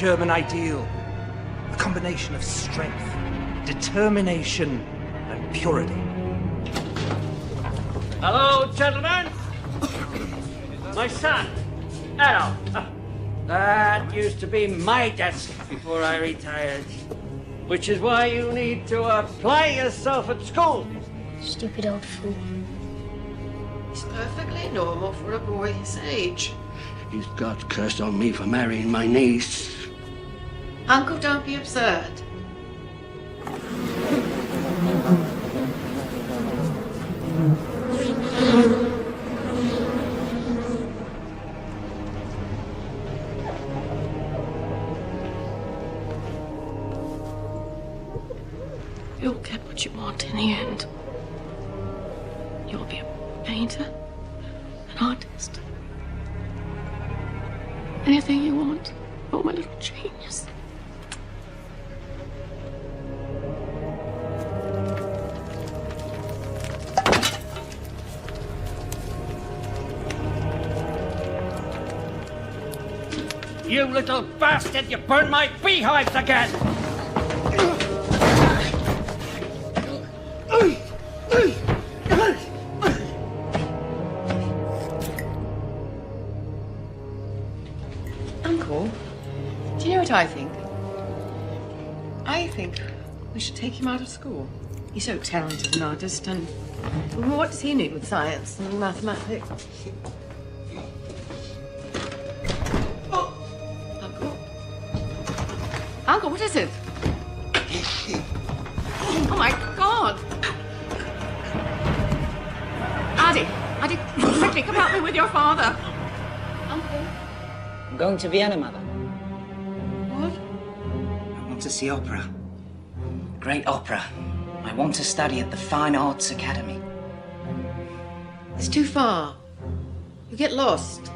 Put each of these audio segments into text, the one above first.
German ideal. A combination of strength, determination, and purity. Hello, gentlemen. My son, Al. That used to be my desk before I retired. Which is why you need to apply yourself at school. Stupid old fool. It's perfectly normal for a boy his age. He's got cursed on me for marrying my niece. Uncle, don't be absurd. You'll get what you want in the end. You'll be a painter, an artist. Anything you want. Oh, my little genius. You little bastard, you burned my beehives again! Uncle, do you know what I think? I think we should take him out of school. He's so talented an artist, and what does he need with science and mathematics? Uncle, what is it? Oh, my God! Addy, quickly, come help me with your father. Uncle? I'm going to Vienna, Mother. What? I want to see opera. Great opera. I want to study at the Fine Arts Academy. It's too far. You get lost.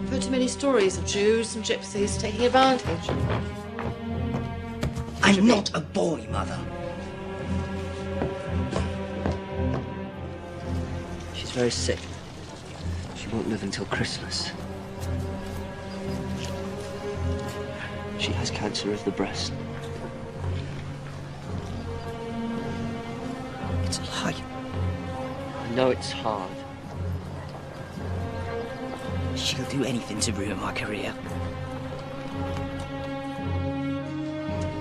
I've heard too many stories of Jews and gypsies taking advantage. I'm not a boy, Mother. She's very sick. She won't live until Christmas. She has cancer of the breast. It's a lie. I know it's hard. She'll do anything to ruin my career.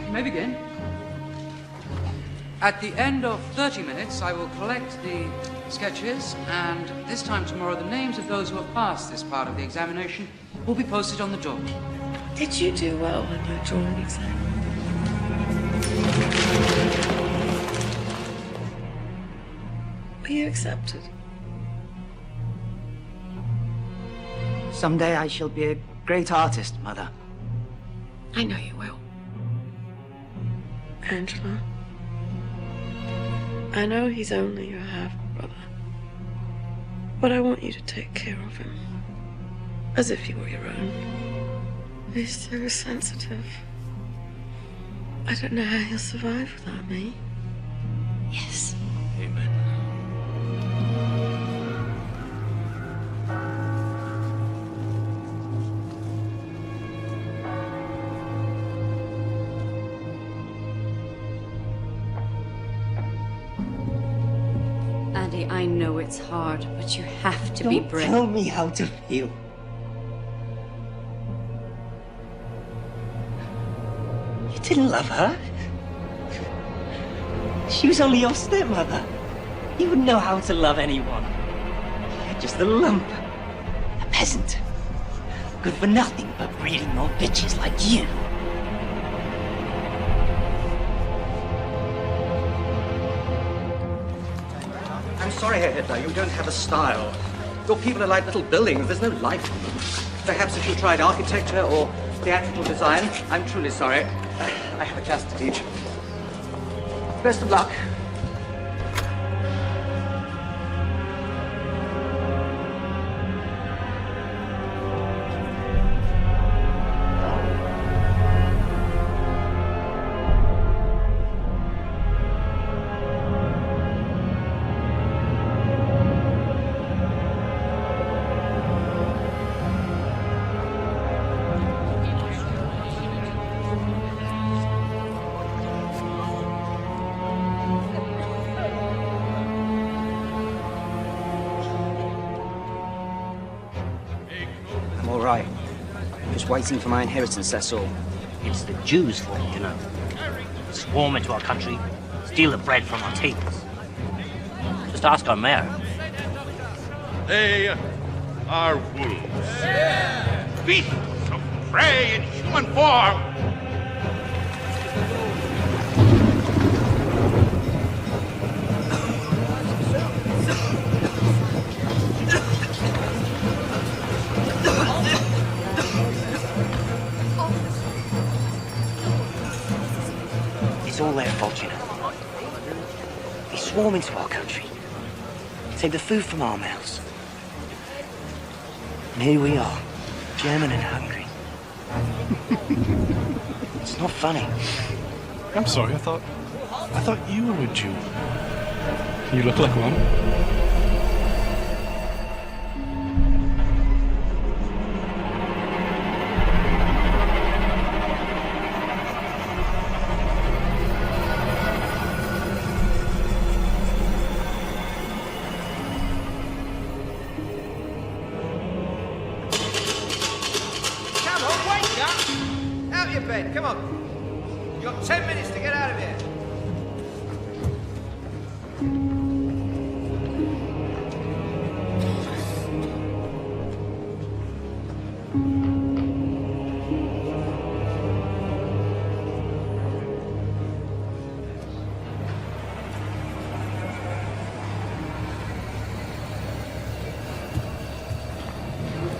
You may begin. At the end of 30 minutes, I will collect the sketches, and this time tomorrow, the names of those who have passed this part of the examination will be posted on the door. Did you do well on your drawing exam? Were you accepted? Someday I shall be a great artist, Mother. I know you will. Angela, I know he's only your half-brother, but I want you to take care of him as if he were your own. He's so sensitive. I don't know how he'll survive without me. Yes. Amen. Andy, I know it's hard, but you have to be brave. Don't tell me how to feel. You didn't love her. She was only your stepmother. You wouldn't know how to love anyone. You're just a lump. A peasant. Good for nothing but breeding more bitches like you. I'm sorry, Herr Hitler, you don't have a style. Your people are like little buildings, there's no life in them. Perhaps if you tried architecture or theatrical design, I'm truly sorry. I have a class to teach. Best of luck. waiting for my inheritance, that's all. It's the Jews' fault, you know. Swarm into our country, steal the bread from our tables. Just ask our mayor. They are wolves. Beasts of prey in human form. It's all their fault, you know. They swarm into our country, take the food from our mouths. And here we are, German and hungry. It's not funny. I'm sorry, I thought you were a Jew. You look like one. Come on. You've got 10 minutes to get out of here.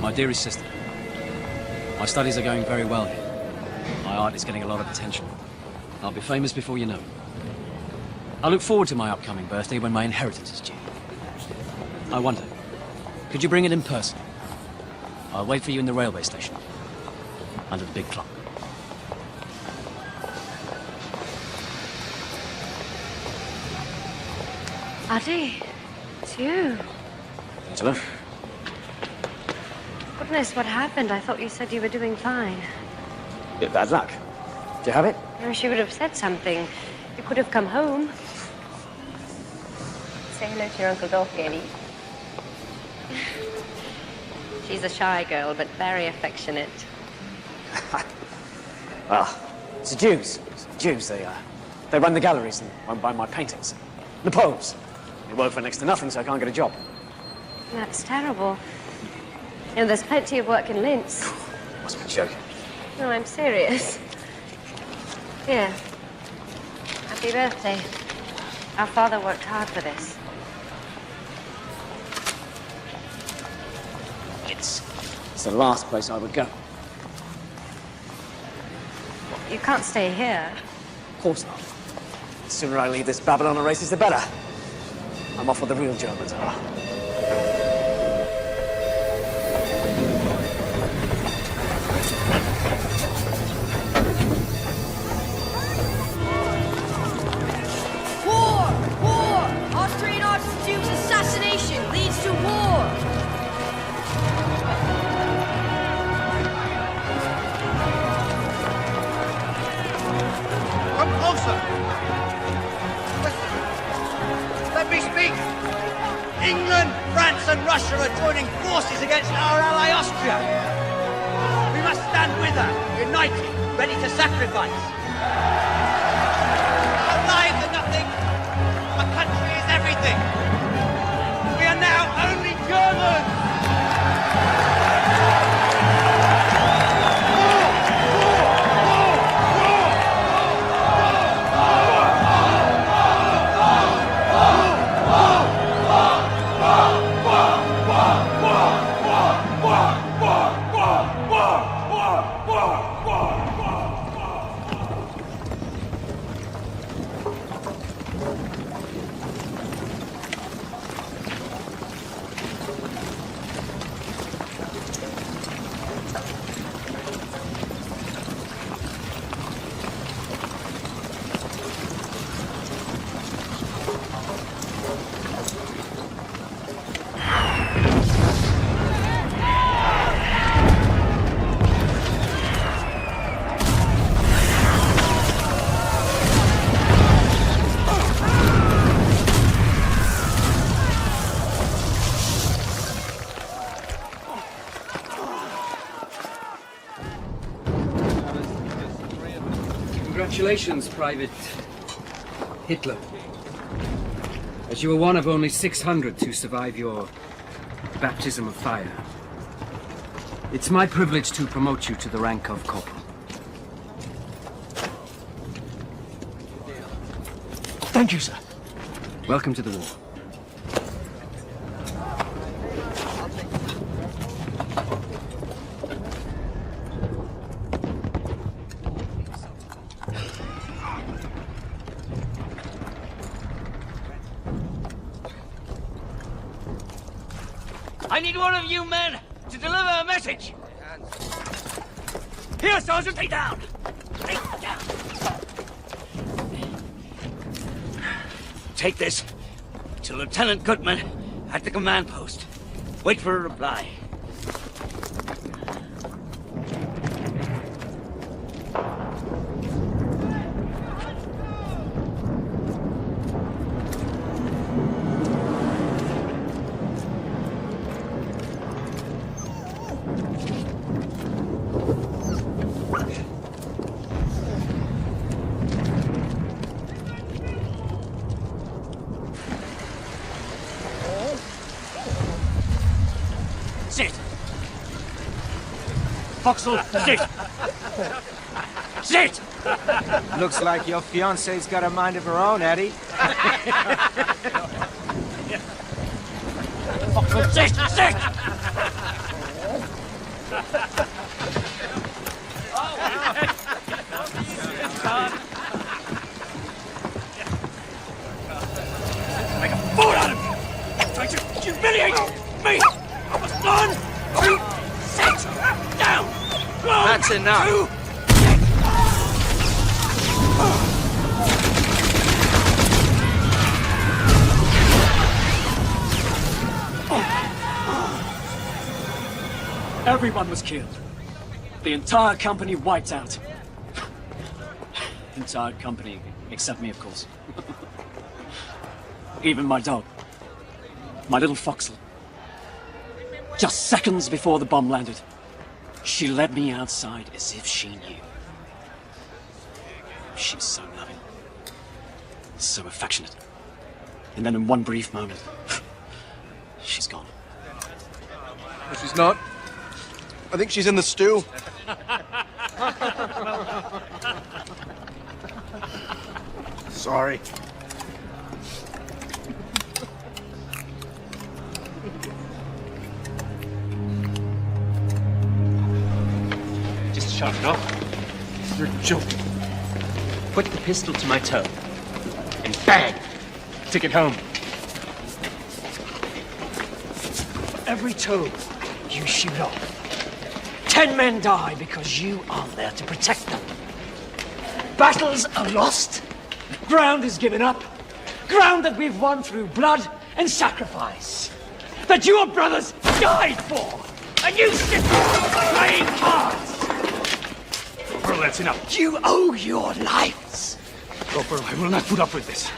My dearest sister, my studies are going very well here. My art is getting a lot of attention. I'll be famous before you know it. I look forward to my upcoming birthday when my inheritance is due. I wonder, could you bring it in person? I'll wait for you in the railway station, under the big clock. Addy, it's you. Angela? Goodness, what happened? I thought you said you were doing fine. Bit bad luck. Do you have it? She would have said something. You could have come home. Say hello to your Uncle Dolph, Gally. She's a shy girl, but very affectionate. Well, it's the Jews. It's the Jews. They run the galleries and won't buy my paintings. The poems. They work for next to nothing, so I can't get a job. That's terrible. You know, there's plenty of work in Linz. Must be joking. No, I'm serious. Here. Happy birthday. Our father worked hard for this. It's the last place I would go. You can't stay here. Of course not. The sooner I leave this Babylon of races, the better. I'm off where the real Germans are. Austrian Archduke's assassination leads to war! Come closer! Listen. Let me speak! England, France and Russia are joining forces against our ally Austria! We must stand with her, united, ready to sacrifice! Our lives are nothing! Our country is everything! We are now only Germans! Congratulations, Private Hitler. As you were one of only 600 to survive your baptism of fire, it's my privilege to promote you to the rank of corporal. Thank you, sir. Welcome to the war. I need one of you men to deliver a message. Here, Sergeant, lay down. Lay down. Take this to Lieutenant Goodman at the command post. Wait for a reply. Sit! Foxhole, sit! Sit! Looks like your fiance's got a mind of her own, Eddie. Foxhole, sit! Sit! Make a fool out of me! Try to humiliate me! One, two, sit down! One, That's enough. Two. Everyone was killed. The entire company wiped out. Entire company, except me, of course. Even my dog. My little Foxhole. Just seconds before the bomb landed, she led me outside as if she knew. She's so loving. So affectionate. And then in one brief moment, she's gone. No, she's not. I think she's in the stew. Sorry. Just shut it off. You're joking. Put the pistol to my toe. And bang! Take it home. For every toe you shoot off, 10 men die because you aren't there to protect them. Battles are lost. Ground is given up. Ground that we've won through blood and sacrifice. That your brothers died for. And you sit playing cards. Corporal, that's enough. You owe your lives. Corporal, I will not put up with this.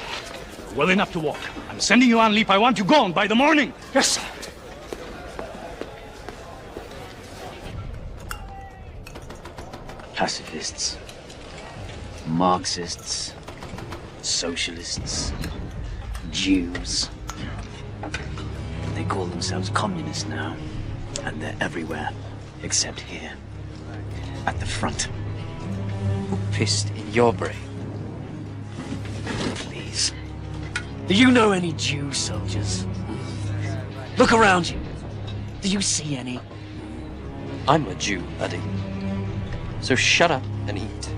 Well enough to walk. I'm sending you on leave. I want you gone by the morning. Yes, sir. Pacifists, Marxists, socialists, Jews. They call themselves communists now, and they're everywhere, except here, at the front. Who pissed in your brain? Please. Do you know any Jew soldiers? Look around you. Do you see any? I'm a Jew, Eddie. So shut up and eat.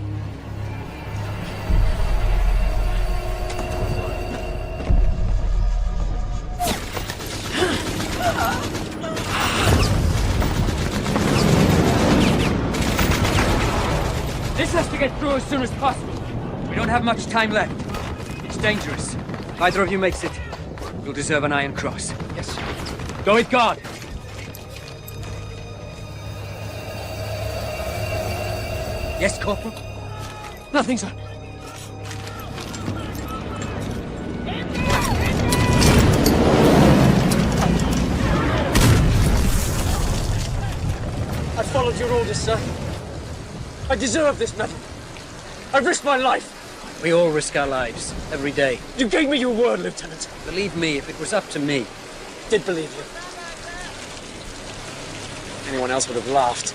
This has to get through as soon as possible. We don't have much time left. It's dangerous. If either of you makes it, you'll deserve an Iron Cross. Yes. Go with God. Yes, Corporal? Nothing, sir. I followed your orders, sir. I deserve this medal. I've risked my life. We all risk our lives, every day. You gave me your word, Lieutenant. Believe me, if it was up to me. Did believe you. Anyone else would have laughed.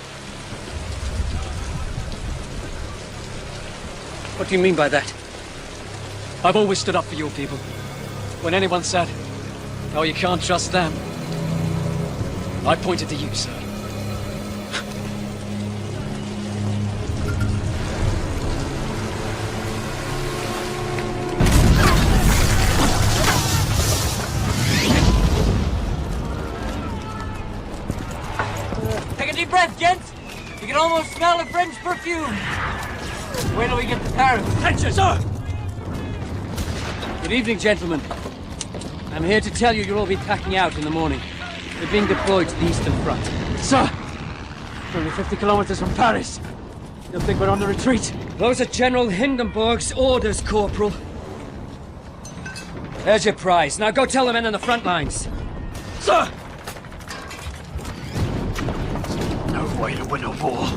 What do you mean by that? I've always stood up for your people. When anyone said, "Oh, you can't trust them," I pointed to you, sir. Take a deep breath, gents. You can almost smell the French perfume. Wait till we get to Paris. Attention, sir! Good evening, gentlemen. I'm here to tell you you'll all be packing out in the morning. We're being deployed to the Eastern Front. Sir! We're only 50 kilometers from Paris. You think we're on the retreat? Those are General Hindenburg's orders, Corporal. There's your prize. Now go tell the men on the front lines. Sir! No way to win a war.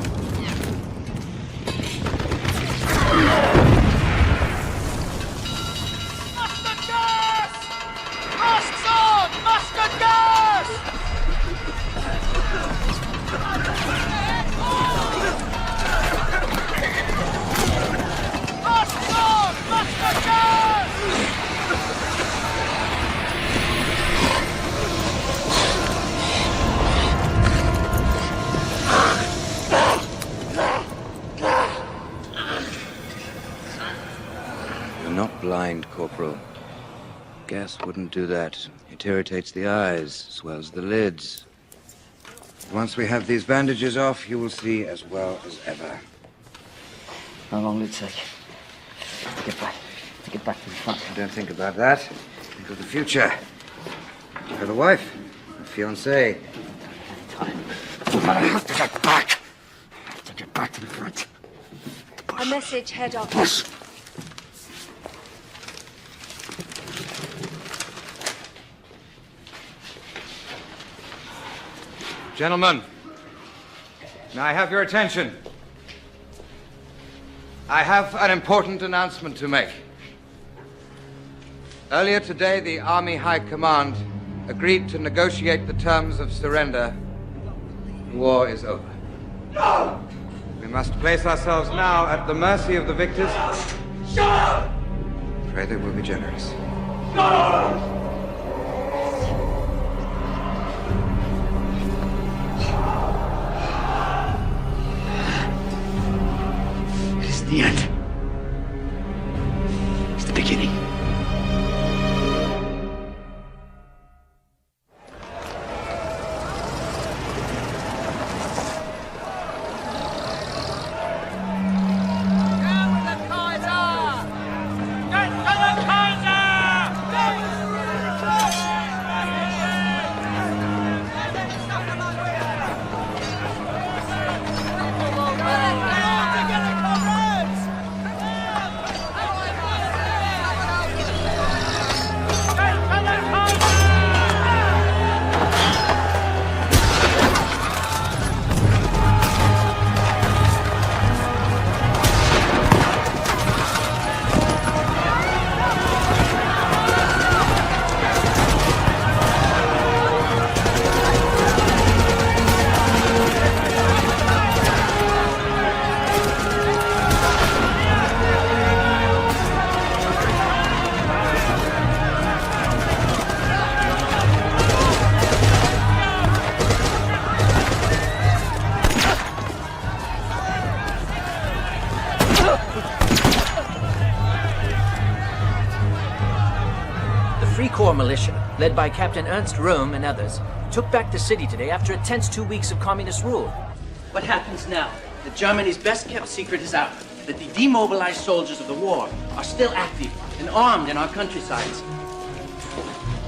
Blind, Corporal. Gas wouldn't do that. It irritates the eyes, swells the lids. Once we have these bandages off, you will see as well as ever. How long will it take to get back to the front? Don't think about that. Think of the future. You have a wife, a fiancé. I have to get back. I have to get back to the front. A message, head office. Gentlemen, may I have your attention? I have an important announcement to make. Earlier today, the Army High Command agreed to negotiate the terms of surrender. The war is over. No! We must place ourselves now at the mercy of the victors. Shut up! Pray they will be generous. No! The end. It's the beginning. Corps militia, led by Captain Ernst Röhm and others, took back the city today after a tense 2 weeks of communist rule. What happens now? That Germany's best-kept secret is out. That the demobilized soldiers of the war are still active and armed in our countrysides.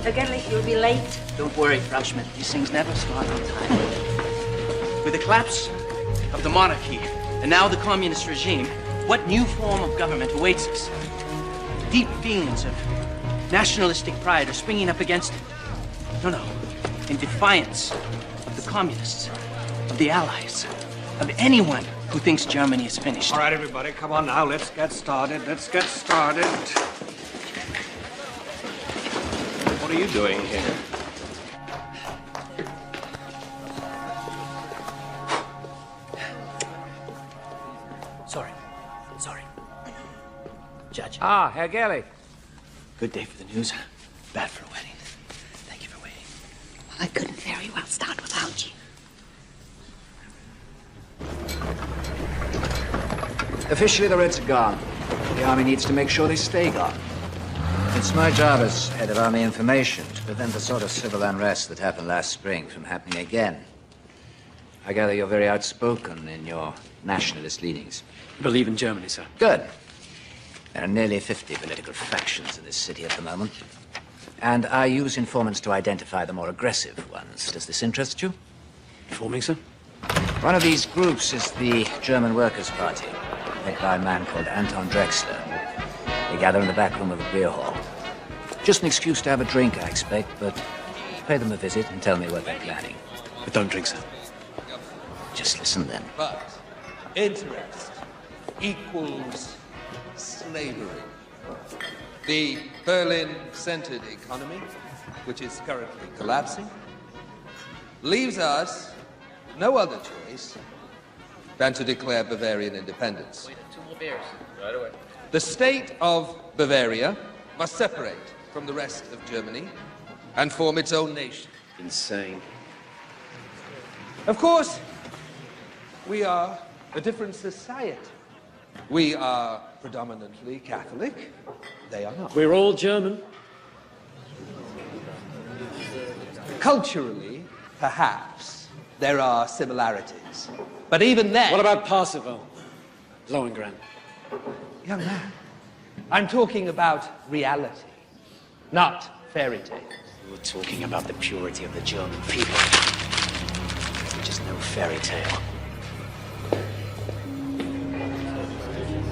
Vergeblich, you'll be late. Don't worry, Frenchman. These things never start on time. With the collapse of the monarchy and now the communist regime, what new form of government awaits us? Deep feelings of nationalistic pride are springing up against it. No. In defiance of the communists, of the Allies, of anyone who thinks Germany is finished. All right, everybody, come on now. Let's get started. Let's get started. What are you doing here? Sorry. Judge. Ah, Herr Gerlich. Good day for the news. Bad for a wedding. Thank you for waiting. Well, I couldn't very well start without you. Officially, the Reds are gone. The army needs to make sure they stay gone. It's my job as head of army information to prevent the sort of civil unrest that happened last spring from happening again. I gather you're very outspoken in your nationalist leanings. Believe in Germany, sir. Good. There are nearly 50 political factions in this city at the moment. And I use informants to identify the more aggressive ones. Does this interest you? Informing, sir? One of these groups is the German Workers' Party, led by a man called Anton Drexler. They gather in the back room of a beer hall. Just an excuse to have a drink, I expect, but pay them a visit and tell me what they're planning. But don't drink, sir. Just listen then. But interest equals slavery. The Berlin-centered economy, which is currently collapsing, leaves us no other choice than to declare Bavarian independence. Two more beers. Right away. The state of Bavaria must separate from the rest of Germany and form its own nation. Insane. Of course, we are a different society. We are predominantly Catholic. They are not. We're all German. Culturally, perhaps, there are similarities. But even then... What about Parsifal? Lohengrin? Young man, I'm talking about reality, not fairy tales. We're talking about the purity of the German people. Just no fairy tale.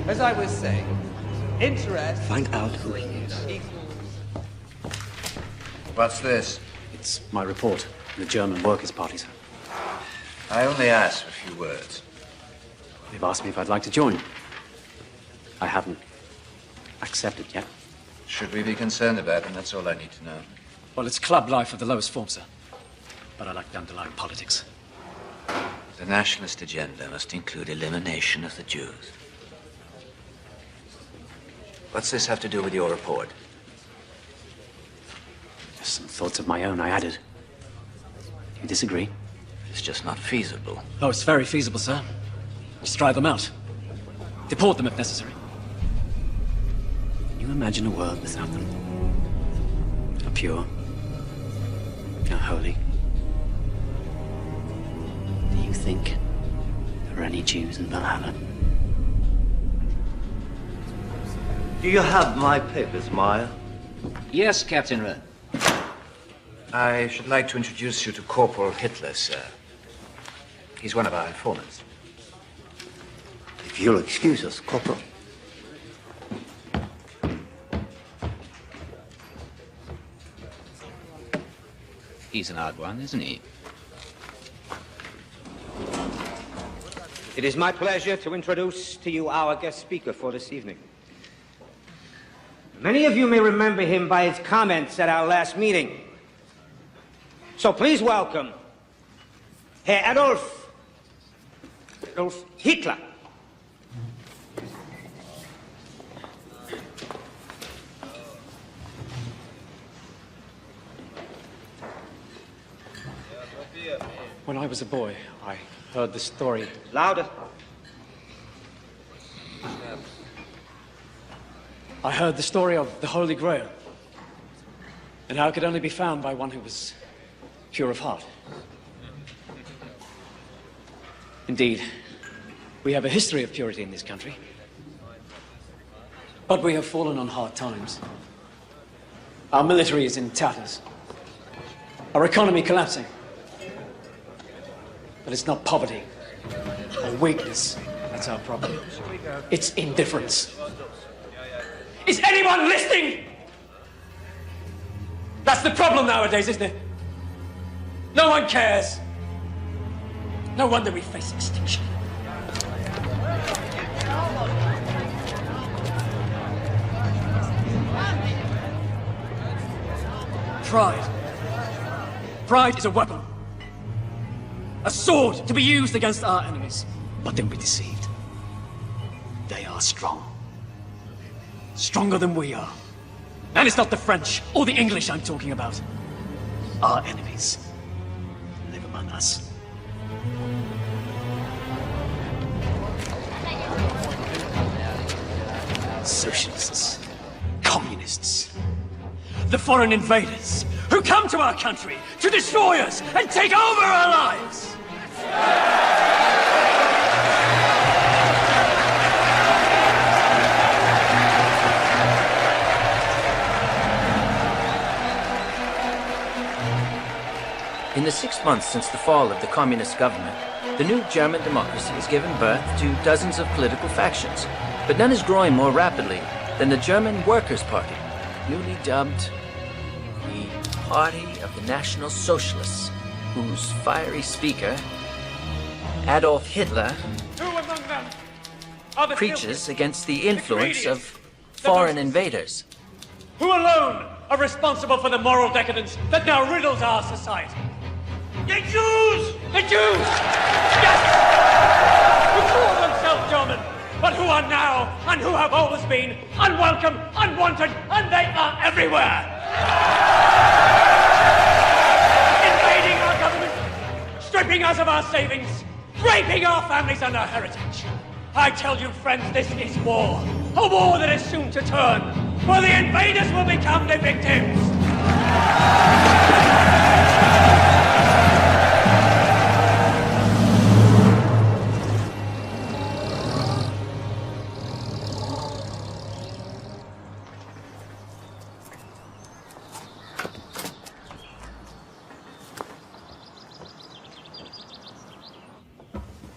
As I was saying, interest... Find out who he is. What's this? It's my report from the German Workers' Party, sir. I only asked for a few words. They've asked me if I'd like to join. I haven't accepted yet. Should we be concerned about them? That's all I need to know. Well, it's club life of the lowest form, sir. But I like the underlying politics. The nationalist agenda must include elimination of the Jews. What's this have to do with your report? Just some thoughts of my own I added. Do you disagree? It's just not feasible. Oh, it's very feasible, sir. Just drive them out. Deport them if necessary. Can you imagine a world without them? A pure, a holy. Do you think there are any Jews in Valhalla? Do you have my papers, Meyer? Yes, Captain Wren. I should like to introduce you to Corporal Hitler, sir. He's one of our informants. If you'll excuse us, Corporal. He's an odd one, isn't he? It is my pleasure to introduce to you our guest speaker for this evening. Many of you may remember him by his comments at our last meeting. So please welcome Herr Adolf Hitler. When I was a boy, I heard the story. Louder. I heard the story of the Holy Grail, and how it could only be found by one who was pure of heart. Indeed, we have a history of purity in this country, but we have fallen on hard times. Our military is in tatters, our economy collapsing. But it's not poverty or weakness that's our problem. It's indifference. Is anyone listening? That's the problem nowadays, isn't it? No one cares. No wonder we face extinction. pride. Pride is a weapon. A sword to be used against our enemies. But don't be deceived. They are strong. Stronger than we are. And it's not the French or the English I'm talking about. Our enemies live among us. Socialists, communists, the foreign invaders who come to our country to destroy us and take over our lives. In the 6 months since the fall of the communist government, the new German democracy has given birth to dozens of political factions, but none is growing more rapidly than the German Workers' Party, newly dubbed the Party of the National Socialists, whose fiery speaker, Adolf Hitler, preaches against the influence of foreign invaders. Who alone are responsible for the moral decadence that now riddles our society? The Jews! The Jews! Yes! Who call themselves German, but who are now, and who have always been, unwelcome, unwanted, and they are everywhere! Invading our government, stripping us of our savings, raping our families and our heritage. I tell you, friends, this is war. A war that is soon to turn, where the invaders will become the victims.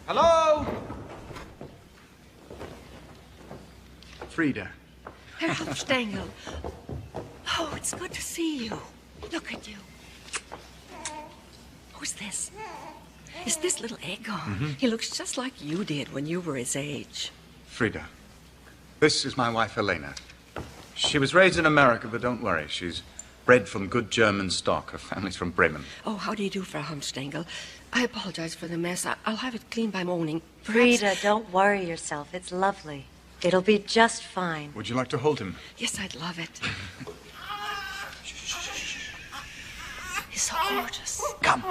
Hello? Frida. Herr Hofstengel. Oh, it's good to see you. Look at you. Who's this? Is this little Egon? He looks just like you did when you were his age. Frida. This is my wife, Elena. She was raised in America, but don't worry. She's bred from good German stock. Her family's from Bremen. Oh, how do you do, Frau Hofstengel? I apologize for the mess. I'll have it cleaned by morning. Frida, don't worry yourself. It's lovely. It'll be just fine. Would you like to hold him? Yes, I'd love it. He's so gorgeous. Come.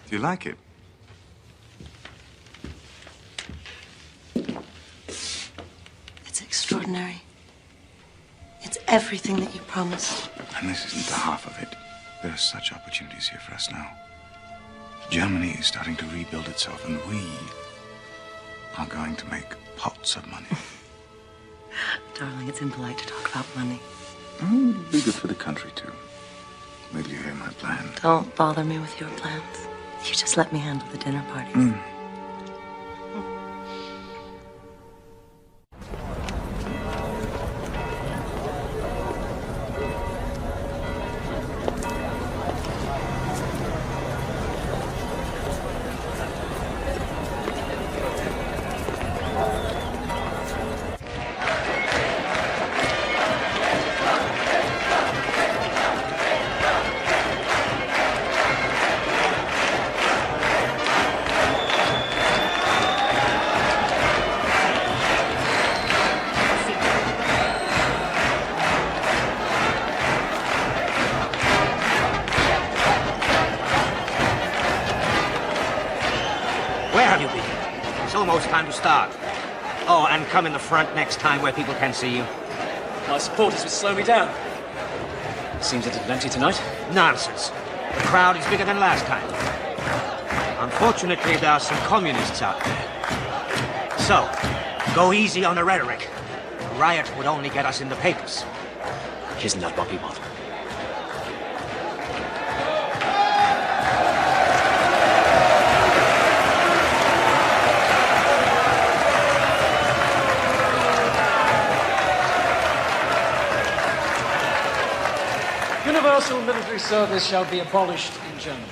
Do you like it? It's extraordinary. It's everything that you promised. And this isn't the half of it. There are such opportunities here for us now. Germany is starting to rebuild itself, and we are going to make pots of money. Darling, it's impolite to talk about money. It'll be good for the country, too. Wait till you hear my plan. Don't bother me with your plans. You just let me handle the dinner parties. Time to start. Oh, and come in the front next time where people can see you. My supporters would slow me down. Seems a little empty tonight. Nonsense. The crowd is bigger than last time. Unfortunately, there are some communists out there. So, go easy on the rhetoric. A riot would only get us in the papers. Isn't that what we want? Universal military service shall be abolished in Germany.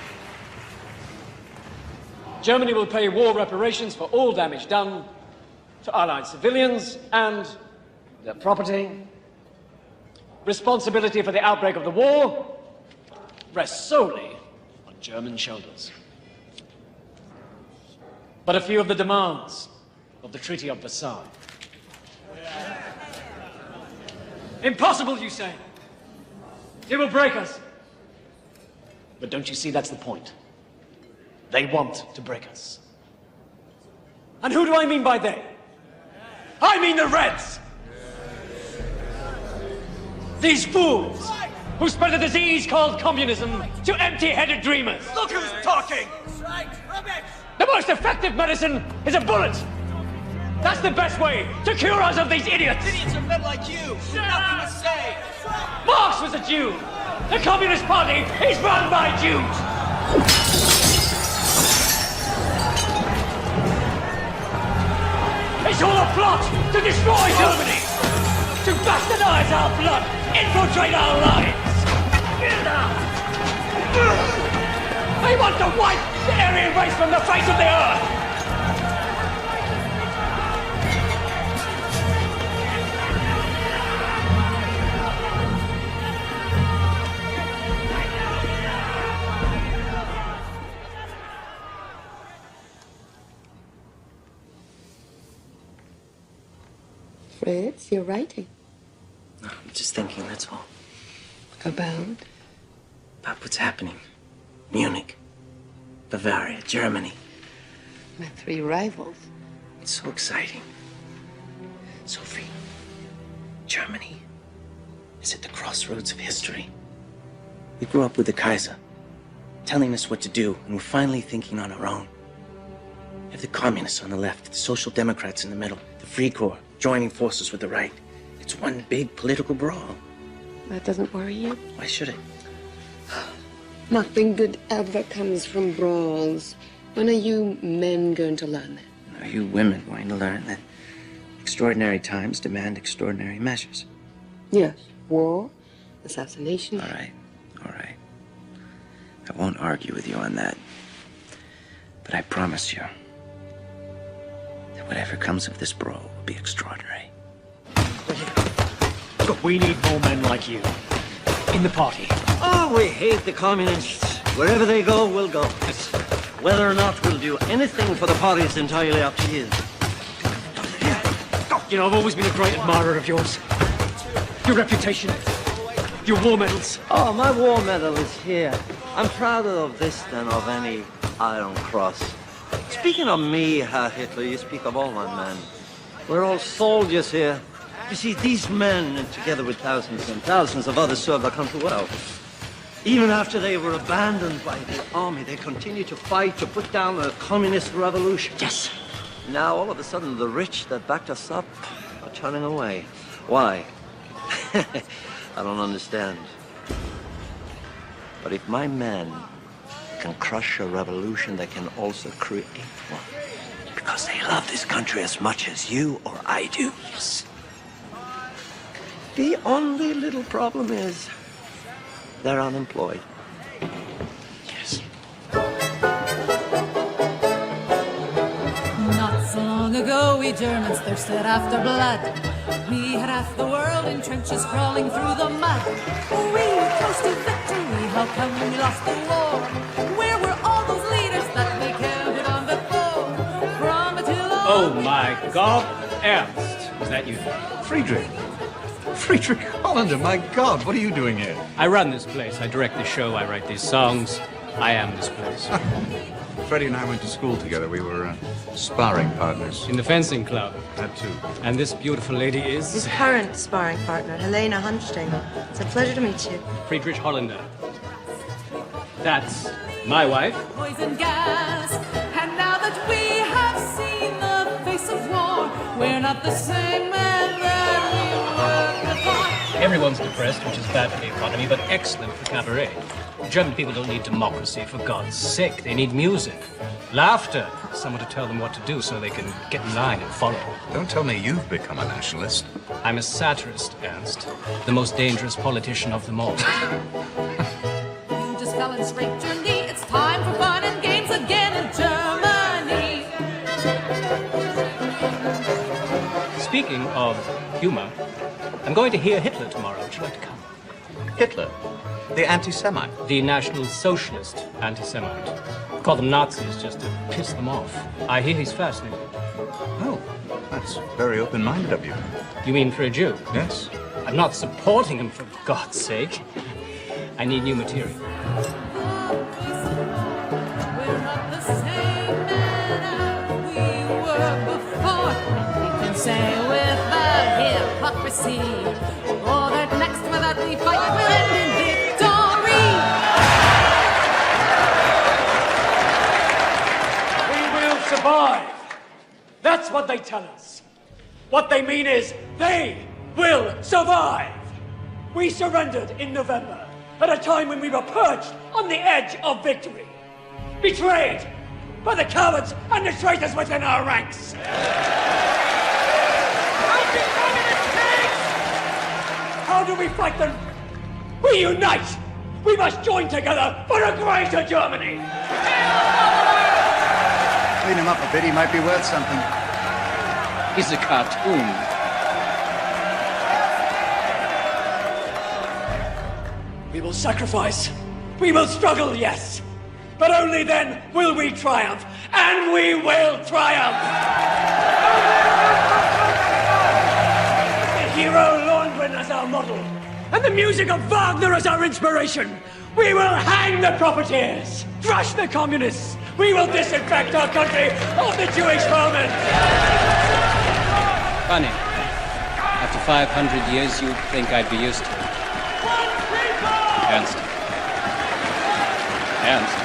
Germany will pay war reparations for all damage done to Allied civilians and their property. Responsibility for the outbreak of the war rests solely on German shoulders. But a few of the demands of the Treaty of Versailles. Impossible, you say? It will break us. But don't you see that's the point? They want to break us. And who do I mean by they? I mean the Reds! These fools who spread a disease called communism to empty-headed dreamers. Look who's talking! The most effective medicine is a bullet! That's the best way to cure us of these idiots! Idiots are men like you! Nothing to say! Marx was a Jew! The Communist Party is run by Jews! It's all a plot to destroy Germany! To bastardize our blood! Infiltrate our lives! They want to wipe the Aryan race from the face of the earth! Fritz, you're writing. No, I'm just thinking, that's all. About? About what's happening. Munich, Bavaria, Germany. My 3 rivals. It's so exciting. Sophie, Germany is at the crossroads of history. We grew up with the Kaiser, telling us what to do, and we're finally thinking on our own. We have the communists on the left, the social democrats in the middle, the Free Corps joining forces with the right. It's one big political brawl. That doesn't worry you? Why should it? Nothing good ever comes from brawls. When are you men going to learn that? Are you women going to learn that extraordinary times demand extraordinary measures? Yes. War, assassination. All right, all right. I won't argue with you on that. But I promise you that whatever comes of this brawl will be extraordinary. Look, we need more men like you in the party. Oh, we hate the communists. Wherever they go, we'll go. Whether or not we'll do anything for the party is entirely up to you. You know, I've always been a great admirer of yours. Your reputation, your war medals. Oh, my war medal is here. I'm prouder of this than of any Iron Cross. Speaking of me, Herr Hitler, you speak of all my men. We're all soldiers here. You see, these men, together with thousands and thousands of others, served our country well. Even after they were abandoned by the army, they continued to fight to put down a communist revolution. Yes. Now, all of a sudden, the rich that backed us up are turning away. Why? I don't understand. But if my men can crush a revolution, they can also create one. Because they love this country as much as you or I do. Yes. The only little problem is they're unemployed. Yes. Not so long ago, we Germans thirsted after blood. We had half the world in trenches crawling through the mud. We were close to victory. How come we lost the war? Where were all those leaders that we counted on before? From Attila. Oh my God, Ernst, is that you? Friedrich. Friedrich Hollander, my God, what are you doing here? I run this place. I direct the show. I write these songs. I am this place. Freddie and I went to school together. We were sparring partners. In the fencing club. That too. And this beautiful lady is? His current sparring partner, Helena Hunstein. It's a pleasure to meet you. Friedrich Hollander. That's my wife. Poison gas. And now that we have seen the face of war, we're not the same men that we were before. Everyone's depressed, which is bad for the economy, but excellent for cabaret. German people don't need democracy, for God's sake. They need music, laughter, someone to tell them what to do so they can get in line and follow. Don't tell me you've become a nationalist. I'm a satirist, Ernst. The most dangerous politician of them all. You just fell and scraped your knee. It's time for fun and games again in Germany. speaking of humor, I'm going to hear Hitler tomorrow. Would you like to come? Hitler? The anti-Semite? The National Socialist anti-Semite. Call them Nazis just to piss them off. I hear he's fascinating. Oh, that's very open-minded of you. You mean for a Jew? Yes. I'm not supporting him, for God's sake. I need new material. Say with the hypocrisy, or that next without the fight will end in victory. We will survive. That's what they tell us. What they mean is they will survive. We surrendered in November at a time when we were perched on the edge of victory, betrayed by the cowards and the traitors within our ranks. How do we fight them? We unite! We must join together for a greater Germany! Clean him up a bit, he might be worth something. He's a cartoon. We will sacrifice. We will struggle, yes. But only then will we triumph. And we will triumph! The hero Lohengrin as our model, and the music of Wagner as our inspiration. We will hang the profiteers, crush the communists. We will disinfect our country of the Jewish vermin. Funny. After 500 years, you'd think I'd be used to it. Ernst. Ernst.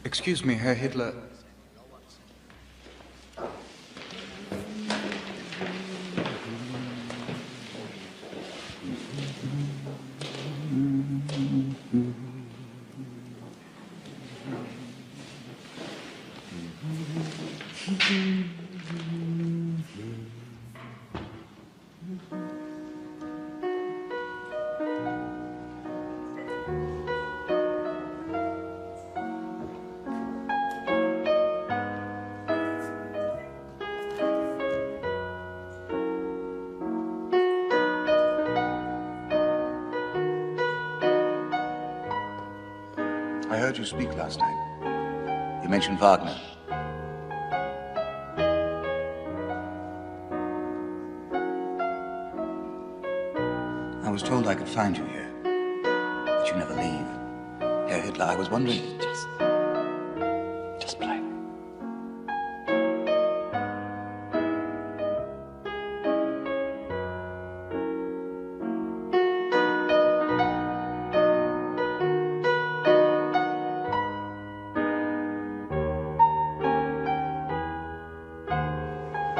Excuse me, Herr Hitler. I heard you speak last night. You mentioned Wagner. I was told I could find you here, that you never leave. Herr Hitler, I was wondering... Just play.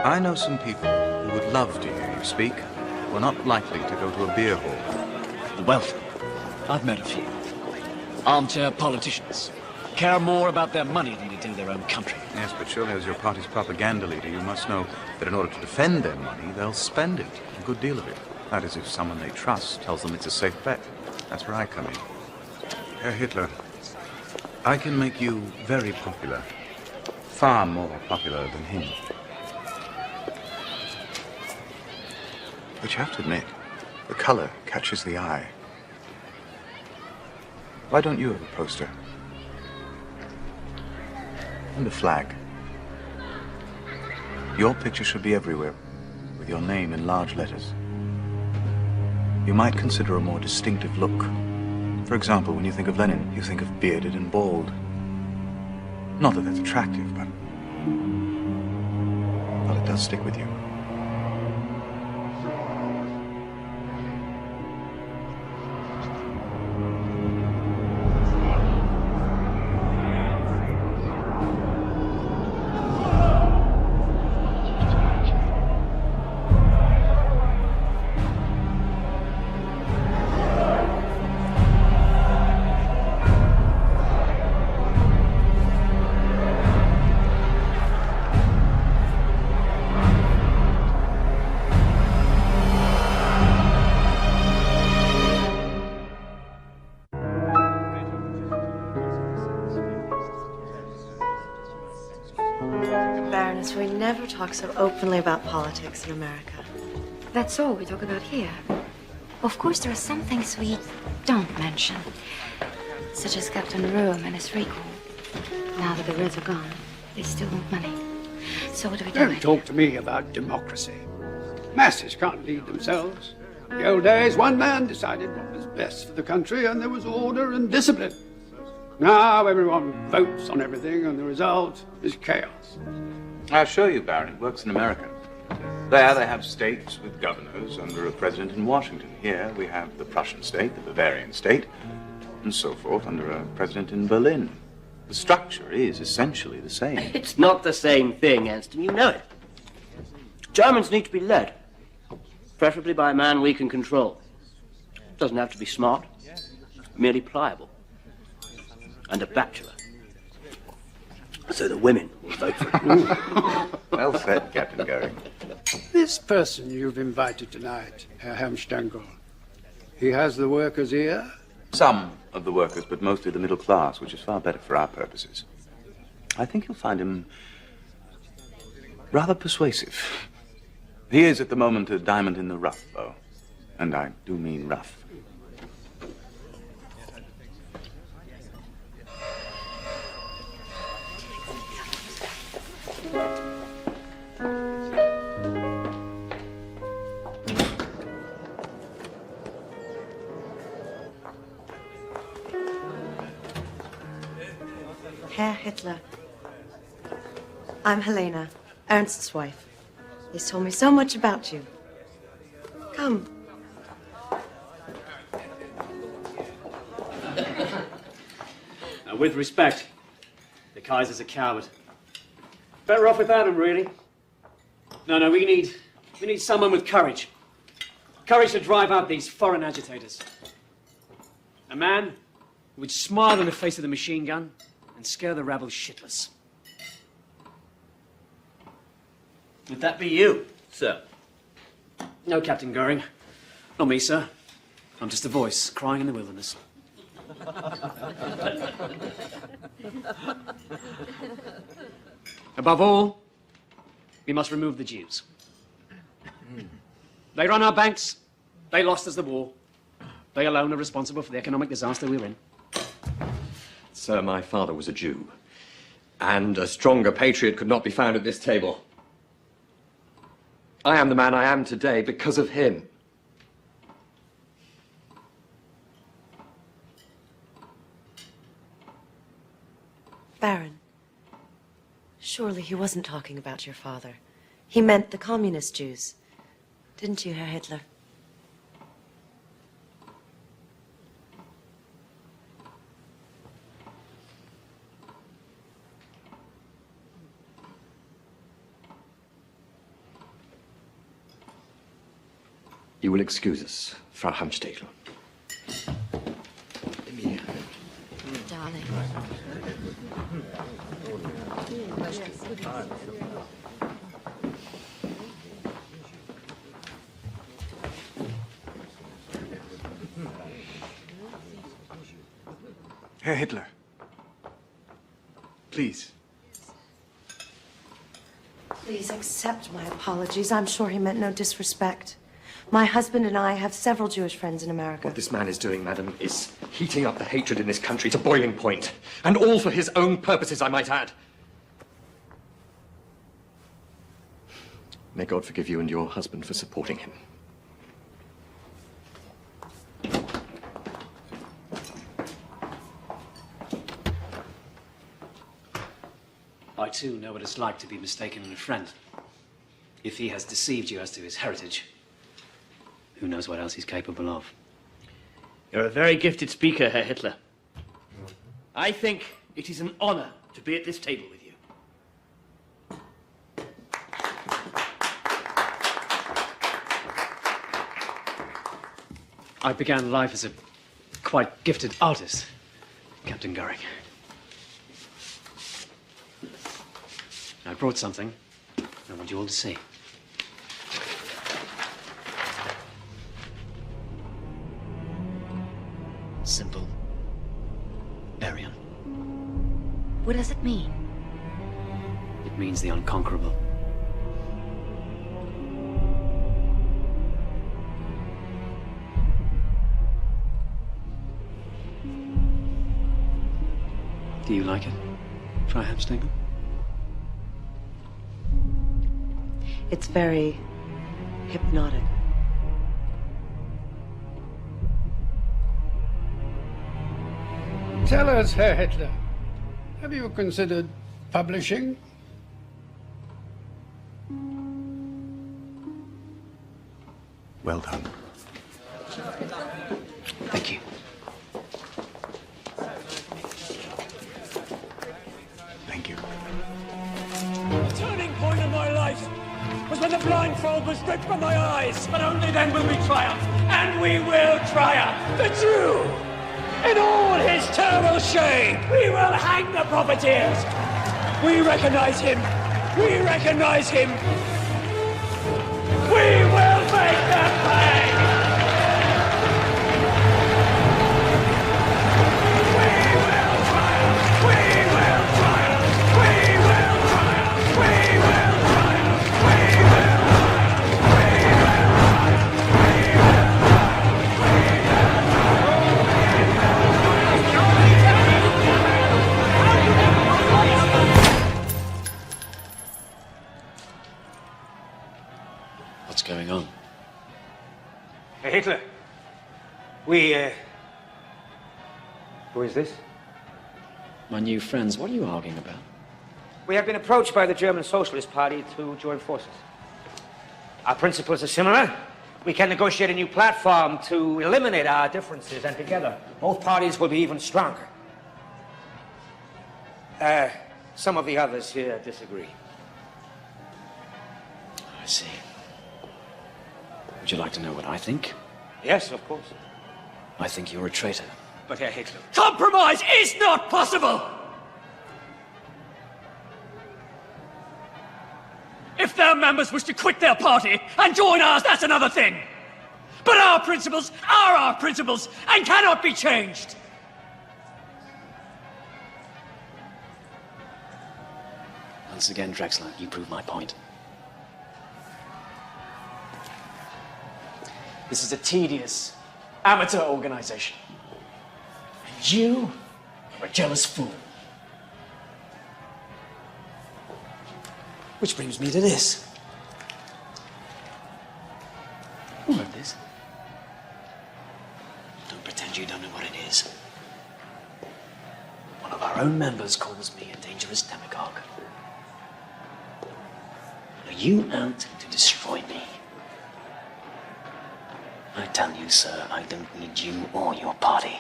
I know some people who would love to hear you speak, who are not likely to go to a beer hall. The wealthy. I've met a few. Armchair politicians. Care more about their money than they do their own country. Yes, but surely as your party's propaganda leader, you must know that in order to defend their money, they'll spend it. A good deal of it. That is, if someone they trust tells them it's a safe bet. That's where I come in. Herr Hitler, I can make you very popular. Far more popular than him. But you have to admit, the color catches the eye. Why don't you have a poster? And a flag. Your picture should be everywhere, with your name in large letters. You might consider a more distinctive look. For example, when you think of Lenin, you think of bearded and bald. Not that that's attractive, but it does stick with you. Baroness, we never talk so openly about politics in America. That's all we talk about here. Of course, there are some things we don't mention, such as Captain Rome and his recall. Now that the Reds are gone, they still want money. So what do we do? Don't talk to me about democracy. Masses can't lead themselves. In the old days, one man decided what was best for the country, and there was order and discipline. Now everyone votes on everything, and the result is chaos. I'll show you, Baron. It works in America. There they have states with governors under a president in Washington. Here we have the Prussian state, the Bavarian state, and so forth under a president in Berlin. The structure is essentially the same. It's not the same thing, Anston. You know it. Germans need to be led, preferably by a man we can control. Doesn't have to be smart, merely pliable. And a bachelor. So the women will vote for it. Well said, Captain Goering. This person you've invited tonight, Herr Hamstangl, he has the workers' ear? Some of the workers, but mostly the middle class, which is far better for our purposes. I think you'll find him rather persuasive. He is at the moment a diamond in the rough, though. And I do mean rough. Herr Hitler. I'm Helena, Ernst's wife. He's told me so much about you. Come. Now, with respect, the Kaiser's a coward. Better off without him, really. No, we need someone with courage. Courage to drive out these foreign agitators. A man who would smile in the face of the machine gun and scare the rabble shitless. Would that be you, sir? No, Captain Goering. Not me, sir. I'm just a voice crying in the wilderness. Above all, we must remove the Jews. They run our banks. They lost us the war. They alone are responsible for the economic disaster we're in. Sir, my father was a Jew, and a stronger patriot could not be found at this table. I am the man I am today because of him. Baron, surely he wasn't talking about your father. He meant the communist Jews. Didn't you, Herr Hitler? You will excuse us, Frau Hamstegl. Darling. Herr Hitler. Please. Please accept my apologies. I'm sure he meant no disrespect. My husband and I have several Jewish friends in America. What this man is doing, madam, is heating up the hatred in this country to boiling point. And all for his own purposes, I might add. May God forgive you and your husband for supporting him. I, too, know what it's like to be mistaken in a friend. If he has deceived you as to his heritage, who knows what else he's capable of? You're a very gifted speaker, Herr Hitler. I think it is an honor to be at this table with you. I began life as a quite gifted artist, Captain Goering. I brought something I want you all to see. Simple. Aryan. What does it mean? It means the unconquerable. Do you like it? Freiheitsdenken? It's very hypnotic. Tell us, Herr Hitler, have you considered publishing? Well done. Thank you. Thank you. The turning point of my life was when the blindfold was stripped from my eyes. But only then will we triumph. And we will triumph. The Jew, in all his terrible shame, we will hang the profiteers. We recognize him. We recognize him. We will make them pay. What's going on? Hey, Hitler. Who is this? My new friends, what are you arguing about? We have been approached by the German Socialist Party to join forces. Our principles are similar. We can negotiate a new platform to eliminate our differences, and together, both parties will be even stronger. Some of the others here disagree. I see. Would you like to know what I think? Yes, of course. I think you're a traitor. But Herr Hitler... Compromise is not possible! If their members wish to quit their party and join ours, that's another thing. But our principles are our principles and cannot be changed. Once again, Drexler, you prove my point. This is a tedious, amateur organization. And you are a jealous fool. Which brings me to this. Who wrote this? Don't pretend you don't know what it is. One of our own members calls me a dangerous demagogue. Are you out to destroy me? I tell you, sir, I don't need you or your party.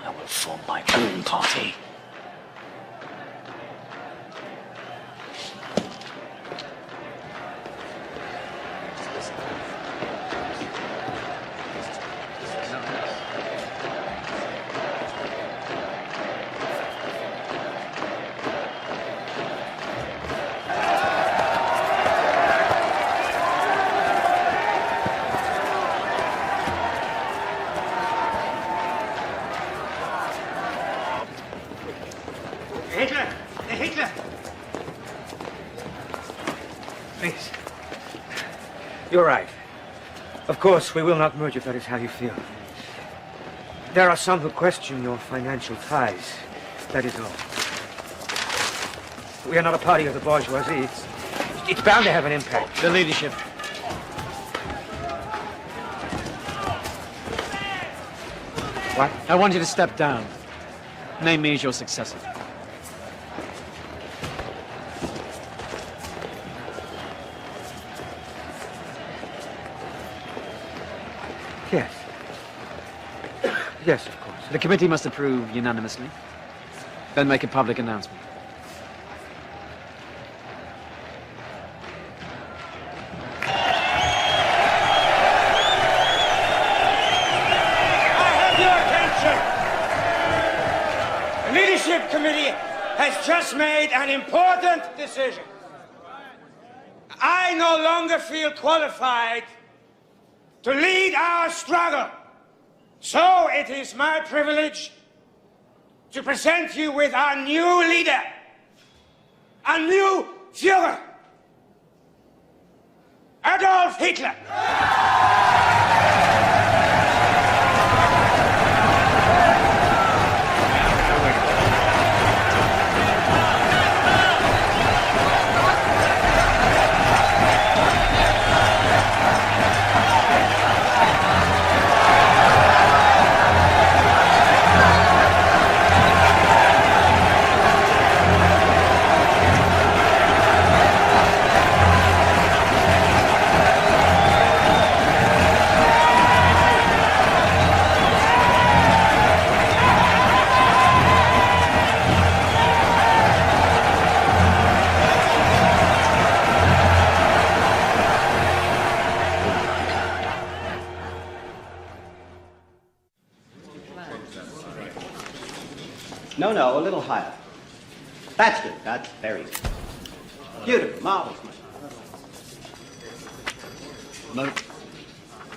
I will form my own party. Please. You're right. Of course, we will not merge if that is how you feel. There are some who question your financial ties. That is all. We are not a party of the bourgeoisie. It's bound to have an impact. The leadership. What? I want you to step down. Name me as your successor. Yes. Yes, of course. The committee must approve unanimously. Then make a public announcement. The leadership committee has just made an important decision. I no longer feel qualified to lead our struggle. So it is my privilege to present you with our new leader, a new Führer. Adolf Hitler. No, a little higher. That's good. That's very good. Beautiful. Marvelous. No.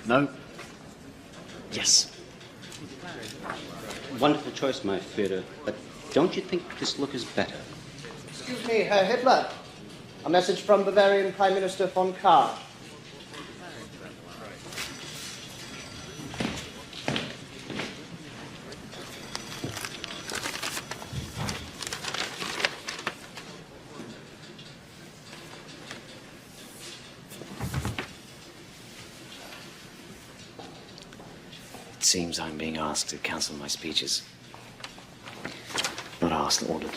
No. Yes. Wonderful choice, my Führer. But don't you think this look is better? Excuse me, Herr Hitler. A message from Bavarian Prime Minister von Kahr. It seems I'm being asked to cancel my speeches. Not asked, ordered.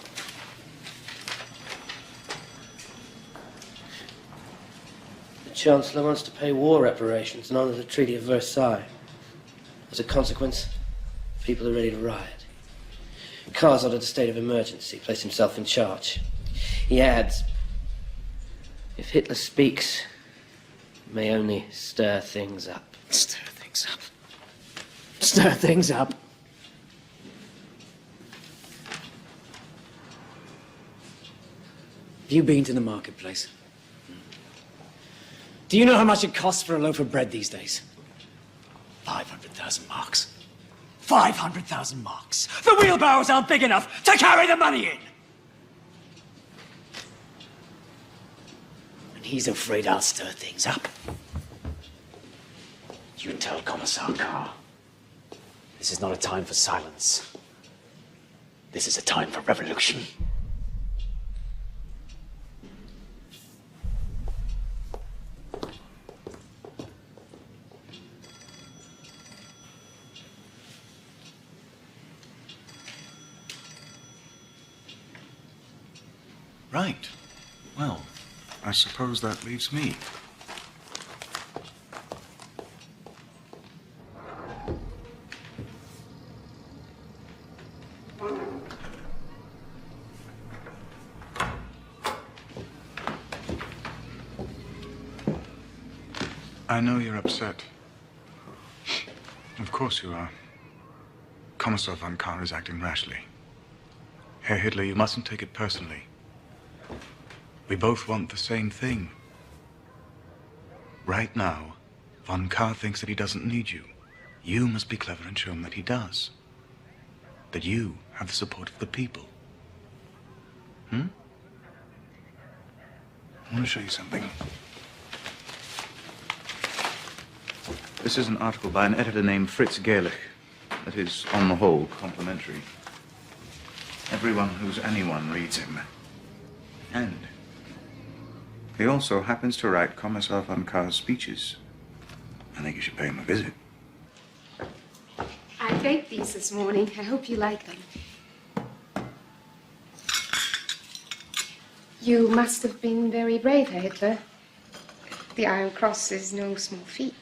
The Chancellor wants to pay war reparations and honor the Treaty of Versailles. As a consequence, people are ready to riot. Kahr's ordered a state of emergency, placed himself in charge. He adds, if Hitler speaks, it may only stir things up. Stir things up. Stir things up. Have you been to the marketplace? Do you know how much it costs for a loaf of bread these days? 500,000 marks. 500,000 marks. The wheelbarrows aren't big enough to carry the money in. And he's afraid I'll stir things up. You tell Commissar Kahr. This is not a time for silence. This is a time for revolution. Right. Well, I suppose that leaves me. I know you're upset. Of course you are. Commissar von Kahr is acting rashly. Herr Hitler, you mustn't take it personally. We both want the same thing. Right now, von Kahr thinks that he doesn't need you. You must be clever and show him that he does. That you have the support of the people. I want to show you something. This is an article by an editor named Fritz Gerlich that is, on the whole, complimentary. Everyone who's anyone reads him. And he also happens to write Commissar von Kahr's speeches. I think you should pay him a visit. I baked these this morning. I hope you like them. You must have been very brave, Herr Hitler. The Iron Cross is no small feat.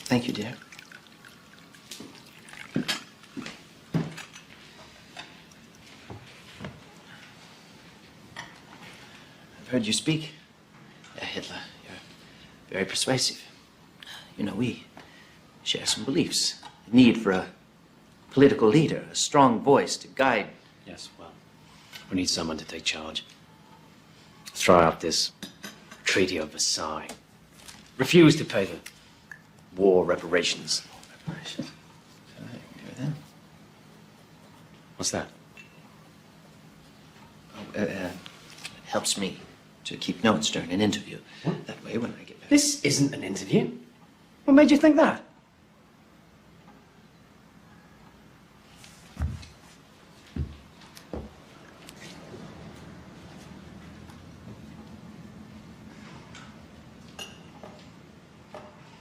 Thank you, dear. I've heard you speak, Herr Hitler. You're very persuasive. You know, we share some beliefs. The need for a political leader, a strong voice to guide. Yes, well, we need someone to take charge. Throw out this Treaty of Versailles. Refuse to pay the war reparations. Reparations. So I can do that. What's that? It helps me to keep notes during an interview. That way, when I get back... This isn't an interview. What made you think that?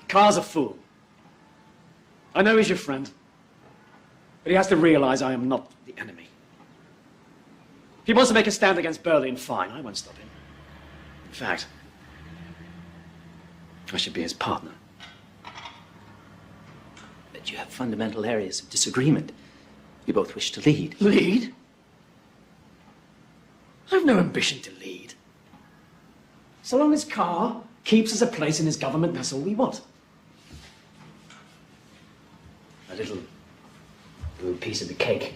Carr's a fool. I know he's your friend, but he has to realize I am not the enemy. If he wants to make a stand against Berlin, fine, I won't stop him. In fact, I should be his partner. But you have fundamental areas of disagreement. You both wish to lead. Lead? I've no ambition to lead. So long as Carr keeps us a place in his government, that's all we want. A little piece of the cake,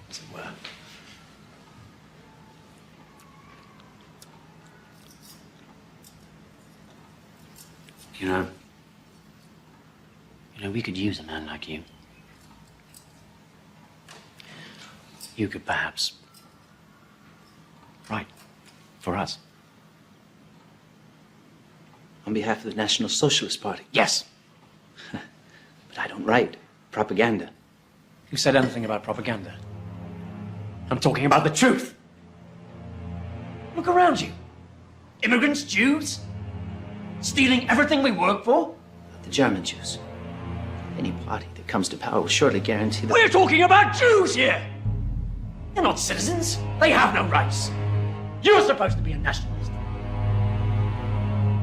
as it were. You know, we could use a man like you. You could perhaps write for us. On behalf of the National Socialist Party? Yes. But I don't write propaganda. Who said anything about propaganda? I'm talking about the truth. Look around you. Immigrants, Jews, stealing everything we work for. The German Jews. Any party that comes to power will surely guarantee that... We're talking about Jews here! They're not citizens. They have no rights. You're supposed to be a nationalist.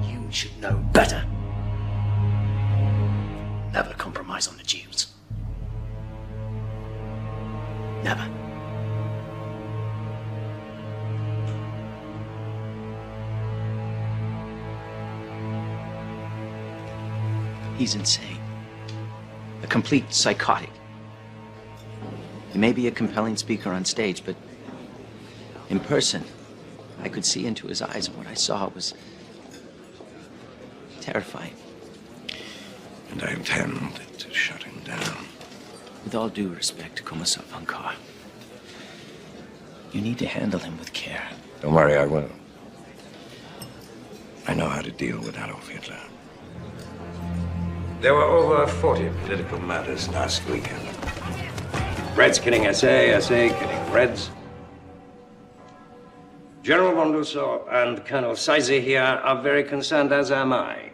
You should know better. Never compromise on the Jews. Never. He's insane. A complete psychotic. He may be a compelling speaker on stage, but in person, I could see into his eyes, and what I saw was terrifying. And I intend to shut him down. With all due respect, Kommissar von Kahr, you need to handle him with care. Don't worry, I will. I know how to deal with Adolf Hitler. There were over 40 political matters last weekend. Reds killing SA, SA killing Reds. General von Lusso and Colonel Seize here are very concerned, as am I.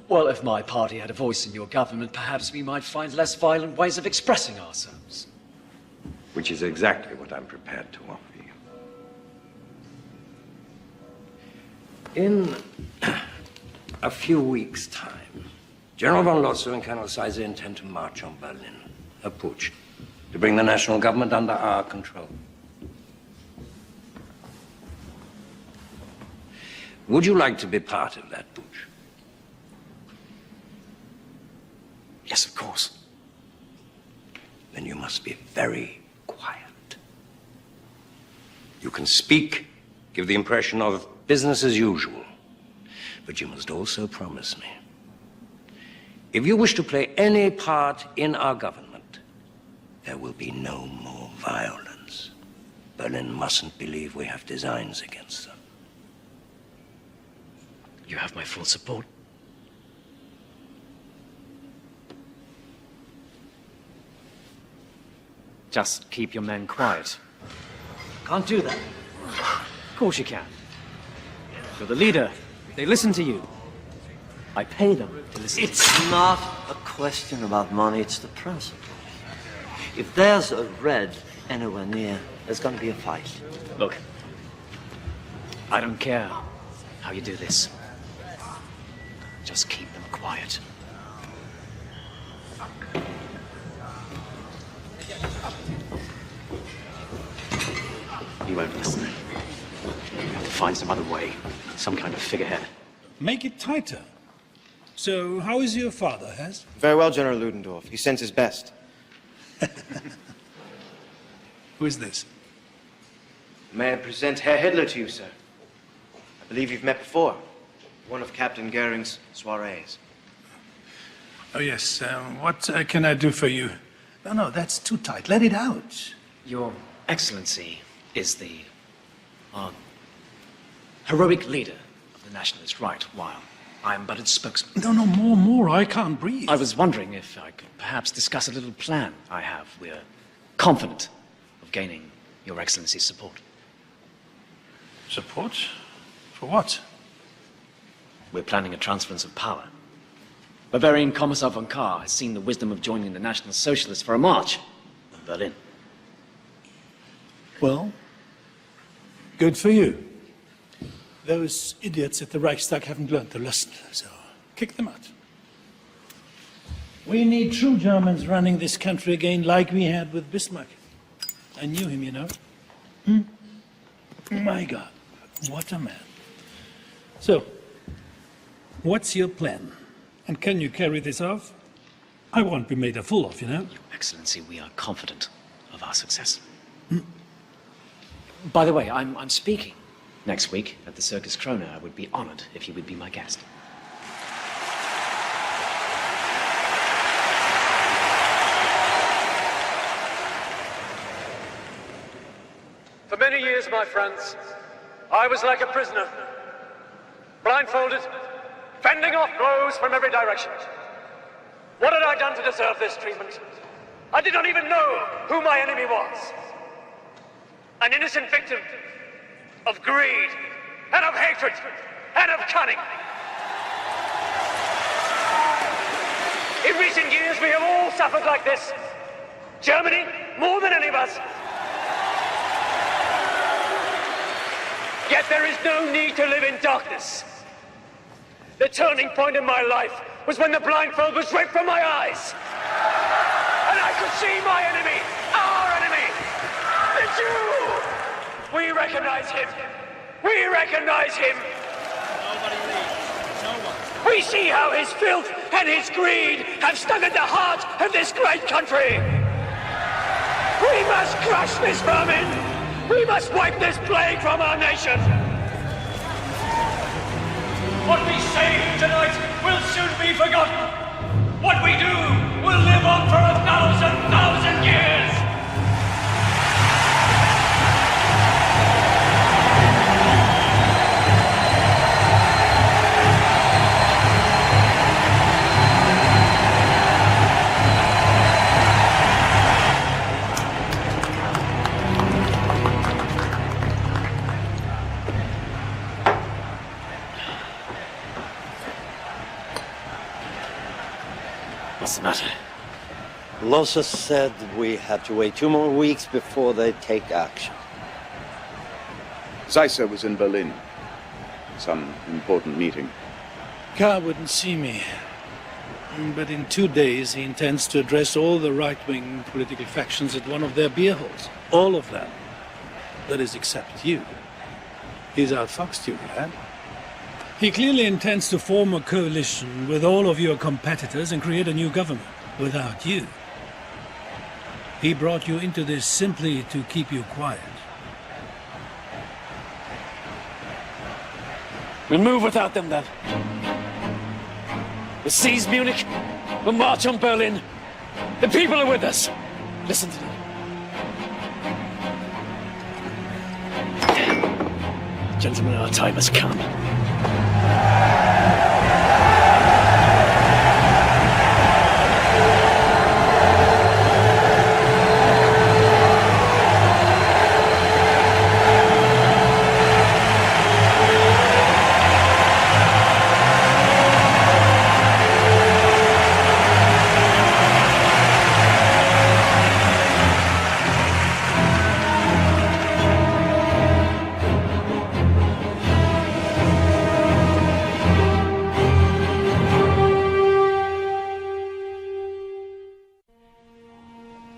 Well, if my party had a voice in your government, perhaps we might find less violent ways of expressing ourselves. Which is exactly what I'm prepared to offer you. In a few weeks' time, General von Lotso and Colonel Seize intend to march on Berlin, a putsch, to bring the national government under our control. Would you like to be part of that putsch? Yes, of course. Then you must be very quiet. You can speak, give the impression of business as usual, but you must also promise me, if you wish to play any part in our government, there will be no more violence. Berlin mustn't believe we have designs against them. You have my full support. Just keep your men quiet. Can't do that. Of course you can. You're the leader. They listen to you. I pay them to listen. It's not a question about money, it's the principle. If there's a red anywhere near, there's gonna be a fight. Look, I don't care how you do this. Just keep them quiet. You won't listen. You have to find some other way, some kind of figurehead. Make it tighter. So, how is your father, Hess? Very well, General Ludendorff. He sends his best. Who is this? May I present Herr Hitler to you, sir? I believe you've met before. One of Captain Goering's soirees. Oh, yes. What can I do for you? No, that's too tight. Let it out. Your Excellency is the heroic leader of the nationalist right, while I am but its spokesman. No, more. I can't breathe. I was wondering if I could perhaps discuss a little plan I have. We're confident of gaining Your Excellency's support. Support? For what? We're planning a transference of power. Bavarian Commissar von Kahr has seen the wisdom of joining the National Socialists for a march on Berlin. Well, good for you. Those idiots at the Reichstag haven't learned the lesson, so kick them out. We need true Germans running this country again like we had with Bismarck. I knew him, you know. My God, what a man. So, what's your plan? And can you carry this off? I won't be made a fool of, you know. Your Excellency, we are confident of our success. By the way, I'm speaking next week at the Circus Krone. I would be honored if you would be my guest. For many years, my friends, I was like a prisoner, blindfolded, fending off blows from every direction. What had I done to deserve this treatment? I did not even know who my enemy was. An innocent victim of greed, and of hatred, and of cunning. In recent years, we have all suffered like this. Germany, more than any of us. Yet there is no need to live in darkness. The turning point in my life was when the blindfold was ripped from my eyes. And I could see my enemy, our enemy, the Jew. We recognize him. We recognize him. Nobody leaves. No one. We see how his filth and his greed have stung at the heart of this great country. We must crush this vermin. We must wipe this plague from our nation. What we say tonight will soon be forgotten. What we do will live on for 1,000 years. What's the matter? Losses said we have to wait 2 more weeks before they take action. Zeisser was in Berlin. Some important meeting. Kahr wouldn't see me. But in 2 days, he intends to address all the right-wing political factions at one of their beer halls. All of them. That is, except you. He's outfoxed you, lad. He clearly intends to form a coalition with all of your competitors and create a new government without you. He brought you into this simply to keep you quiet. We'll move without them then. We'll seize Munich. We'll march on Berlin. The people are with us. Listen to them. Gentlemen, our time has come.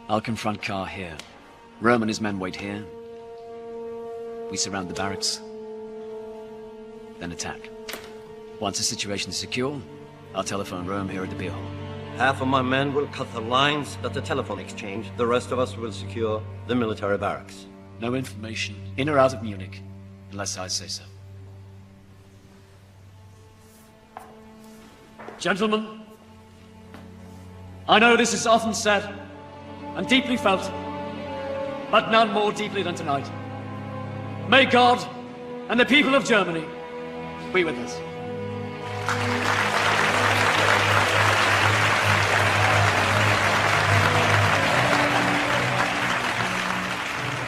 I'll confront Kahr here. Röhm and his men wait here. We surround the barracks, then attack. Once the situation is secure, I'll telephone Röhm here at the beer hall. Half of my men will cut the lines at the telephone exchange. The rest of us will secure the military barracks. No information, in or out of Munich, unless I say so. Gentlemen, I know this is often said and deeply felt, but none more deeply than tonight. May God and the people of Germany be with us.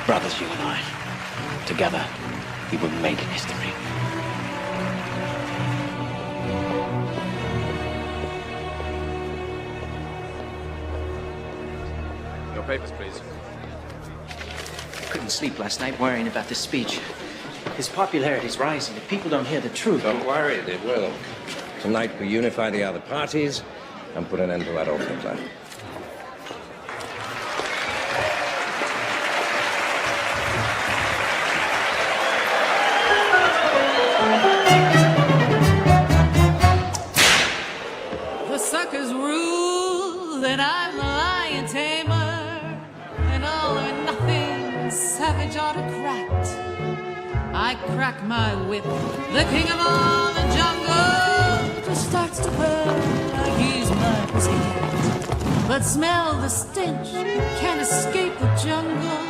Brothers, you and I, together, we will make history. Your papers, please. I couldn't sleep last night worrying about this speech. His popularity's rising. If people don't hear the truth... Don't worry, they will. Tonight we unify the other parties and put an end to that awful plan. The suckers rule, and I'm the lion tamer, an all or nothing savage autocrat. I crack my whip, the king of all the jungle just starts to purr like he's my pussycat. But smell the stench, can't escape the jungle,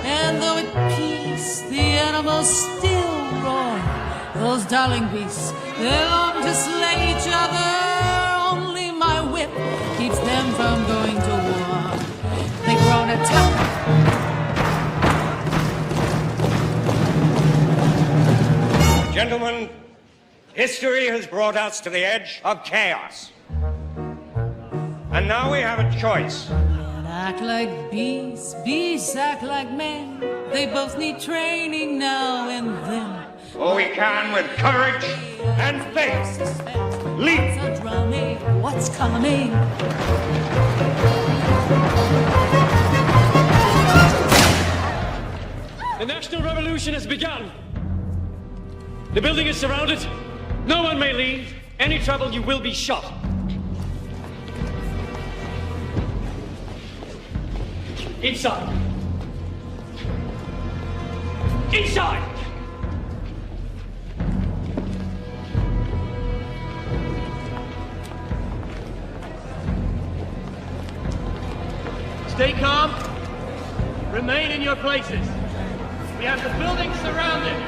and though at peace, the animals still roar. Those darling beasts, they long to slay each other. Only my whip keeps them from going to war. They've grown a tough. Gentlemen, history has brought us to the edge of chaos. And now we have a choice. Men act like beasts, beasts act like men. They both need training now and then. Or we can, with courage and faith, leap. What's a drumming? What's coming? The National Revolution has begun. The building is surrounded. No one may leave. Any trouble, you will be shot. Inside. Inside! Stay calm. Remain in your places. We have the building surrounded.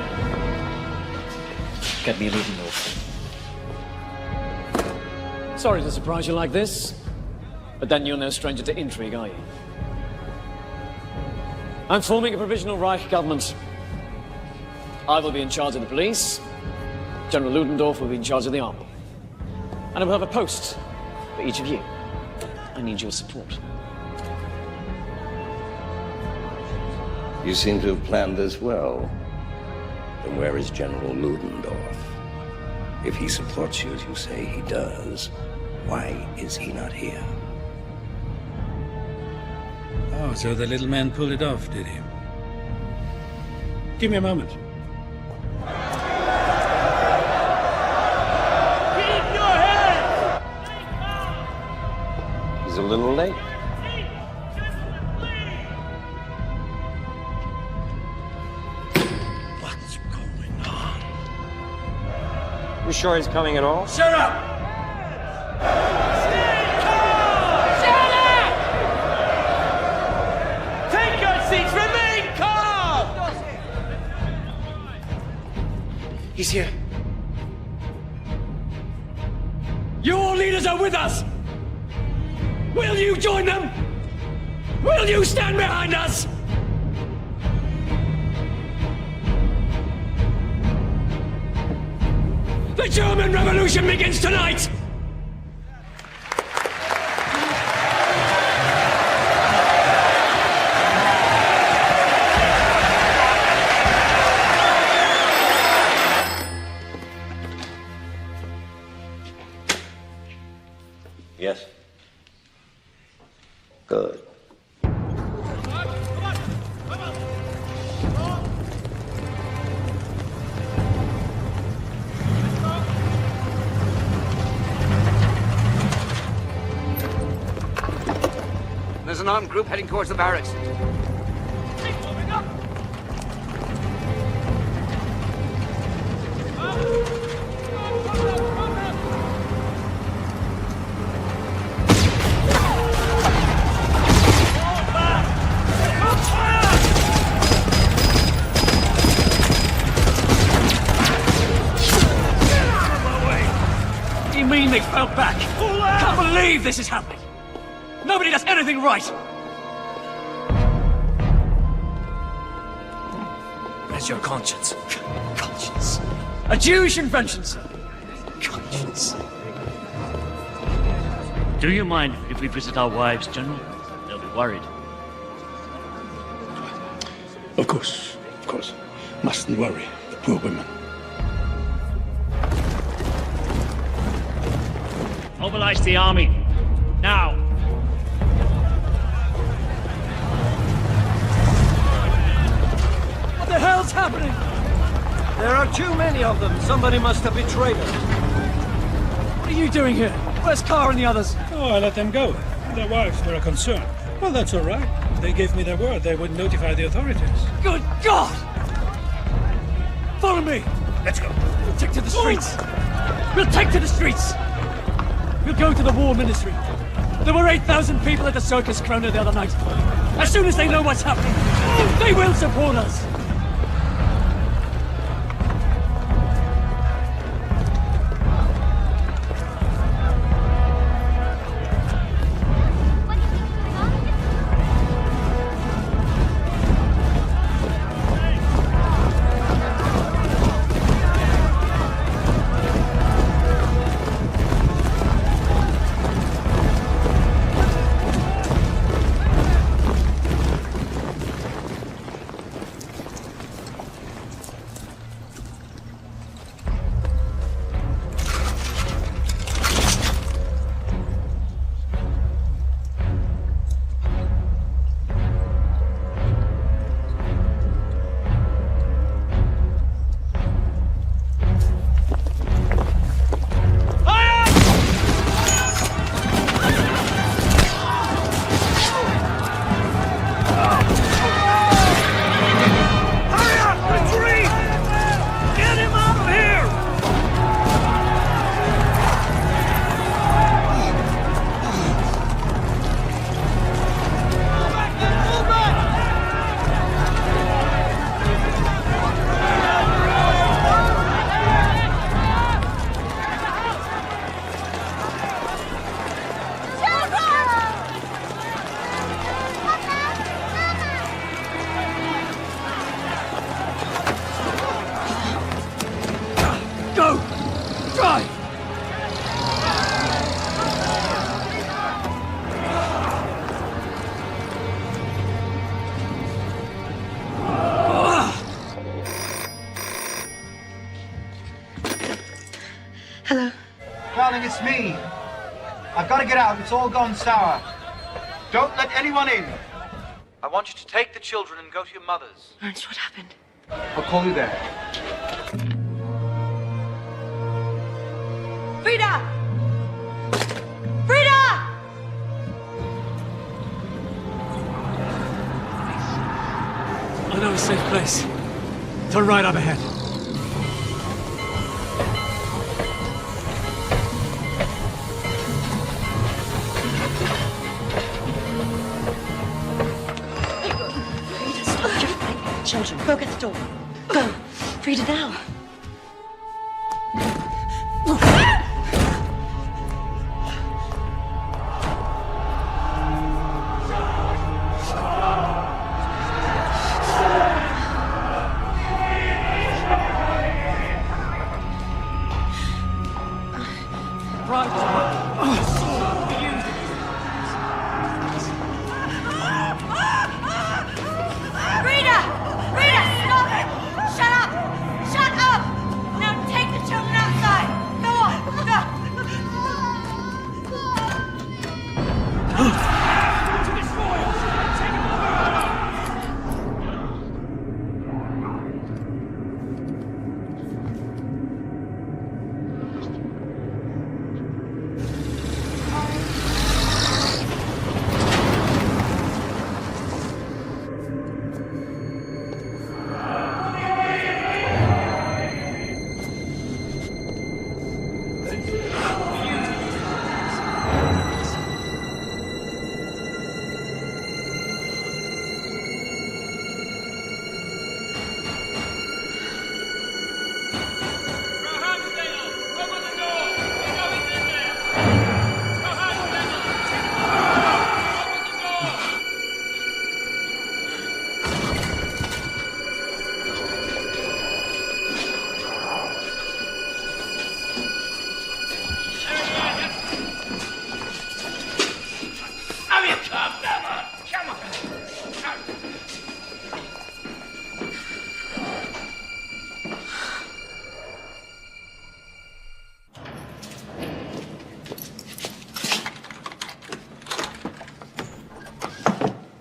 Get me leaving off. Sorry to surprise you like this, but then you're no stranger to intrigue, are you? I'm forming a provisional Reich government. I will be in charge of the police. General Ludendorff will be in charge of the army. And I will have a post for each of you. I need your support. You seem to have planned this well. Then where is General Ludendorff? If he supports you as you say he does, why is he not here? Oh, so the little man pulled it off, did he? Give me a moment. Keep your head! He's a little late. What's going on? You sure he's coming at all? Shut up! Take your seats! Remain calm! He's here. Your leaders are with us! Will you join them? Will you stand behind us? The German Revolution begins tonight! Yes. Good. There's an armed group heading towards the barracks. out back. I can't believe this is happening. Nobody does anything right. Where's your conscience? Conscience. A Jewish invention, sir. Conscience. Do you mind if we visit our wives, General? They'll be worried. Of course, of course. Mustn't worry, the poor women. Mobilize the army. Now. What the hell's happening? There are too many of them. Somebody must have betrayed us. What are you doing here? Where's Carr and the others? Oh, I let them go. Their wives were a concern. Well, that's all right. If they gave me their word, they would notify the authorities. Good God! Follow me! Let's go. We'll take to the streets! We'll take to the streets! We'll go to the war ministry. There were 8,000 people at the Circus Krona the other night. As soon as they know what's happening, they will support us! Hello. Darling, it's me. I've got to get out. It's all gone sour. Don't let anyone in. I want you to take the children and go to your mother's. Ernst, what happened? I'll call you there. Frida! Frida! I know a safe place. Turn right up ahead. Children, go get the door. Go. Frida, now. Frida! Frida, stop! Shut up! Shut up!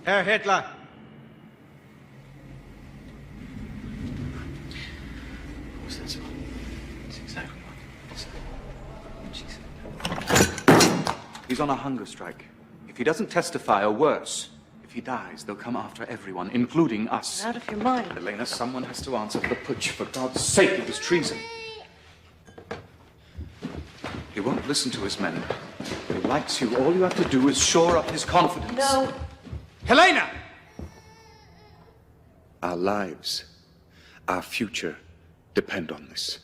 Herr Hitler. What's this one? It's exactly what she said. He's on a hunger strike. If he doesn't testify, or worse, if he dies, they'll come after everyone, including us. Out of your mind. Elena, someone has to answer for the putsch. For God's sake, it was treason. He won't listen to his men. He likes you. All you have to do is shore up his confidence. No. Helena! Our lives, our future, depend on this.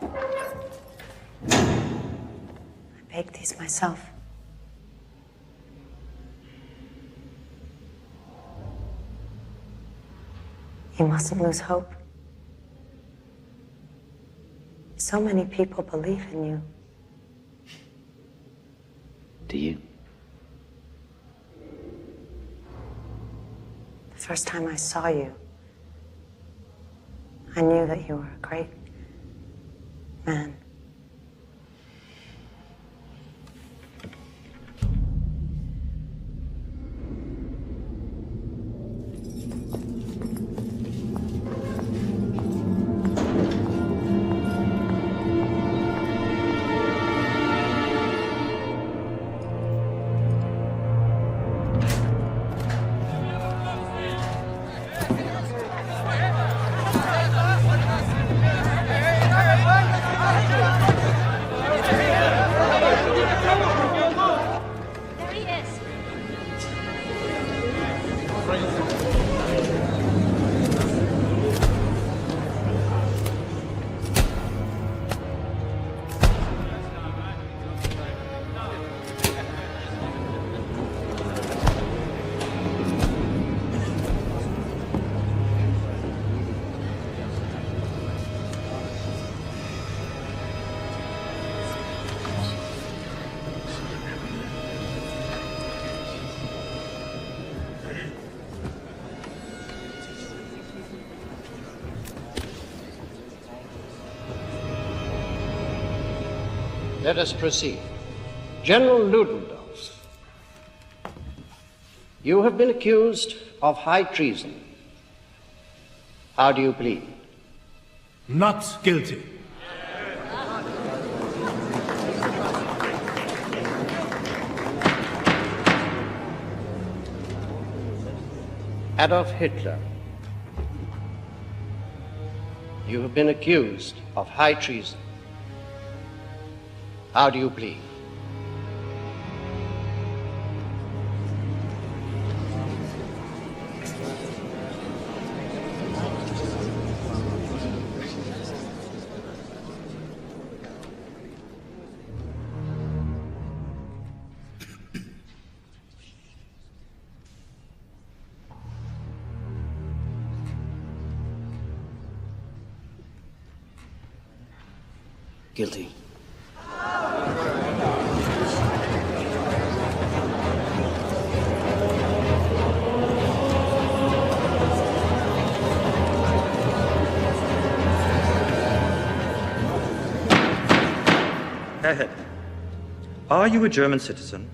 I baked these myself. You mustn't lose hope. So many people believe in you. Do you? The first time I saw you, I knew that you were a great man. Let us proceed. General Ludendorff, you have been accused of high treason. How do you plead? Not guilty. Adolf Hitler, you have been accused of high treason. How do you plead? Guilty. Herr Hitler, are you a German citizen?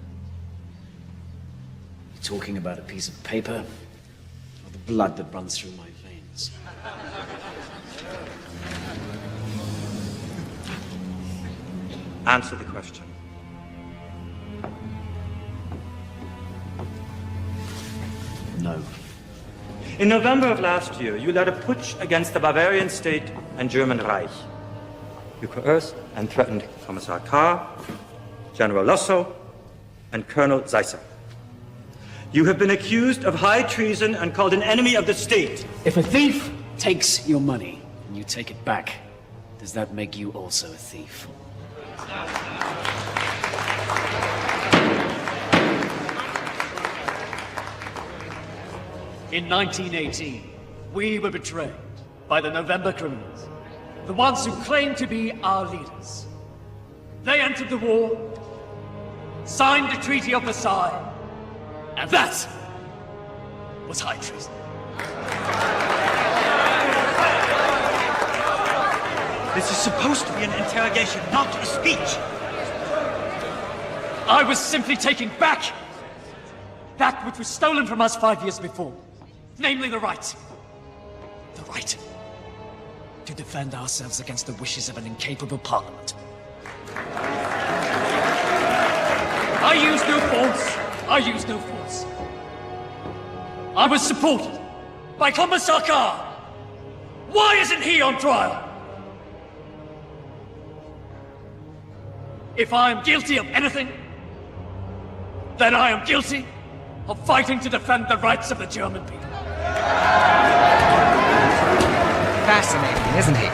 You talking about a piece of paper or the blood that runs through my veins? Answer the question. No. In November of last year, you led a putsch against the Bavarian state and German Reich. You coerced and threatened Commissar Carr, General Lossow, and Colonel Seisser. You have been accused of high treason and called an enemy of the state. If a thief takes your money and you take it back, does that make you also a thief? In 1918, we were betrayed by the November criminals, the ones who claimed to be our leaders. They entered the war, signed the Treaty of Versailles, and that was high treason. This is supposed to be an interrogation, not a speech. I was simply taking back that which was stolen from us 5 years before. Namely the right to defend ourselves against the wishes of an incapable parliament. I used no force. I was supported by Commissar Carr. Why isn't he on trial? If I am guilty of anything, then I am guilty of fighting to defend the rights of the German people. Fascinating, isn't he?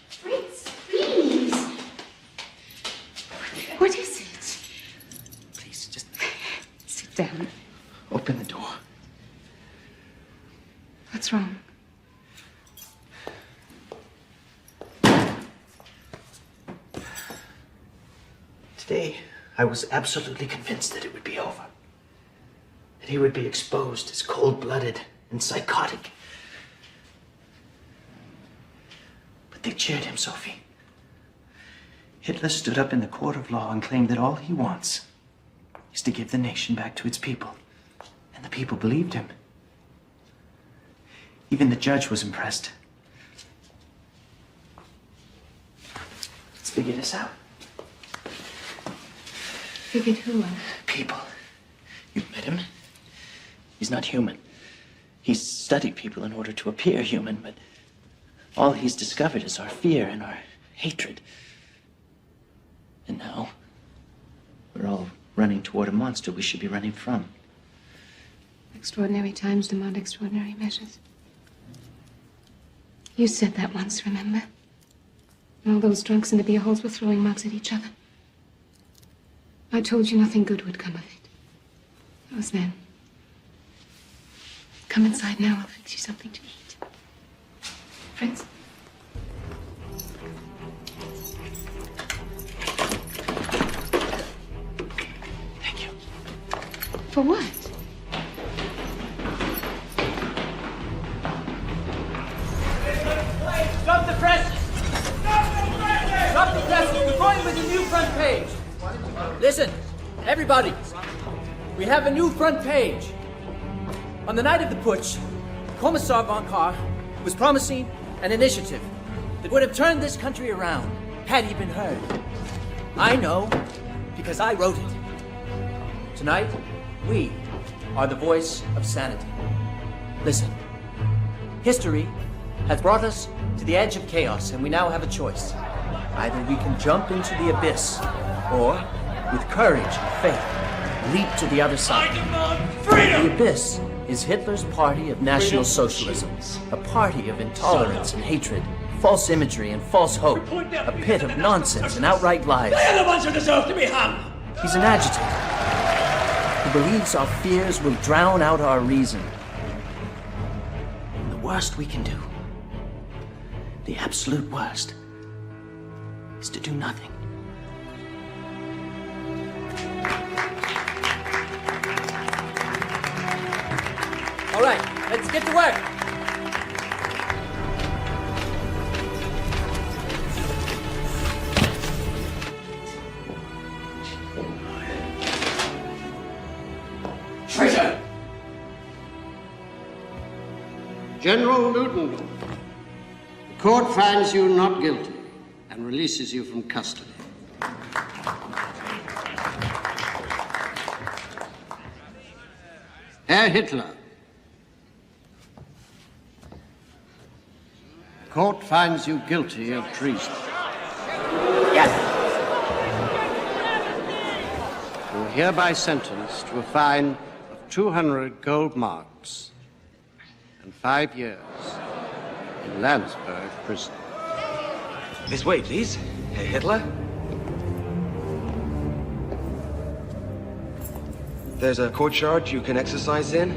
Fritz, please. What is it? Please, just Sit down. open the door. What's wrong? Today, I was absolutely convinced that it would be over. That he would be exposed as cold-blooded and psychotic. But they cheered him, Sophie. Hitler stood up in the court of law and claimed that all he wants is to give the nation back to its people. And the people believed him. Even the judge was impressed. Let's figure this out. Figured who out? People. You've met him. He's not human. He's studied people in order to appear human, but all he's discovered is our fear and our hatred. And now, we're all running toward a monster we should be running from. Extraordinary times demand extraordinary measures. You said that once, remember? All those drunks in the beer halls were throwing mugs at each other. I told you nothing good would come of it. That was then. Come inside now, I'll fix you something to eat. Fritz? Thank you. For what? Stop the press! Stop the press! We're going with a new front page. Listen, everybody. We have a new front page. On the night of the putsch, Commissar von Kahr was promising an initiative that would have turned this country around had he been heard. I know because I wrote it. Tonight, we are the voice of sanity. Listen, history has brought us to the edge of chaos, and we now have a choice. Either we can jump into the abyss, or, with courage and faith, leap to the other side. I demand freedom! The abyss is Hitler's party of National Socialism, a party of intolerance and hatred, false imagery and false hope, a pit of nonsense and outright lies. They are the ones who deserve to be hung! He's an agitator who believes our fears will drown out our reason. And the worst we can do, the absolute worst, is to do nothing. All right, let's get to work. Traitor! General Ludendorff, the court finds you not guilty and releases you from custody. Herr Hitler, the court finds you guilty of treason. Yes. You are hereby sentenced to a fine of 200 gold marks and 5 years in Landsberg prison. This way, please. Herr Hitler? There's a courtyard you can exercise in.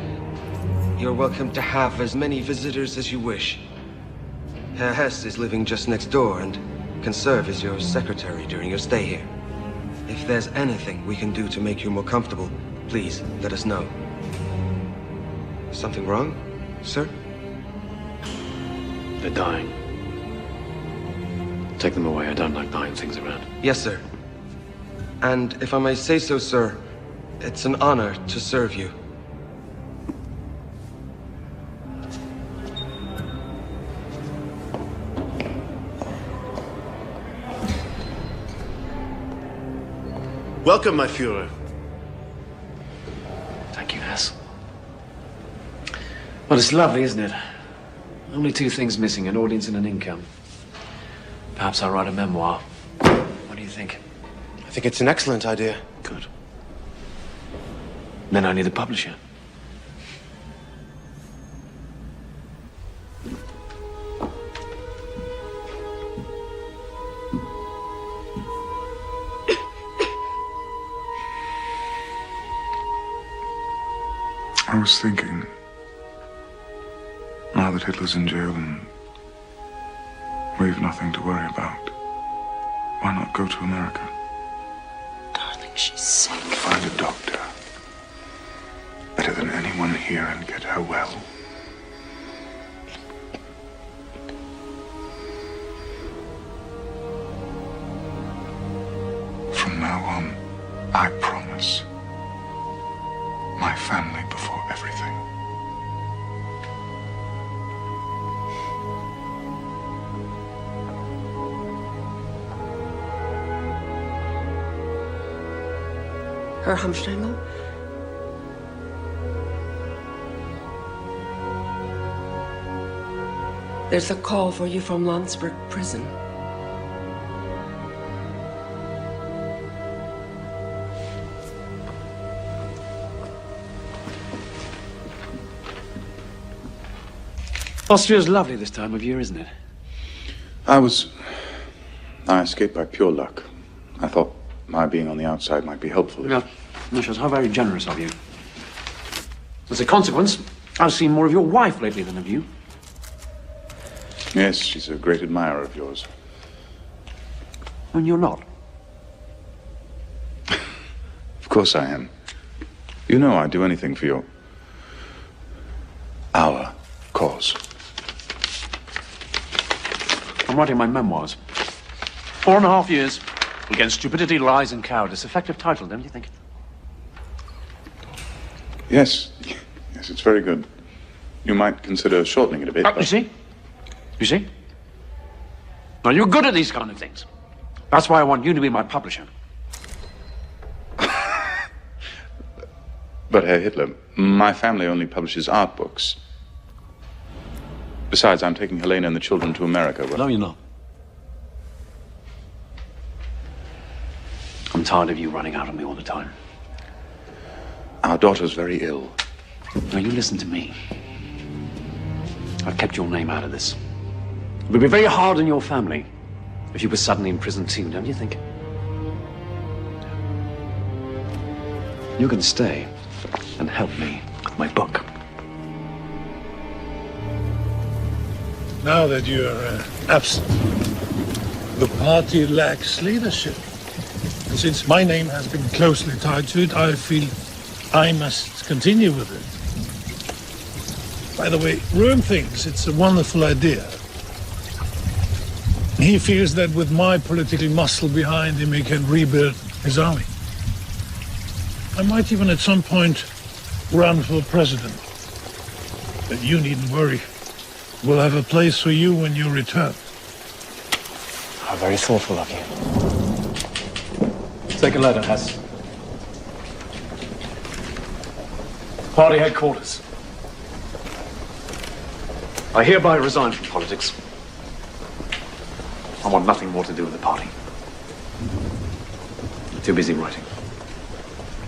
You're welcome to have as many visitors as you wish. Herr Hess is living just next door and can serve as your secretary during your stay here. If there's anything we can do to make you more comfortable, please let us know. Something wrong, sir? They're dying. Take them away. I don't like dying things around. Yes, sir. And if I may say so, sir, it's an honor to serve you. Welcome, my Führer. Thank you, Hess. Well, it's lovely, isn't it? Only two things missing, an audience and an income. Perhaps I'll write a memoir. What do you think? I think it's an excellent idea. Good. Then I need a publisher. I was thinking, now that Hitler's in jail and we've nothing to worry about, why not go to America? Darling, she's sick. Find a doctor. Better than anyone here and get her well. From now on, I promise. My family before everything. Herr Hamstengel? There's a call for you from Landsberg prison. Austria's lovely this time of year, isn't it? I escaped by pure luck. I thought my being on the outside might be helpful. No, Michels, how very generous of you. As a consequence, I've seen more of your wife lately than of you. Yes, she's a great admirer of yours. And you're not? Of course I am. You know I'd do anything for our cause. I'm writing my memoirs. 4.5 years against stupidity, lies, and cowardice. Effective title, don't you think? Yes. Yes, it's very good. You might consider shortening it a bit. You see? You see? Now, you're good at these kind of things. That's why I want you to be my publisher. But, Herr Hitler, my family only publishes art books. Besides, I'm taking Helena and the children to America. No, you're not. I'm tired of you running out on me all the time. Our daughter's very ill. Now, you listen to me. I've kept your name out of this. It would be very hard on your family if you were suddenly in prison too, don't you think? You can stay and help me with my book. Now that you're absent, the party lacks leadership. And since my name has been closely tied to it, I feel I must continue with it. By the way, Röhm thinks it's a wonderful idea. He feels that with my political muscle behind him, he can rebuild his army. I might even at some point run for president. But you needn't worry. We'll have a place for you when you return. How very thoughtful of you. Take a letter, Hess. Party headquarters. I hereby resign from politics. I want nothing more to do with the party. I'm too busy writing.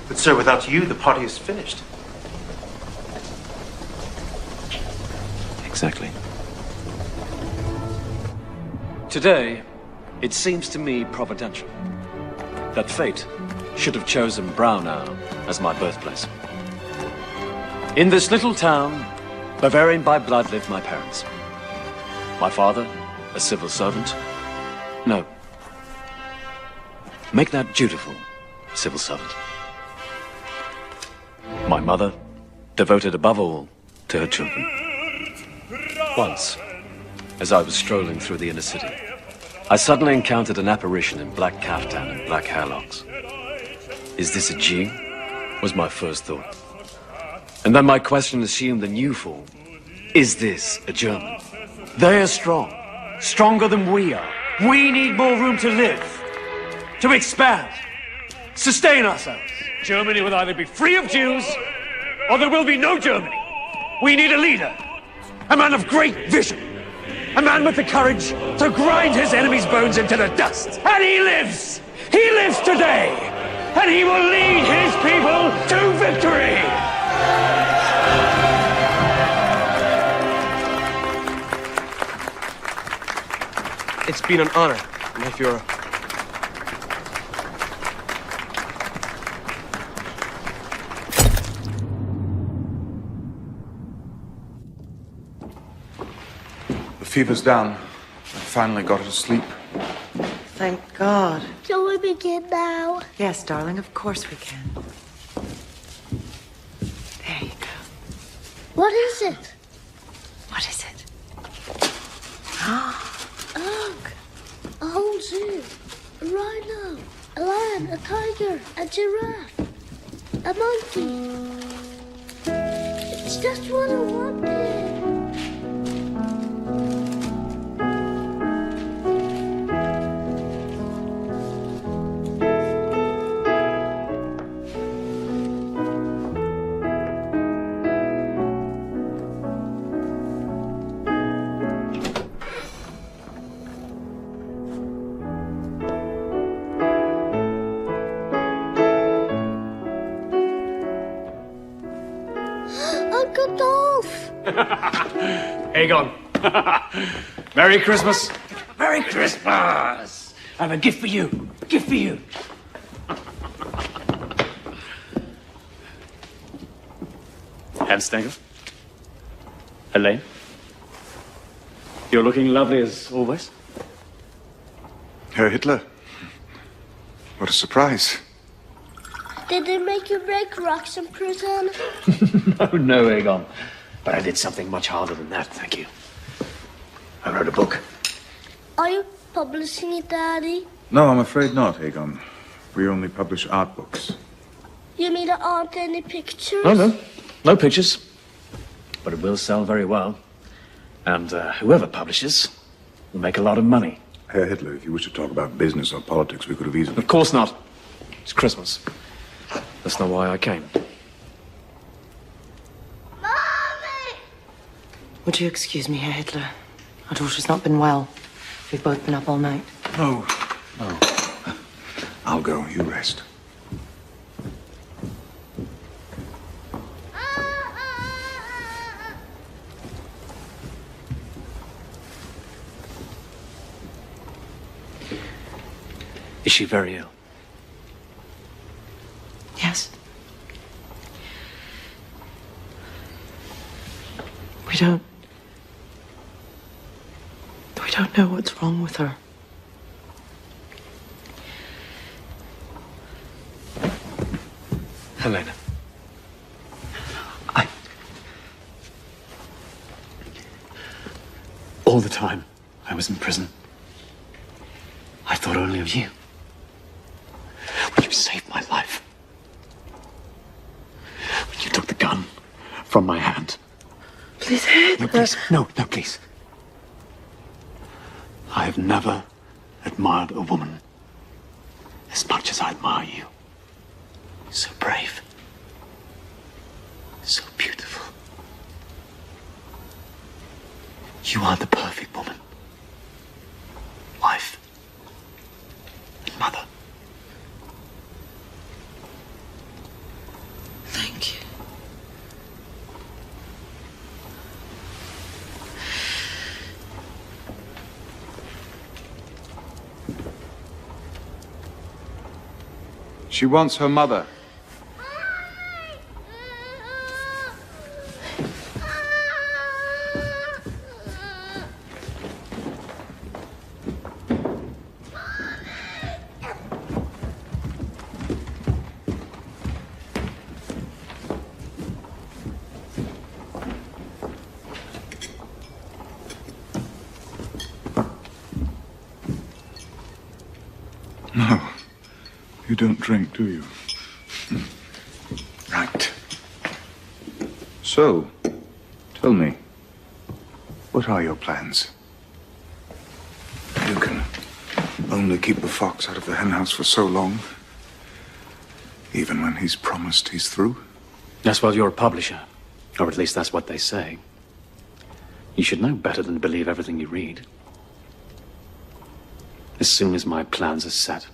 But, sir, without you, the party is finished. Exactly. Today, it seems to me providential that fate should have chosen Braunau as my birthplace. In this little town, Bavarian by blood, lived my parents. My father, a civil servant. No. Make that dutiful civil servant. My mother, devoted above all to her children. Once, as I was strolling through the inner city, I suddenly encountered an apparition in black caftan and black hairlocks. Is this a Jew? Was my first thought. And then my question assumed a new form. Is this a German? They are strong, stronger than we are. We need more room to live, to expand, sustain ourselves. Germany will either be free of Jews, or there will be no Germany. We need a leader, a man of great vision, a man with the courage to grind his enemy's bones into the dust. And he lives! He lives today! And he will lead his people to victory! It's been an honor, my Führer. The fever's down. I finally got her to sleep. Thank God. Can we begin now? Yes, darling, of course we can. There you go. What is it? What is it? Look, a whole zoo, a rhino, a lion, a tiger, a giraffe, a monkey. It's just what I wanted. Uncle Dolph! Aegon. Merry Christmas. Merry Christmas. I have a gift for you. A gift for you. Handstanger. Helene. You're looking lovely as always. Herr Hitler. What a surprise. Did they make you break rocks in prison? No, Aegon. But I did something much harder than that, thank you. I wrote a book. Are you publishing it, Daddy? No, I'm afraid not, Aegon. We only publish art books. You mean there aren't any pictures? No. No pictures. But it will sell very well. And whoever publishes will make a lot of money. Herr Hitler, if you wish to talk about business or politics, we could have easily... Of course not. It's Christmas. That's not why I came. Would you excuse me, Herr Hitler? Our daughter's not been well. We've both been up all night. No. I'll go. You rest. Is she very ill? Yes. We don't know what's wrong with her. Helena. All the time I was in prison, I thought only of you. When you saved my life. When you took the gun from my hand. Please, Hitler. No, please. No, please. I have never admired a woman as much as I admire you. So brave. So beautiful. You are the perfect woman. Wife. And mother. Thank you. She wants her mother. No. You don't drink, do you? Right. So, tell me, what are your plans? You can only keep the fox out of the henhouse for so long, even when he's promised he's through. That's well, you're a publisher. Or at least that's what they say. You should know better than to believe everything you read. As soon as my plans are set,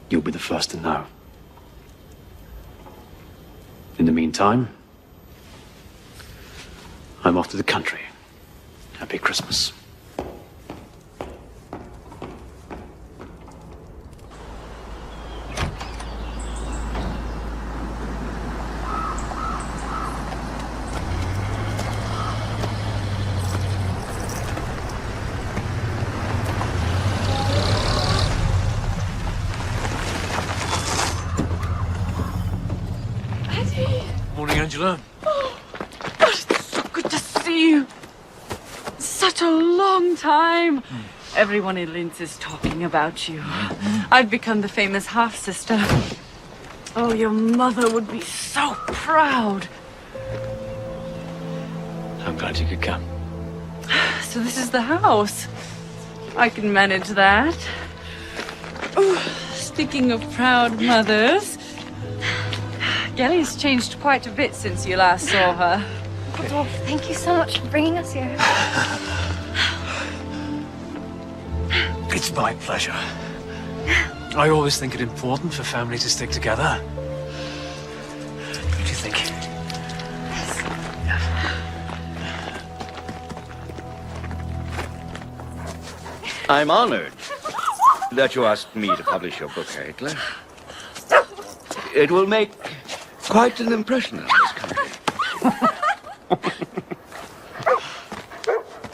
you'll be the first to know. In the meantime, I'm off to the country. Happy Christmas. Morning, Angela. Oh, God, it's so good to see you. Such a long time. Everyone in Linz is talking about you. I've become the famous half-sister. Oh, your mother would be so proud. I'm glad you could come. So this is the house. I can manage that. Ooh, speaking of proud mothers, Gelly's changed quite a bit since you last saw her. Oh, thank you so much for bringing us here. It's my pleasure. I always think it important for family to stick together. Don't you think? I'm honored that you asked me to publish your book, Hitler. It will make quite an impression on this country.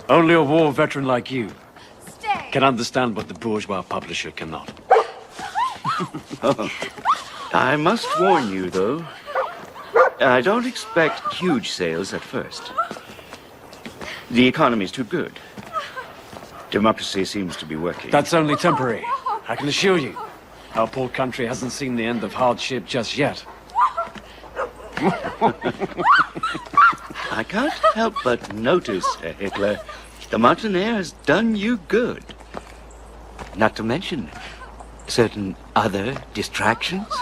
Only a war veteran like you can understand what the bourgeois publisher cannot. Oh, I must warn you, though. I don't expect huge sales at first. The economy's too good. Democracy seems to be working. That's only temporary. I can assure you. Our poor country hasn't seen the end of hardship just yet. I can't help but notice, Herr Hitler, the mountain air has done you good. Not to mention certain other distractions.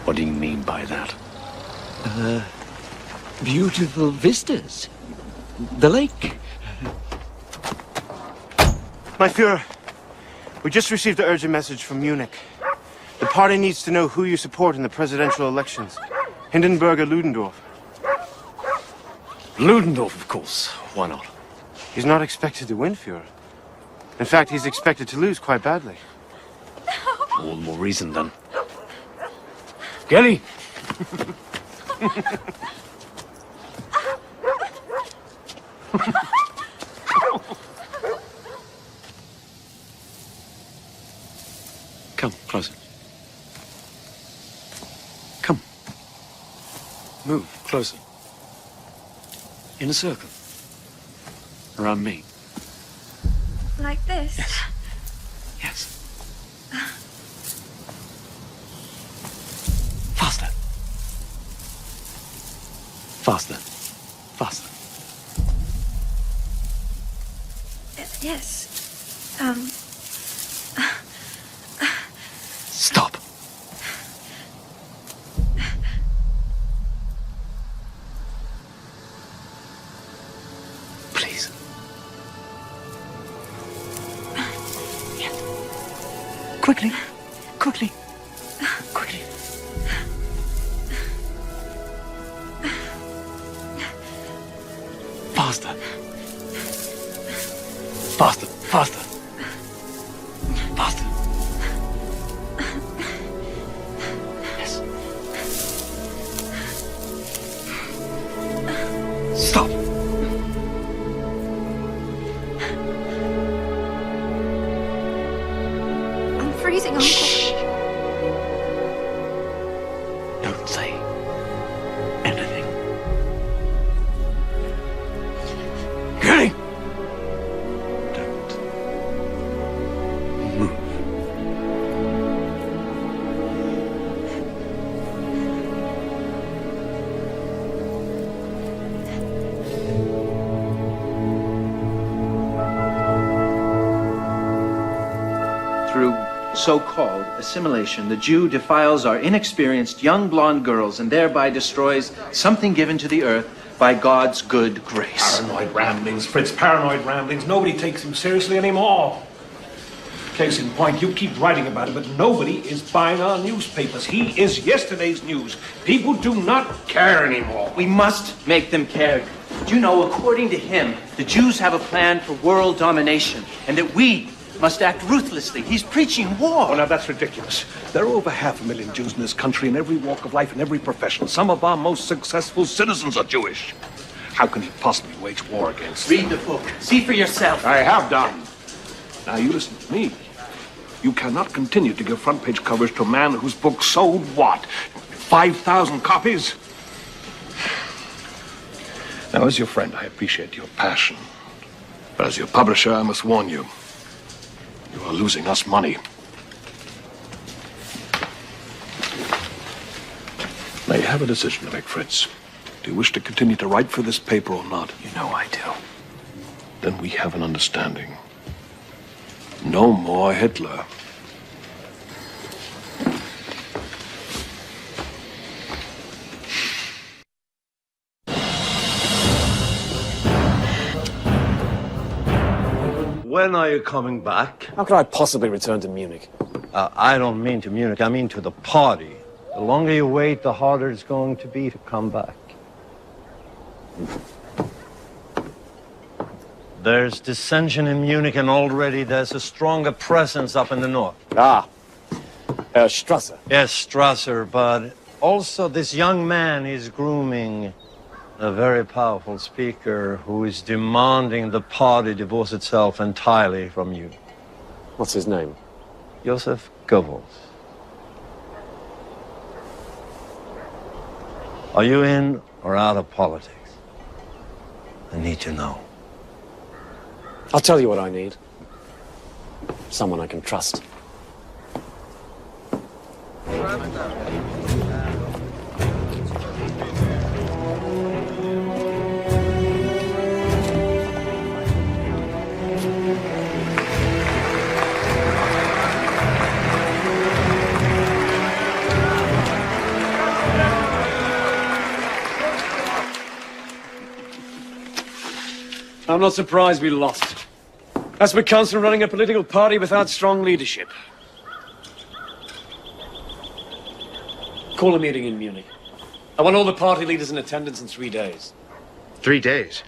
What do you mean by that? Beautiful vistas. The lake. My Führer, we just received an urgent message from Munich. The party needs to know who you support in the presidential elections. Hindenburg or Ludendorff? Ludendorff, of course. Why not? He's not expected to win, Führer. In fact, he's expected to lose quite badly. All the more reason, then. Gelly! Come, closer. Come. Move, closer. In a circle. Around me. Like this? Yes. Faster. Faster. Faster. Yes. Stop. Please. Quickly. Quickly. Quickly. Faster. Faster. Faster. Faster. Yes. Stop. I'm freezing, Uncle. Shh. Don't say anything. Kenny! Through so-called assimilation, the Jew defiles our inexperienced young blonde girls and thereby destroys something given to the earth by God's good grace. Paranoid ramblings, Fritz, paranoid ramblings. Nobody takes him seriously anymore. Case in point, you keep writing about it, but nobody is buying our newspapers. He is yesterday's news. People do not care anymore. We must make them care. Do you know, according to him, the Jews have a plan for world domination, and that we must act ruthlessly. He's preaching war. Oh, now that's ridiculous. There are over 500,000 Jews in this country in every walk of life, in every profession. Some of our most successful citizens are Jewish. How can he possibly wage war against them? Read the book. See for yourself. I have done. Now you listen to me. You cannot continue to give front page coverage to a man whose book sold what? 5,000 copies? Now, as your friend, I appreciate your passion. But as your publisher, I must warn you. You are losing us money. Now, you have a decision to make, Fritz. Do you wish to continue to write for this paper or not? You know I do. Then we have an understanding. No more Hitler. When are you coming back? How could I possibly return to Munich? I don't mean to Munich, I mean to the party. The longer you wait, the harder it's going to be to come back. There's dissension in Munich, and already there's a stronger presence up in the north. Ah, Strasser. Yes, Strasser, but also this young man is grooming a very powerful speaker who is demanding the party divorce itself entirely from you. What's his name? Joseph Goebbels. Are you in or out of politics? I need to know. I'll tell you what I need. Someone I can trust. I'm not surprised we lost. That's what comes from running a political party without strong leadership. Call a meeting in Munich. I want all the party leaders in attendance in 3 days. 3 days?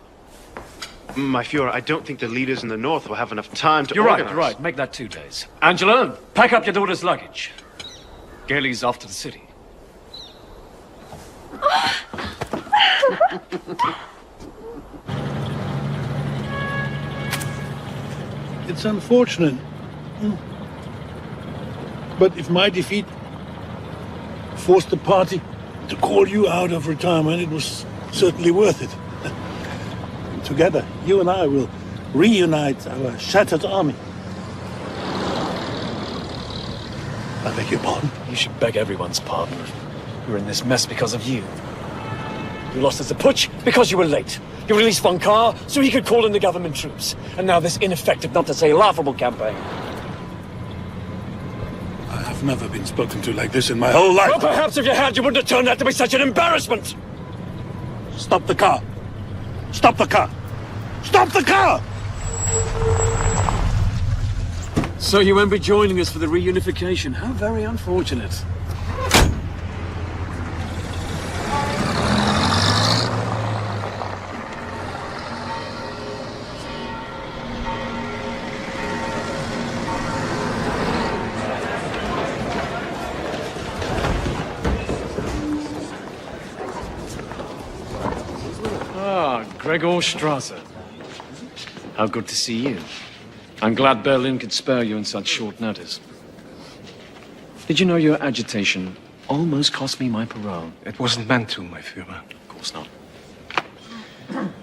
My Fuhrer, I don't think the leaders in the north will have enough time to You're organize. right. Make that 2 days. Angela, pack up your daughter's luggage. Gailey's off to the city. It's unfortunate. But if my defeat forced the party to call you out of retirement, it was certainly worth it. Together, you and I will reunite our shattered army. I beg your pardon? You should beg everyone's pardon. We're in this mess because of you. You lost at the putsch because you were late. You released Von Kahr so he could call in the government troops. And now this ineffective, not to say laughable campaign. I have never been spoken to like this in my whole life. Well, perhaps if you had, you wouldn't have turned out to be such an embarrassment. Stop the car. Stop the car. Stop the car! So you won't be joining us for the reunification. How very unfortunate. Gregor Strasser. How good to see you. I'm glad Berlin could spare you in such short notice. Did you know your agitation almost cost me my parole? It wasn't meant to, my Führer. Of course not.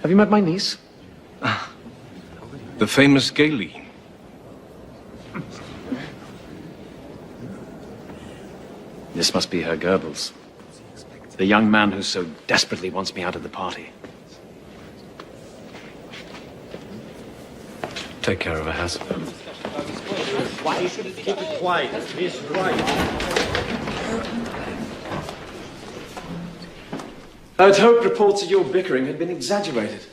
Have you met my niece? The famous Gailey. This must be Herr Goebbels. The young man who so desperately wants me out of the party. Take care of her, Hass. Why should it keep it quiet? He's right. I'd hoped reports of your bickering had been exaggerated.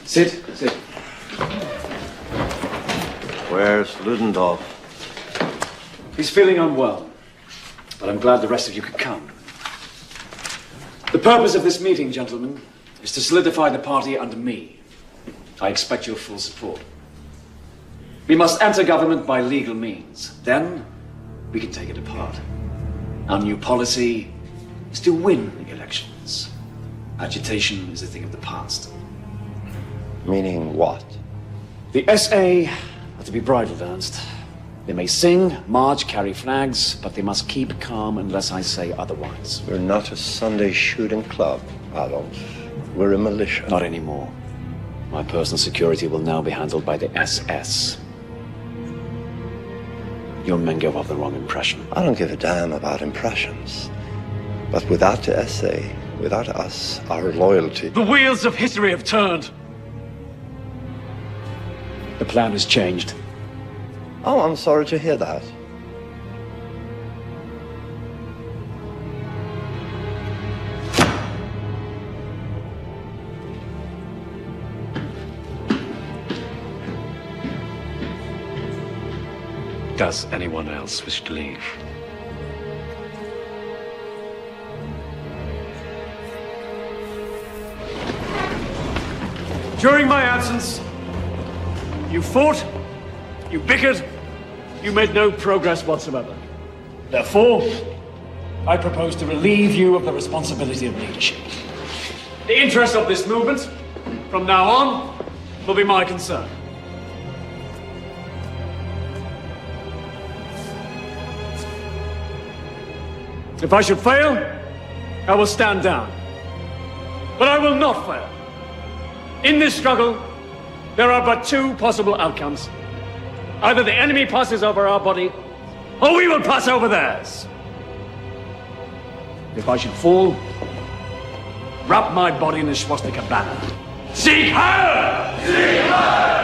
Sit. Where's Ludendorff? He's feeling unwell, but I'm glad the rest of you could come. The purpose of this meeting, gentlemen, is to solidify the party under me. I expect your full support. We must enter government by legal means. Then, we can take it apart. Our new policy is to win elections. Agitation is a thing of the past. Meaning what? The SA are to be bridled, Ernst. They may sing, march, carry flags, but they must keep calm unless I say otherwise. We're not a Sunday shooting club, Adolf. We're a militia. Not anymore. My personal security will now be handled by the SS. Your men give off the wrong impression. I don't give a damn about impressions. But without the SA, without us, our loyalty... The wheels of history have turned. The plan has changed. Oh, I'm sorry to hear that. Does anyone else wish to leave? During my absence, you fought, you bickered, you made no progress whatsoever. Therefore, I propose to relieve you of the responsibility of leadership. The interest of this movement, from now on, will be my concern. If I should fail, I will stand down. But I will not fail. In this struggle, there are but two possible outcomes. Either the enemy passes over our body, or we will pass over theirs. If I should fall, wrap my body in a swastika banner. Sieg Heil! Sieg Heil!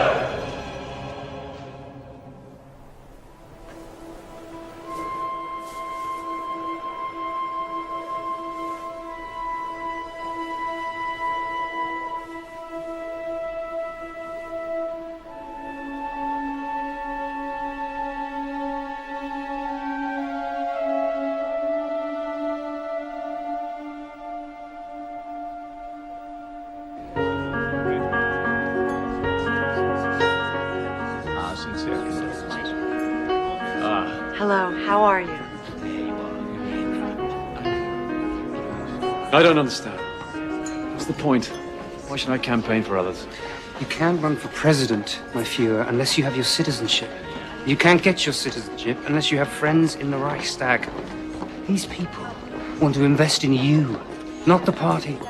Hello, how are you? I don't understand. What's the point? Why should I campaign for others? You can't run for president, my Führer, unless you have your citizenship. You can't get your citizenship unless you have friends in the Reichstag. These people want to invest in you, not the party.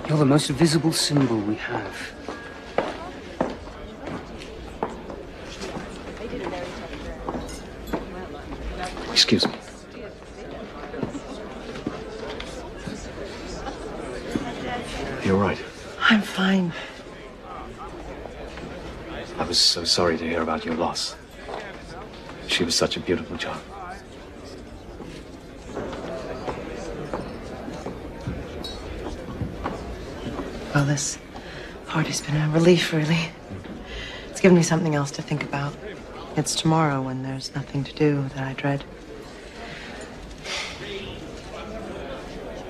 You're the most visible symbol we have. Excuse me. You're right. I'm fine. I was so sorry to hear about your loss. She was such a beautiful child. Well, this party's been a relief, really. It's given me something else to think about. It's tomorrow when there's nothing to do that I dread.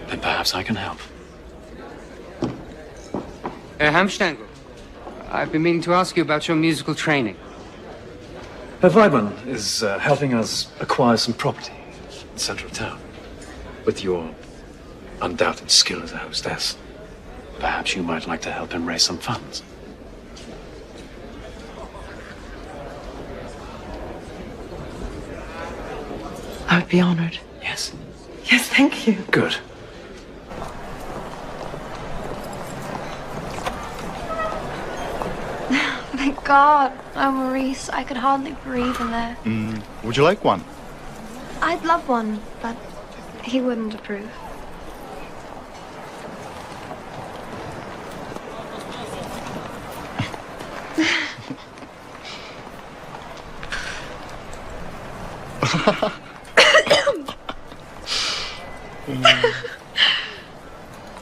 Then perhaps I can help. Herr Hamstangl, I've been meaning to ask you about your musical training. Herr Weidmann is helping us acquire some property in the center of town. With your undoubted skill as a hostess, Perhaps you might like to help him raise some funds. I would be honored. Yes. Yes, thank you. Good. Thank God. Oh, Maurice, I could hardly breathe in there. Would you like one? I'd love one, but he wouldn't approve.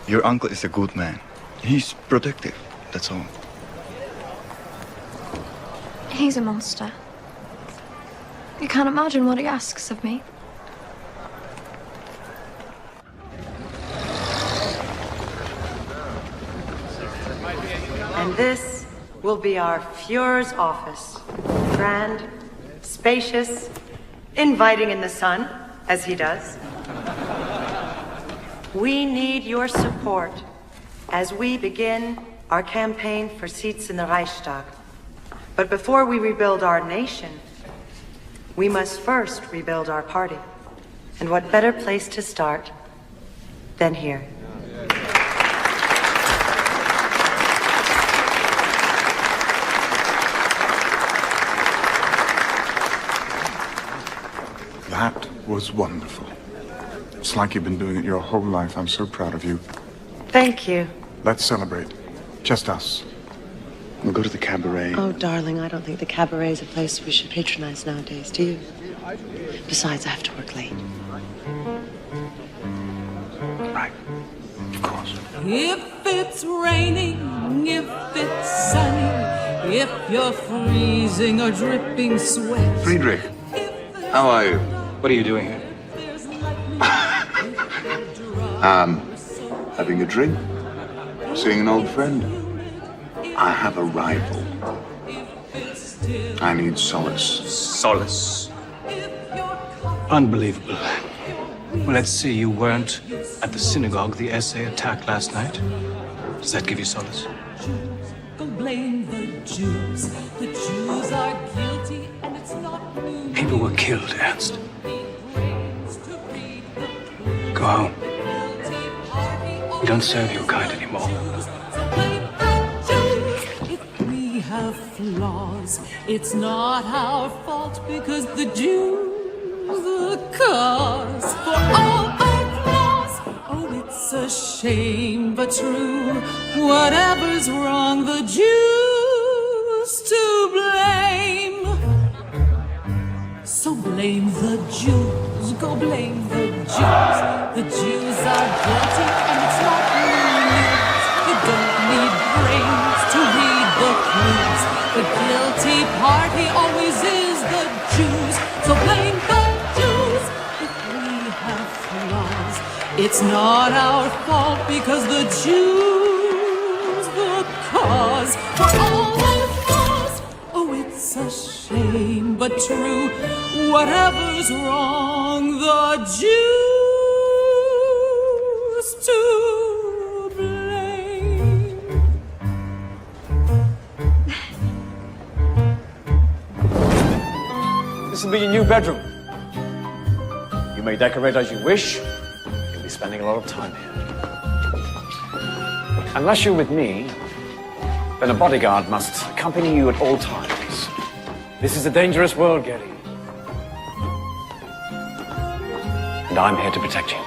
Your uncle is a good man. He's protective, that's all. He's a monster. You can't imagine what he asks of me. And this will be our Fuhrer's office. Grand, spacious, inviting in the sun, as he does. We need your support as we begin our campaign for seats in the Reichstag. But before we rebuild our nation, we must first rebuild our party. And what better place to start than here? That was wonderful. It's like you've been doing it your whole life. I'm so proud of you. Thank you. Let's celebrate. Just us. We'll go to the cabaret. Oh, darling, I don't think the cabaret is a place we should patronize nowadays, do you? Besides, I have to work late. Right. Of course. If it's raining, if it's sunny, if you're freezing or dripping sweat. Friedrich, how are you? What are you doing here? Having a drink? Seeing an old friend? I have a rival. I need solace. Solace. Unbelievable. Well, let's see, you weren't at the synagogue the essay attack last night. Does that give you solace? Don't blame the Jews. The Jews are guilty, and it's not new. People were killed, Ernst. Go home. We don't serve your kind anymore. If we have flaws, it's not our fault because the Jews are the cause for all our flaws. Oh, it's a shame, but true. Whatever's wrong, the Jews to blame. So blame the Jews, go blame the Jews. The Jews are guilty and it's not news. You don't need brains to read the clues. The guilty party always is the Jews. So blame the Jews if we have flaws. It's not our fault because the Jews the cause for all our flaws. Oh, it's a shame, but true. Whatever's wrong, the Jews to blame. This will be your new bedroom. You may decorate as you wish. You'll be spending a lot of time here. Unless you're with me, then a bodyguard must accompany you at all times. This is a dangerous world, Getty. And I'm here to protect you.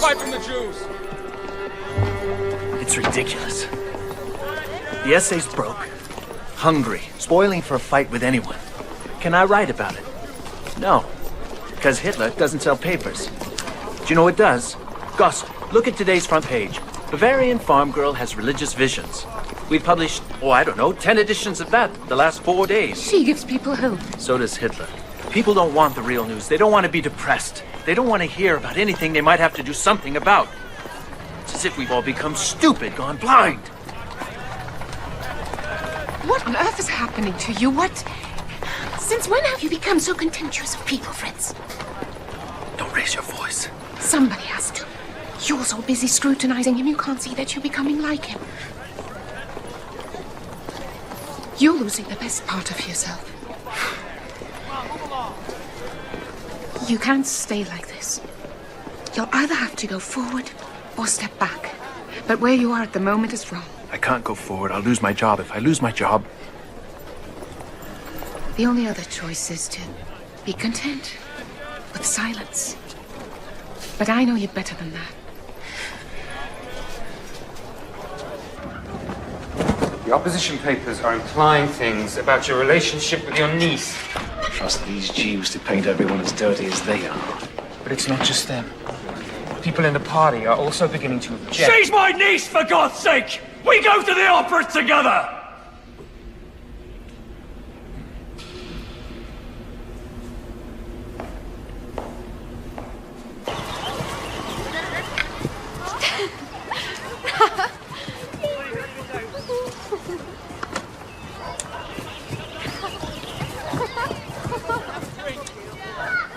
From the Jews. It's ridiculous. The essay's broke, hungry, spoiling for a fight with anyone. Can I write about it? No, because Hitler doesn't sell papers. Do you know what does? Gossip. Look at today's front page. Bavarian farm girl has religious visions. We've published, 10 editions of that the last 4 days. She gives people hope. So does Hitler. People don't want the real news. They don't want to be depressed. They don't want to hear about anything they might have to do something about. It's as if we've all become stupid, gone blind. What on earth is happening to you? What? Since when have you become so contemptuous of people, Fritz? Don't raise your voice. Somebody has to. You're so busy scrutinizing him, you can't see that you're becoming like him. You're losing the best part of yourself. You can't stay like this. You'll either have to go forward or step back. But where you are at the moment is wrong. I can't go forward. I'll lose my job. If I lose my job... The only other choice is to be content with silence. But I know you better than that. The opposition papers are implying things about your relationship with your niece. Trust these Jews to paint everyone as dirty as they are. But it's not just them. People in the party are also beginning to object. She's my niece, for God's sake! We go to the opera together!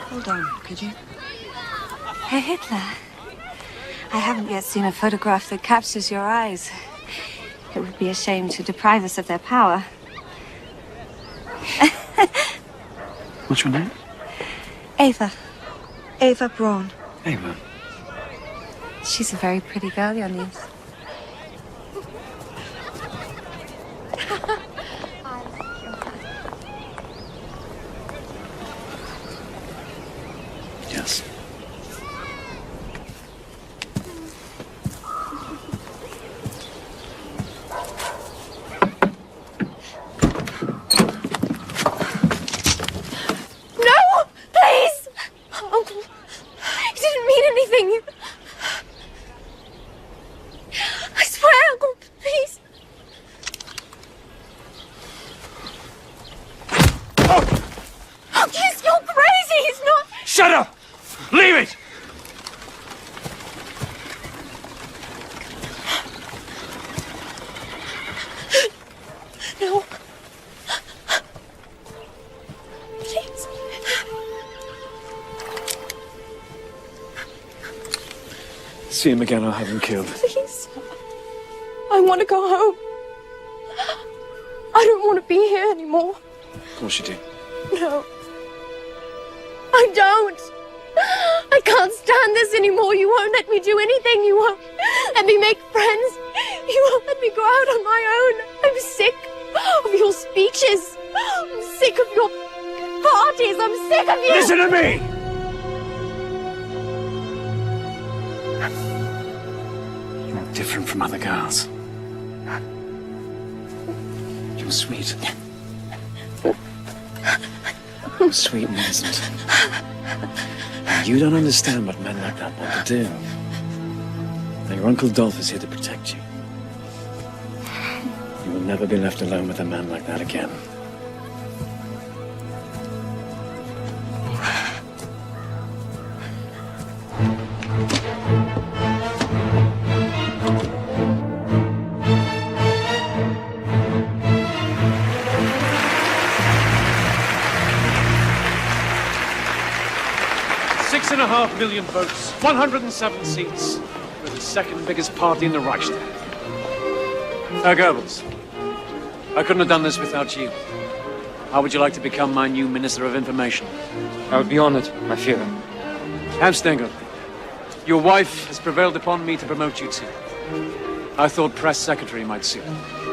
Hold on, could you? Herr Hitler, I haven't yet seen a photograph that captures your eyes. It would be a shame to deprive us of their power. What's your name? Ava. Ava Braun. Ava. She's a very pretty girl, your niece. Yes. No! Please! Uncle, he didn't mean anything. I swear, Uncle, please. Oh, yes, you're crazy! He's not... Shut up! Leave it! No. Please. See him again, I'll have him killed. Please. I want to go home. I don't want to be here anymore. Of course you do. No. I don't. I can't stand this anymore. You won't let me do anything. You won't let me make friends. You won't let me go out on my own. I'm sick of your speeches. I'm sick of your parties. I'm sick of you. Listen to me! You're different from other girls. You're sweet. You're sweet and innocent. And you don't understand what men like that want to do. Now, your Uncle Dolph is here to protect you. You will never be left alone with a man like that again. $6.5 million votes, 107 seats. We're the second biggest party in the Reichstag. Herr Goebbels, I couldn't have done this without you. How would you like to become my new Minister of Information? I would be honored, my Führer. Herr Stengel, your wife has prevailed upon me to promote you too. I thought press secretary might suit.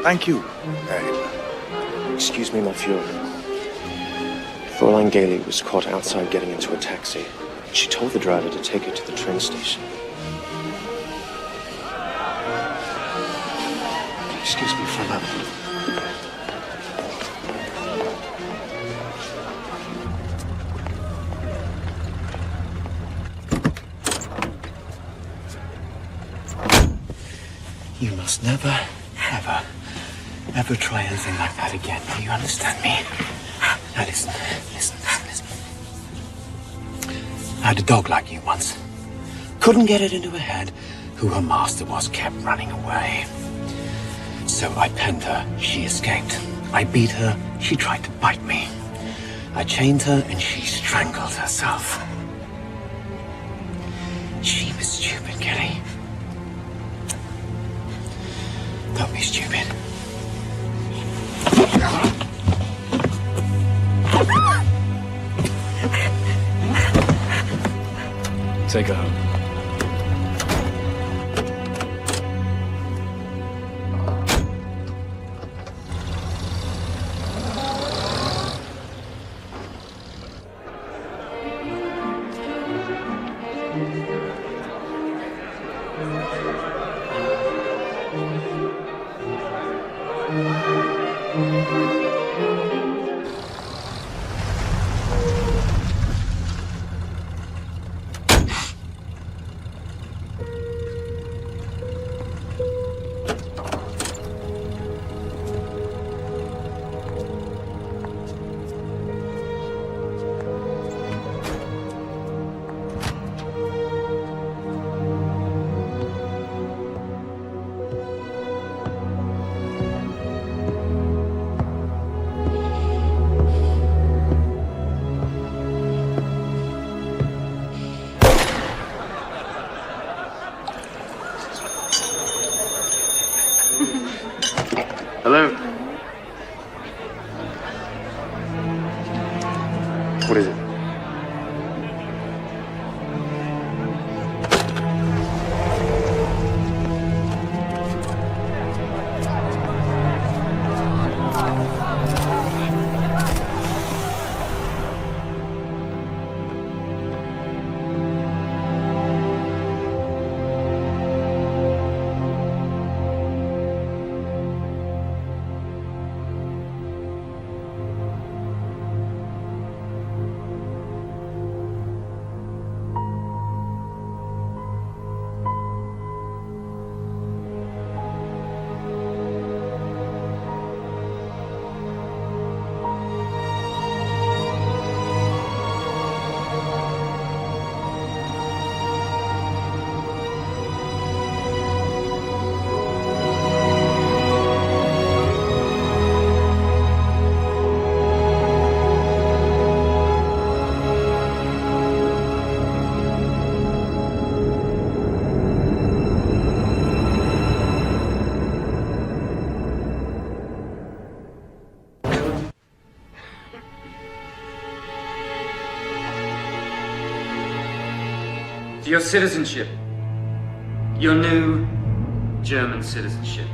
Thank you. Excuse me, my Führer. Fräulein Gailey was caught outside getting into a taxi. She told the driver to take her to the train station. Excuse me for a moment. You must never, ever try anything like that again. Do you understand me? Now listen. had a dog like you once. Couldn't get it into her head who her master was, kept running away. So I penned her, she escaped. I beat her, she tried to bite me. I chained her and she strangled herself. She was stupid, Kenny. Don't be stupid. Take her home. Hello? What is it? Your citizenship. Your new German citizenship.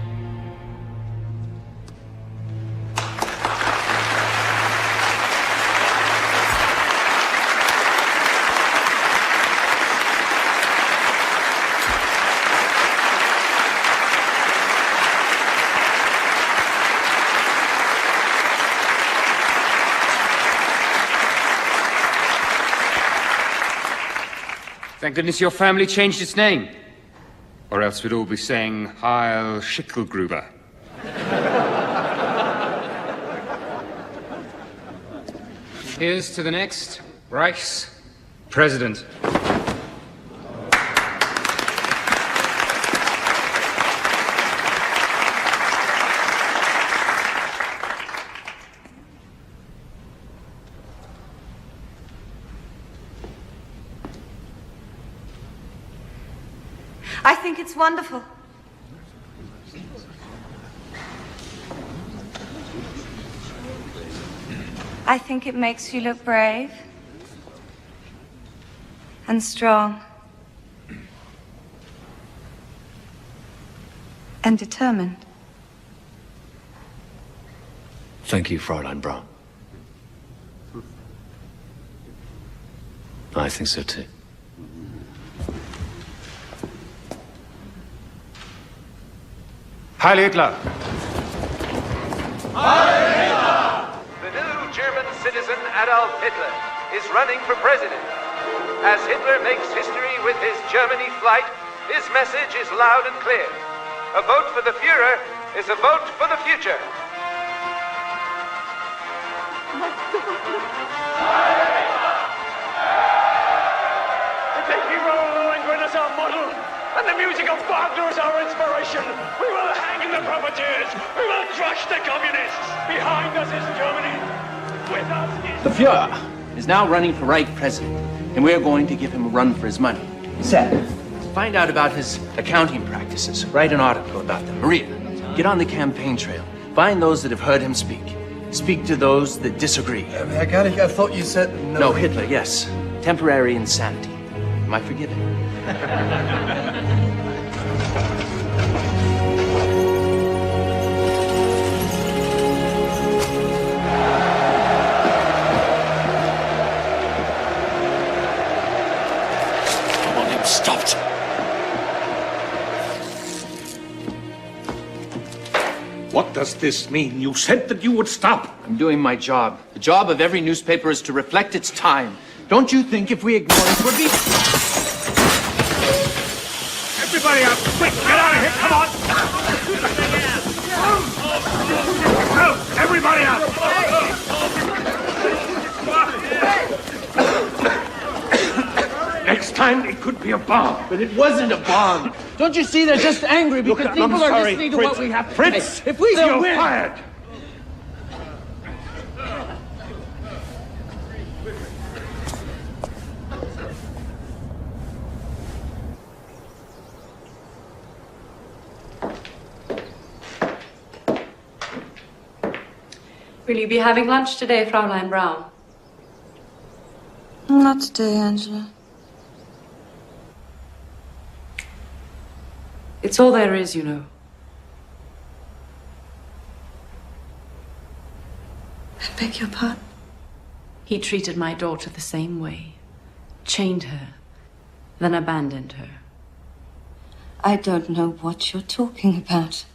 Thank goodness your family changed its name. Or else we'd all be saying Heil Schickelgruber. Here's to the next Reich's president. I think it's wonderful. I think it makes you look brave and strong and determined. Thank you, Fräulein Braun. I think so too. Heil Hitler! The new German citizen Adolf Hitler is running for president. As Hitler makes history with his Germany flight, his message is loud and clear. A vote for the Führer is a vote for the future. music of Wagner is our inspiration. We will hang the profiteers. We will crush the communists. Behind us is Germany. With us is... The Fuhrer is now running for Reich president, and we're going to give him a run for his money. Seth, find out about his accounting practices. Write an article about them. Maria, get on the campaign trail. Find those that have heard him speak. Speak to those that disagree. Herr Garlich, I thought you said no. No, Hitler, yes. Temporary insanity. Am I forgiven? I want him stopped. What does this mean? You said that you would stop. I'm doing my job. The job of every newspaper is to reflect its time. Don't you think if we ignore it, we'll be... Everybody up! Quick, get out of here! Come on! Go! Everybody up! Next time, it could be a bomb. But it wasn't a bomb. Don't you see they're just angry because Look, people I'm sorry, are listening to Fritz. what we have to Fritz, say. If we you're don't win... fired. Will you be having lunch today, Fraulein Braun? Not today, Angela. It's all there is, you know. I beg your pardon? He treated my daughter the same way. Chained her, then abandoned her. I don't know what you're talking about.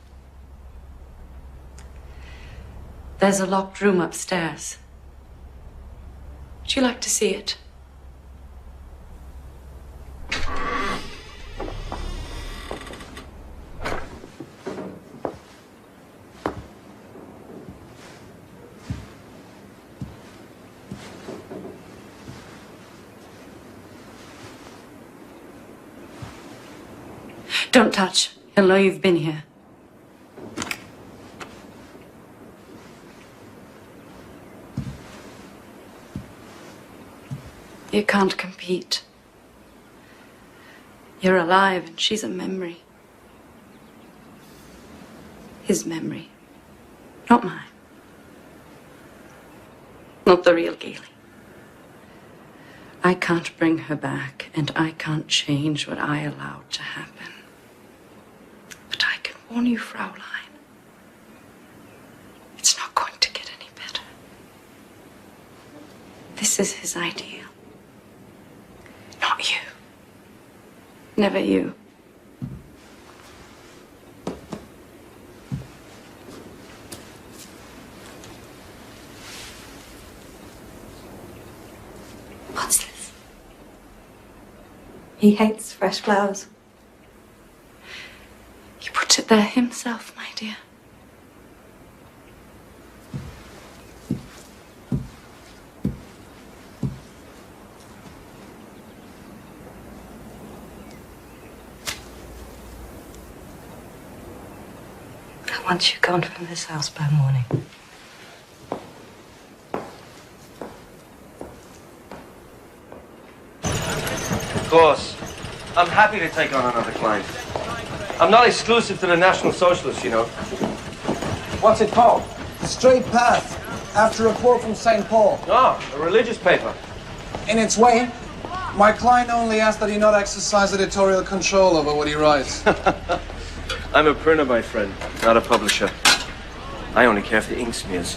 There's a locked room upstairs. Would you like to see it? Don't touch. He'll know you've been here. You can't compete. You're alive and she's a memory. His memory. Not mine. Not the real Gailey. I can't bring her back, and I can't change what I allowed to happen. But I can warn you, Fraulein. It's not going to get any better. This is his ideal. Not you. Never you. What's this? He hates fresh flowers. He put it there himself, my dear. I want you gone from this house by morning. Of course. I'm happy to take on another client. I'm not exclusive to the National Socialists, you know. What's it called? The Straight Path, after a quote from St. Paul. Ah, a religious paper. In its way, my client only asked that he not exercise editorial control over what he writes. I'm a printer, my friend, not a publisher. I only care if the ink smears.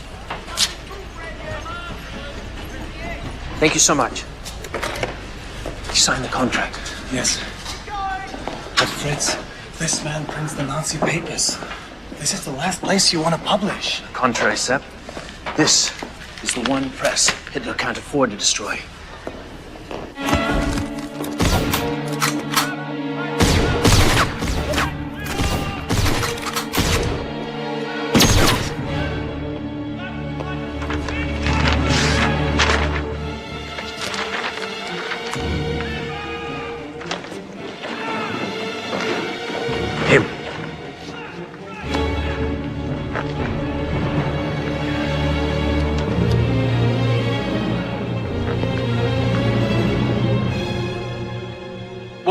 Thank you so much. You signed the contract. Yes. But Fritz, this man prints the Nazi papers. This is the last place you want to publish. Contrary, Sepp. This is the one press Hitler can't afford to destroy.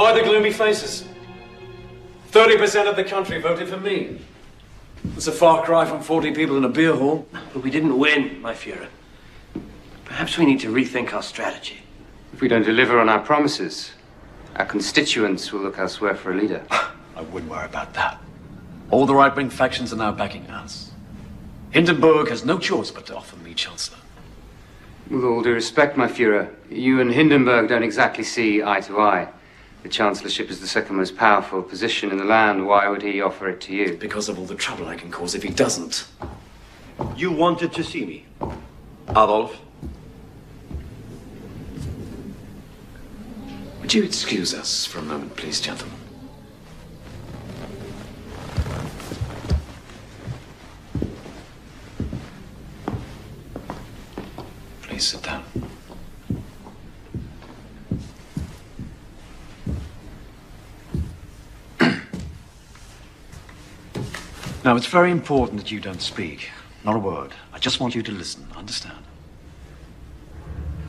Why the gloomy faces? 30% of the country voted for me. It's a far cry from 40 people in a beer hall. But we didn't win, my Führer. Perhaps we need to rethink our strategy. If we don't deliver on our promises, our constituents will look elsewhere for a leader. I wouldn't worry about that. All the right-wing factions are now backing us. Hindenburg has no choice but to offer me Chancellor. With all due respect, my Führer, you and Hindenburg don't exactly see eye to eye. The Chancellorship is the second most powerful position in the land. Why would he offer it to you? Because of all the trouble I can cause if he doesn't. You wanted to see me, Adolf. Would you excuse us for a moment, please, gentlemen? Please sit down. Now, it's very important that you don't speak. Not a word. I just want you to listen. Understand?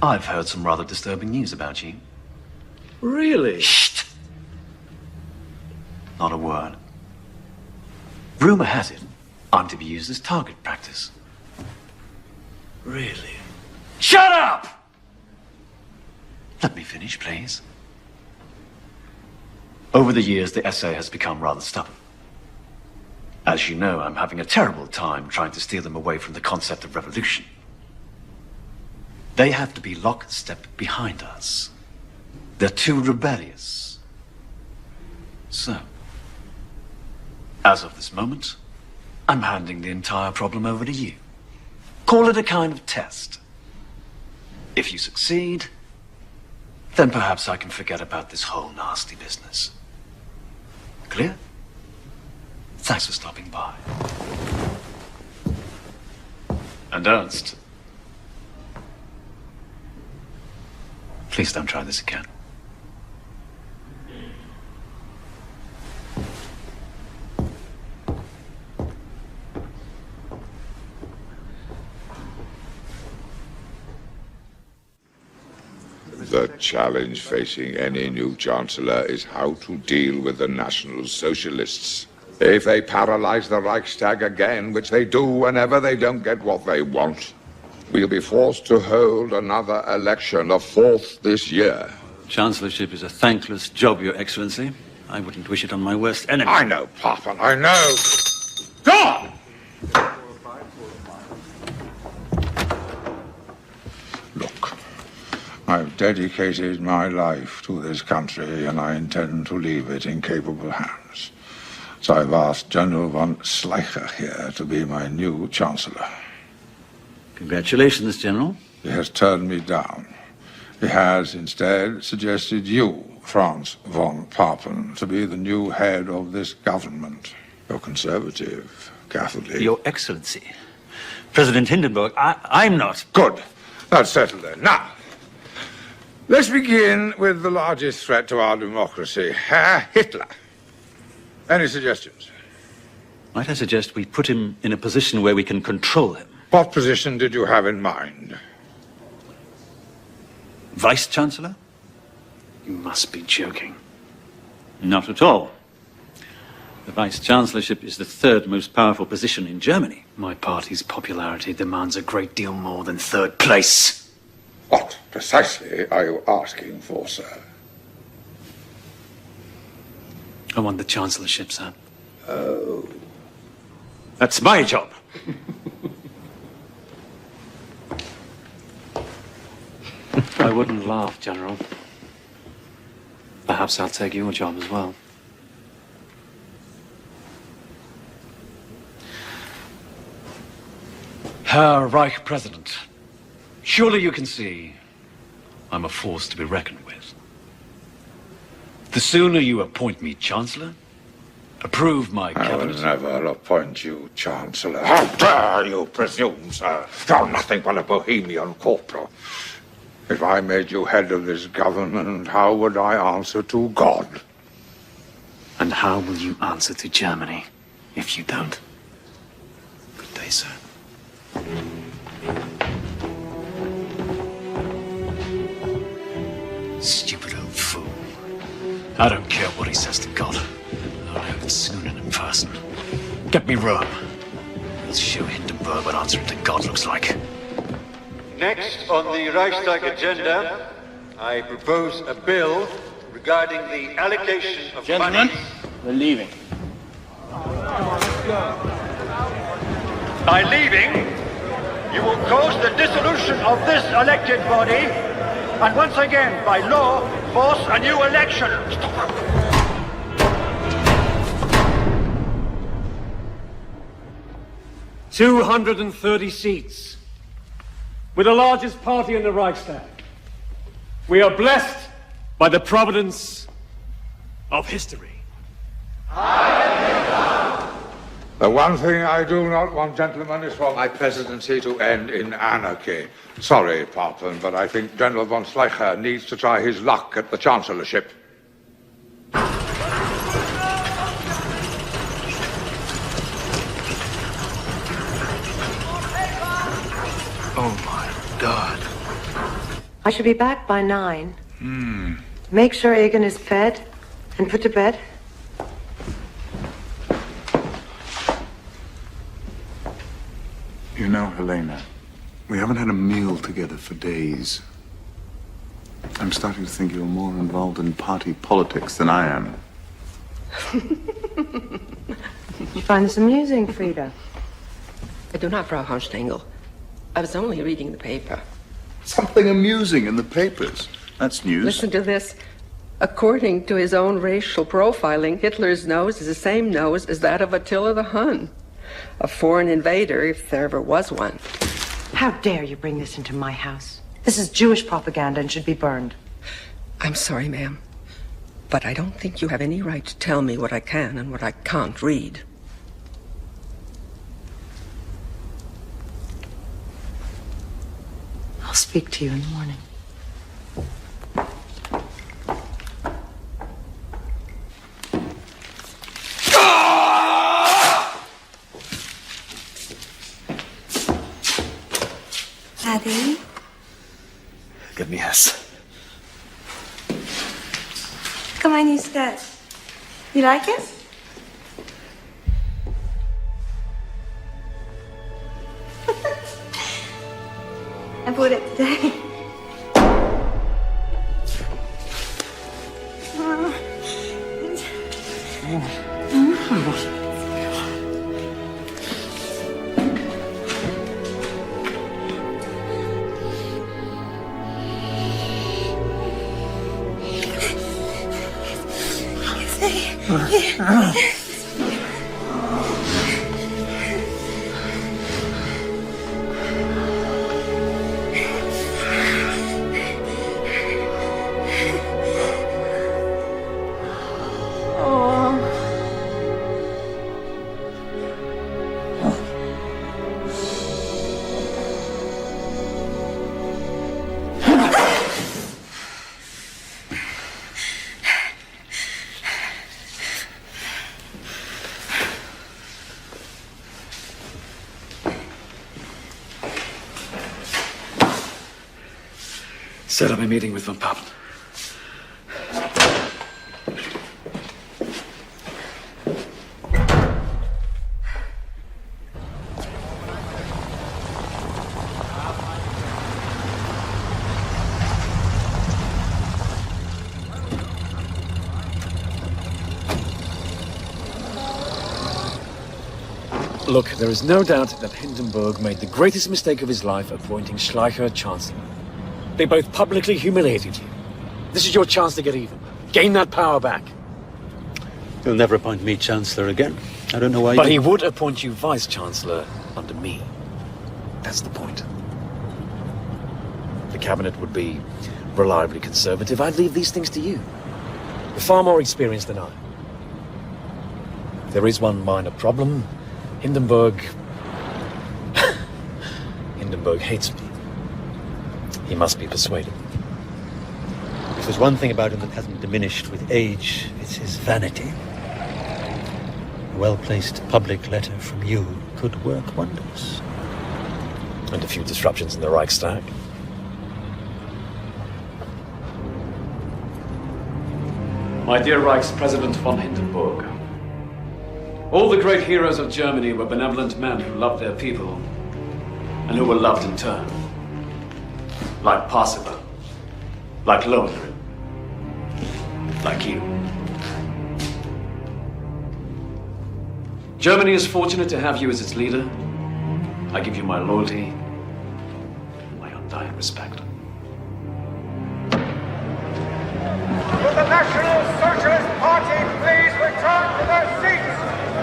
I've heard some rather disturbing news about you. Really? Shh! Not a word. Rumor has it I'm to be used as target practice. Really? Shut up! Let me finish, please. Over the years, the SA has become rather stubborn. As you know, I'm having a terrible time trying to steer them away from the concept of revolution. They have to be lockstep behind us. They're too rebellious. So, as of this moment, I'm handing the entire problem over to you. Call it a kind of test. If you succeed, then perhaps I can forget about this whole nasty business. Clear? Thanks for stopping by. And Ernst, please don't try this again. The challenge facing any new chancellor is how to deal with the National Socialists. If they paralyze the Reichstag again, which they do whenever they don't get what they want, we'll be forced to hold another election, the 4th this year. Chancellorship is a thankless job, Your Excellency. I wouldn't wish it on my worst enemy. I know, Papa, I know. God! Look, I've dedicated my life to this country, and I intend to leave it in capable hands. So I've asked General von Schleicher here to be my new chancellor. Congratulations, General. He has turned me down. He has instead suggested you, Franz von Papen, to be the new head of this government. You're conservative, Catholic. Your Excellency, President Hindenburg, I'm not. Good. That's settled then. Now, let's begin with the largest threat to our democracy, Herr Hitler. Any suggestions? Might I suggest we put him in a position where we can control him? What position did you have in mind? Vice-Chancellor? You must be joking. Not at all. The Vice-Chancellorship is the third most powerful position in Germany. My party's popularity demands a great deal more than third place. What precisely are you asking for, sir? I want the Chancellorship, sir. Oh. That's my job. I wouldn't laugh, General. Perhaps I'll take your job as well. Herr Reich President, surely you can see I'm a force to be reckoned with. The sooner you appoint me Chancellor, approve my cabinet... I will never appoint you Chancellor. How dare you presume, sir? You're nothing but a Bohemian corporal. If I made you head of this government, how would I answer to God? And how will you answer to Germany if you don't? Good day, sir. Stupid old fool. I don't care what he says to God. I'll have it soon and in person. Get me Rome. Let's show Hindenburg what answering to God looks like. Next on the Reichstag agenda, I propose a bill regarding the allocation of Gentlemen, money. we're leaving. By leaving, you will cause the dissolution of this elected body, and once again, by law, force a new election. 230 seats. We're the largest party in the Reichstag. We are blessed by the providence of history. The one thing I do not want, gentlemen, is for my presidency to end in anarchy. Sorry, Parton, but I think General von Schleicher needs to try his luck at the Chancellorship. Oh my God. I should be back by 9. Make sure Egan is fed and put to bed. You know, Helena, we haven't had a meal together for days. I'm starting to think you're more involved in party politics than I am. You find this amusing, Frida? I do not, Frau Hornstengel. I was only reading the paper. Something amusing in the papers. That's news. Listen to this. According to his own racial profiling, Hitler's nose is the same nose as that of Attila the Hun. A foreign invader, if there ever was one. How dare you bring this into my house? This is Jewish propaganda and should be burned. I'm sorry, ma'am, but I don't think you have any right to tell me what I can and what I can't read. I'll speak to you in the morning. Daddy? Give me yes. Look at my new skirt. You like it? I bought it today. Set up a meeting with Von Papen. Look, there is no doubt that Hindenburg made the greatest mistake of his life appointing Schleicher Chancellor. They both publicly humiliated you. This is your chance to get even. Gain that power back. He'll never appoint me Chancellor again. I don't know why. But he would appoint you Vice-Chancellor under me. That's the point. The cabinet would be reliably conservative. I'd leave these things to you. You're far more experienced than I. There is one minor problem. Hindenburg hates me. He must be persuaded. If there's one thing about him that hasn't diminished with age, it's his vanity. A well-placed public letter from you could work wonders. And a few disruptions in the Reichstag. My dear Reich's President von Hindenburg, all the great heroes of Germany were benevolent men who loved their people and who were loved in turn. Like Parsifal, like Lohengrin, like you. Germany is fortunate to have you as its leader. I give you my loyalty and my undying respect. Will the National Socialist Party please return to their seats?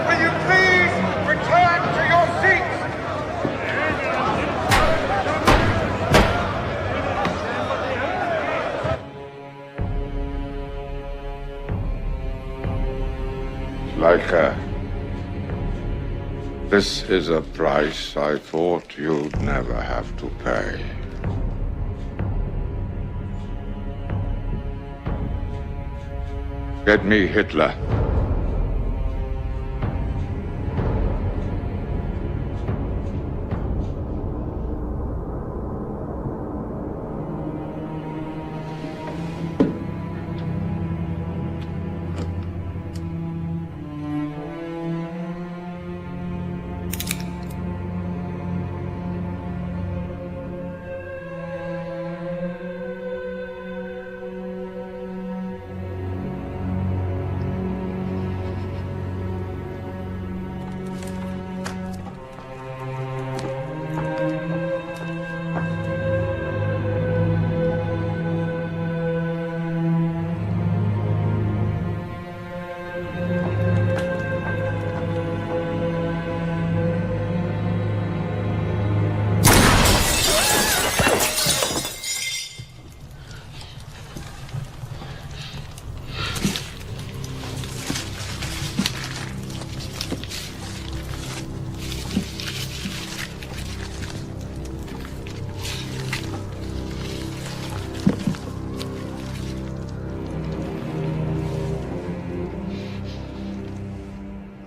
Will you please return to your seats? Leica, this is a price I thought you'd never have to pay. Get me Hitler.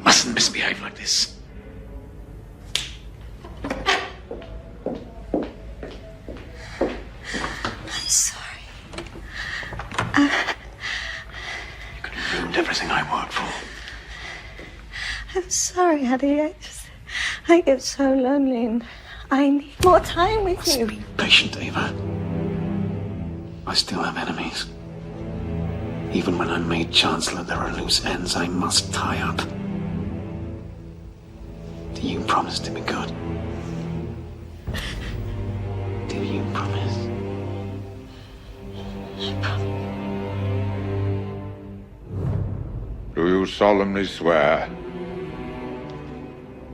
Mustn't misbehave like this. I'm sorry. You could have ruined everything I worked for. I'm sorry, Eddie. I get so lonely and I need more time with you. Be patient, Ava. I still have enemies. Even when I'm made Chancellor, there are loose ends I must tie up. Do you promise to be good? Do you promise? I promise. Do you solemnly swear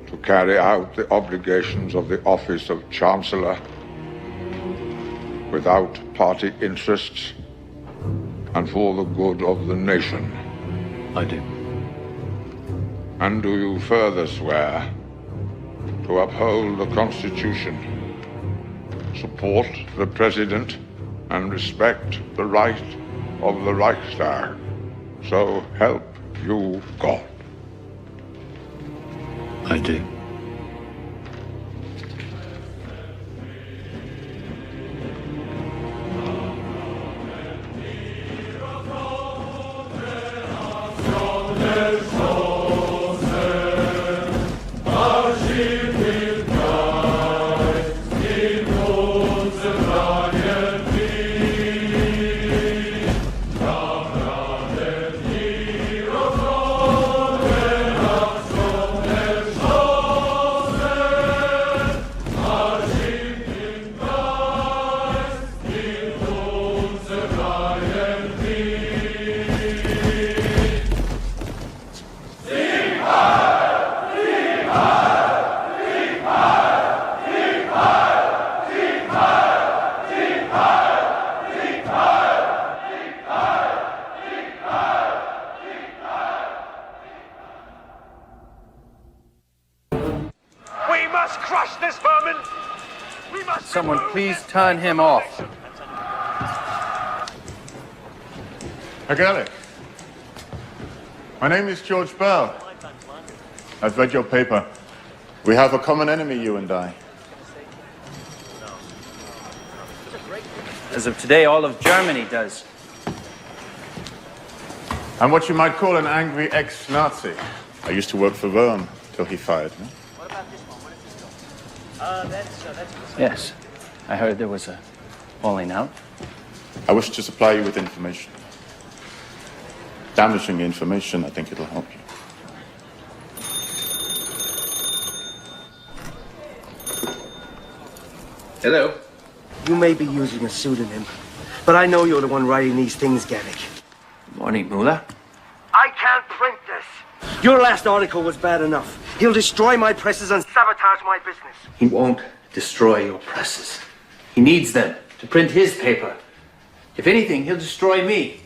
to carry out the obligations of the office of Chancellor without party interests and for the good of the nation? I do. And do you further swear to uphold the Constitution, support the President, and respect the right of the Reichstag? So help you God. I do. Someone please turn him off. Herr Gerlich, my name is George Bell. I've read your paper. We have a common enemy, you and I. As of today, all of Germany does. I'm what you might call an angry ex-Nazi. I used to work for Rome till he fired me. Yes. I heard there was a falling out. I wish to supply you with information. Damaging information, I think it'll help you. Hello. You may be using a pseudonym, but I know you're the one writing these things, Gannick. Morning, Mullah. I can't print this. Your last article was bad enough. He'll destroy my presses and sabotage my business. He won't destroy your presses. He needs them to print his paper. If anything, he'll destroy me.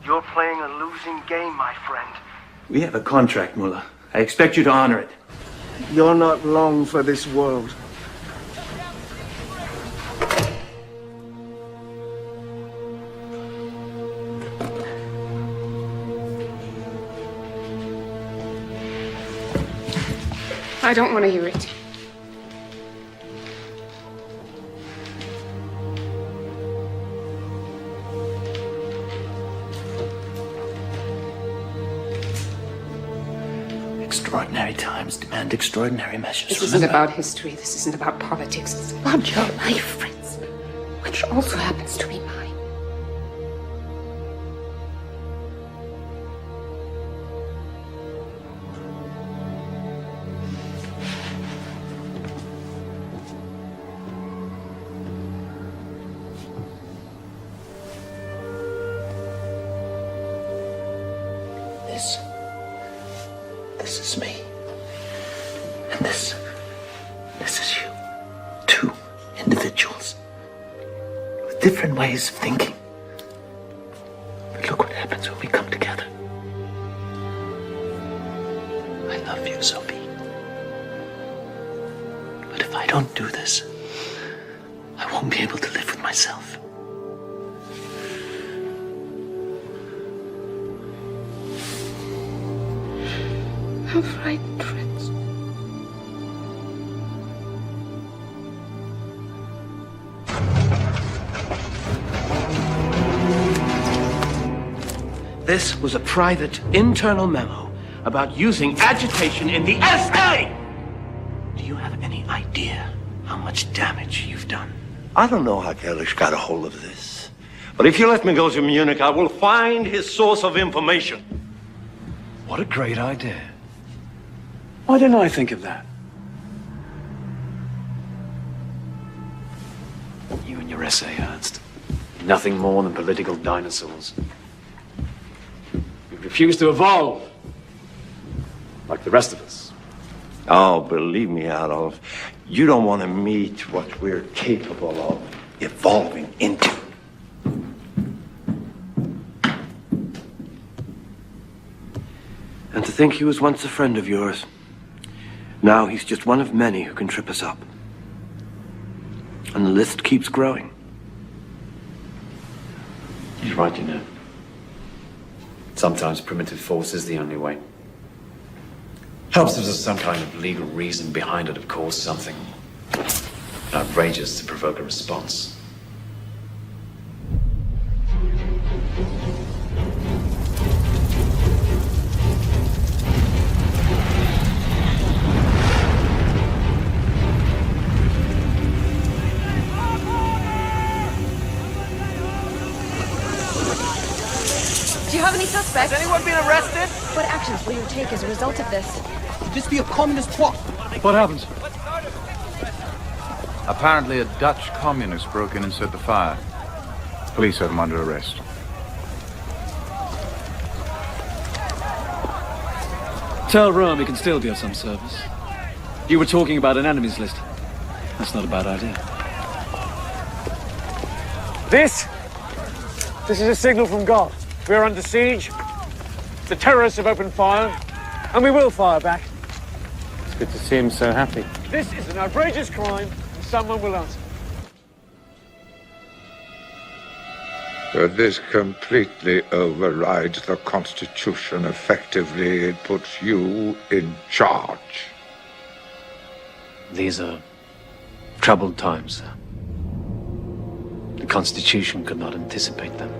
You're playing a losing game, my friend. We have a contract, Mullah. I expect you to honor it. You're not long for this world. I don't want to hear it. Extraordinary times demand extraordinary measures. This isn't about history. This isn't about politics. It's about your life, Fritz, which also happens to be mine. This is me. And this is you. Two individuals with different ways of thinking. But look what happens when we come together. I love you, Sophie. But if I don't do this, I won't be able to live with myself. I'm frightened, Fritz. This was a private, internal memo about using agitation in the SA! Do you have any idea how much damage you've done? I don't know how Kelly's got a hold of this. But if you let me go to Munich, I will find his source of information. What a great idea. Why didn't I think of that? You and your essay, Ernst. Nothing more than political dinosaurs. You refuse to evolve. Like the rest of us. Oh, believe me, Adolf, you don't want to meet what we're capable of evolving into. And to think he was once a friend of yours. Now he's just one of many who can trip us up. And the list keeps growing. He's right, you know. Sometimes primitive force is the only way. Helps if there's some kind of legal reason behind it, of course, something outrageous to provoke a response. Do you have any suspects? Has anyone been arrested? What actions will you take as a result of this? Could this be a communist plot? What happens? Apparently a Dutch communist broke in and set the fire. Police have him under arrest. Tell Rome he can still be of some service. You were talking about an enemies list. That's not a bad idea. This is a signal from God. We're under siege. The terrorists have opened fire, and we will fire back. It's good to see him so happy. This is an outrageous crime, and someone will answer. But this completely overrides the Constitution. Effectively, it puts you in charge. These are troubled times, sir. The Constitution could not anticipate them.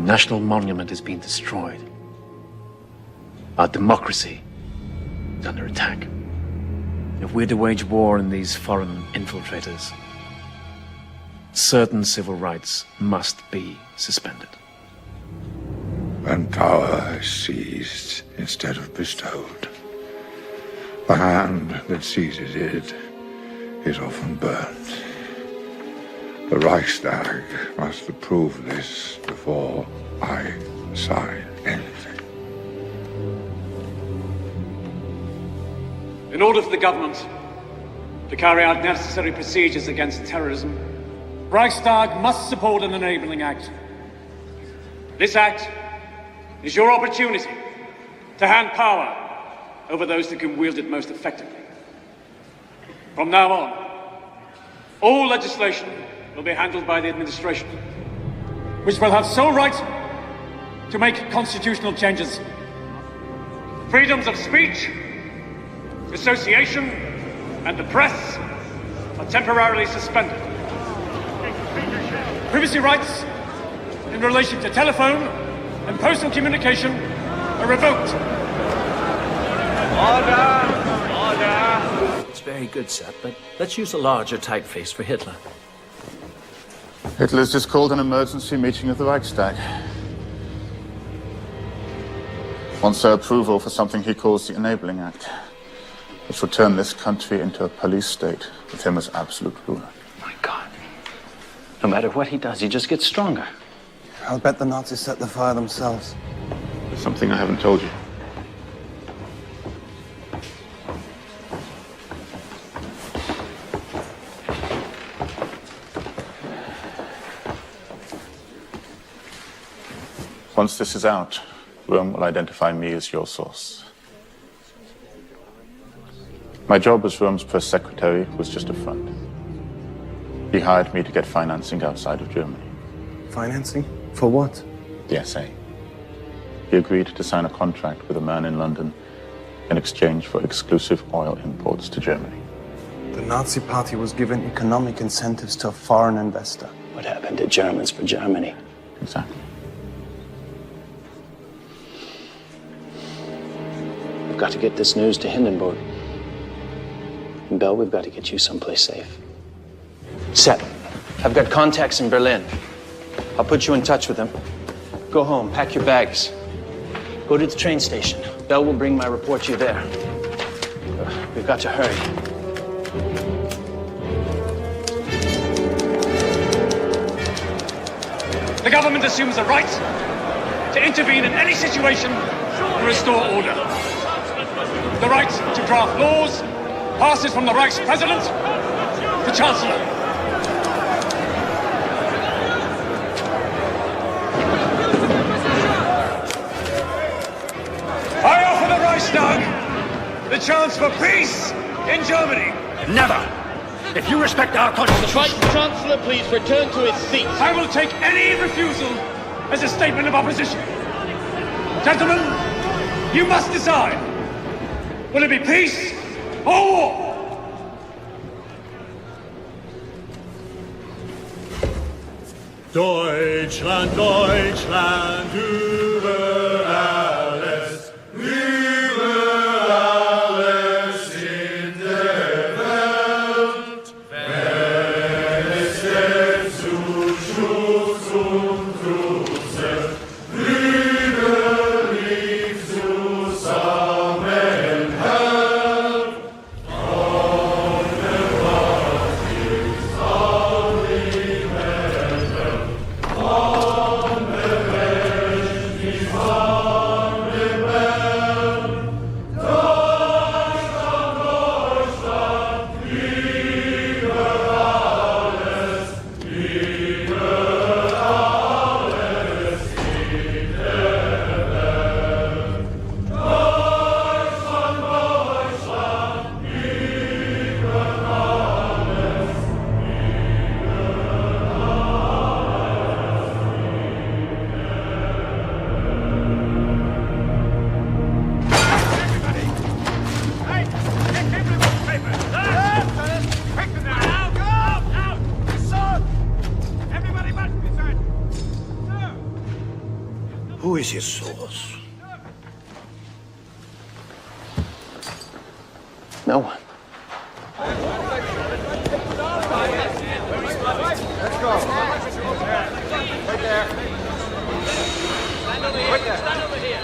The national monument is being destroyed. Our democracy is under attack. If we're to wage war on these foreign infiltrators, certain civil rights must be suspended. When power is seized instead of bestowed, the hand that seizes it is often burnt. The Reichstag must approve this before I sign anything. In order for the government to carry out necessary procedures against terrorism, Reichstag must support an enabling act. This act is your opportunity to hand power over those that can wield it most effectively. From now on, all legislation will be handled by the administration, which will have sole right to make constitutional changes. Freedoms of speech, association, and the press are temporarily suspended. Privacy rights in relation to telephone and postal communication are revoked. Order! Order! It's very good, Sepp, but let's use a larger typeface for Hitler. Hitler's just called an emergency meeting of the Reichstag. Wants their approval for something he calls the Enabling Act, which will turn this country into a police state with him as absolute ruler. My God. No matter what he does, he just gets stronger. I'll bet the Nazis set the fire themselves. There's something I haven't told you. Once this is out, Rome will identify me as your source. My job as Rome's press secretary was just a front. He hired me to get financing outside of Germany. Financing? For what? The SA. He agreed to sign a contract with a man in London in exchange for exclusive oil imports to Germany. The Nazi Party was given economic incentives to a foreign investor. What happened to Germans for Germany? Exactly. We've got to get this news to Hindenburg. And Bell, we've got to get you someplace safe. Sepp, I've got contacts in Berlin. I'll put you in touch with them. Go home, pack your bags. Go to the train station. Bell will bring my report to you there. We've got to hurry. The government assumes the right to intervene in any situation to restore order. The right to draft laws passes from the Reich's president to chancellor. I offer the Reichstag the chance for peace in Germany. Never! If you respect our constitution... Vice Chancellor, please return to his seat. I will take any refusal as a statement of opposition. Gentlemen, you must decide. Will it be peace or war? Deutschland, Deutschland, über alles, über alles in der Welt. Wenn es denn zu Schutz und Trotze Brüderlich zusammenhält. Ohne was ist all die Welt. Ohne Recht ist all is his source? No one. Let's go. Right there. Stand over here.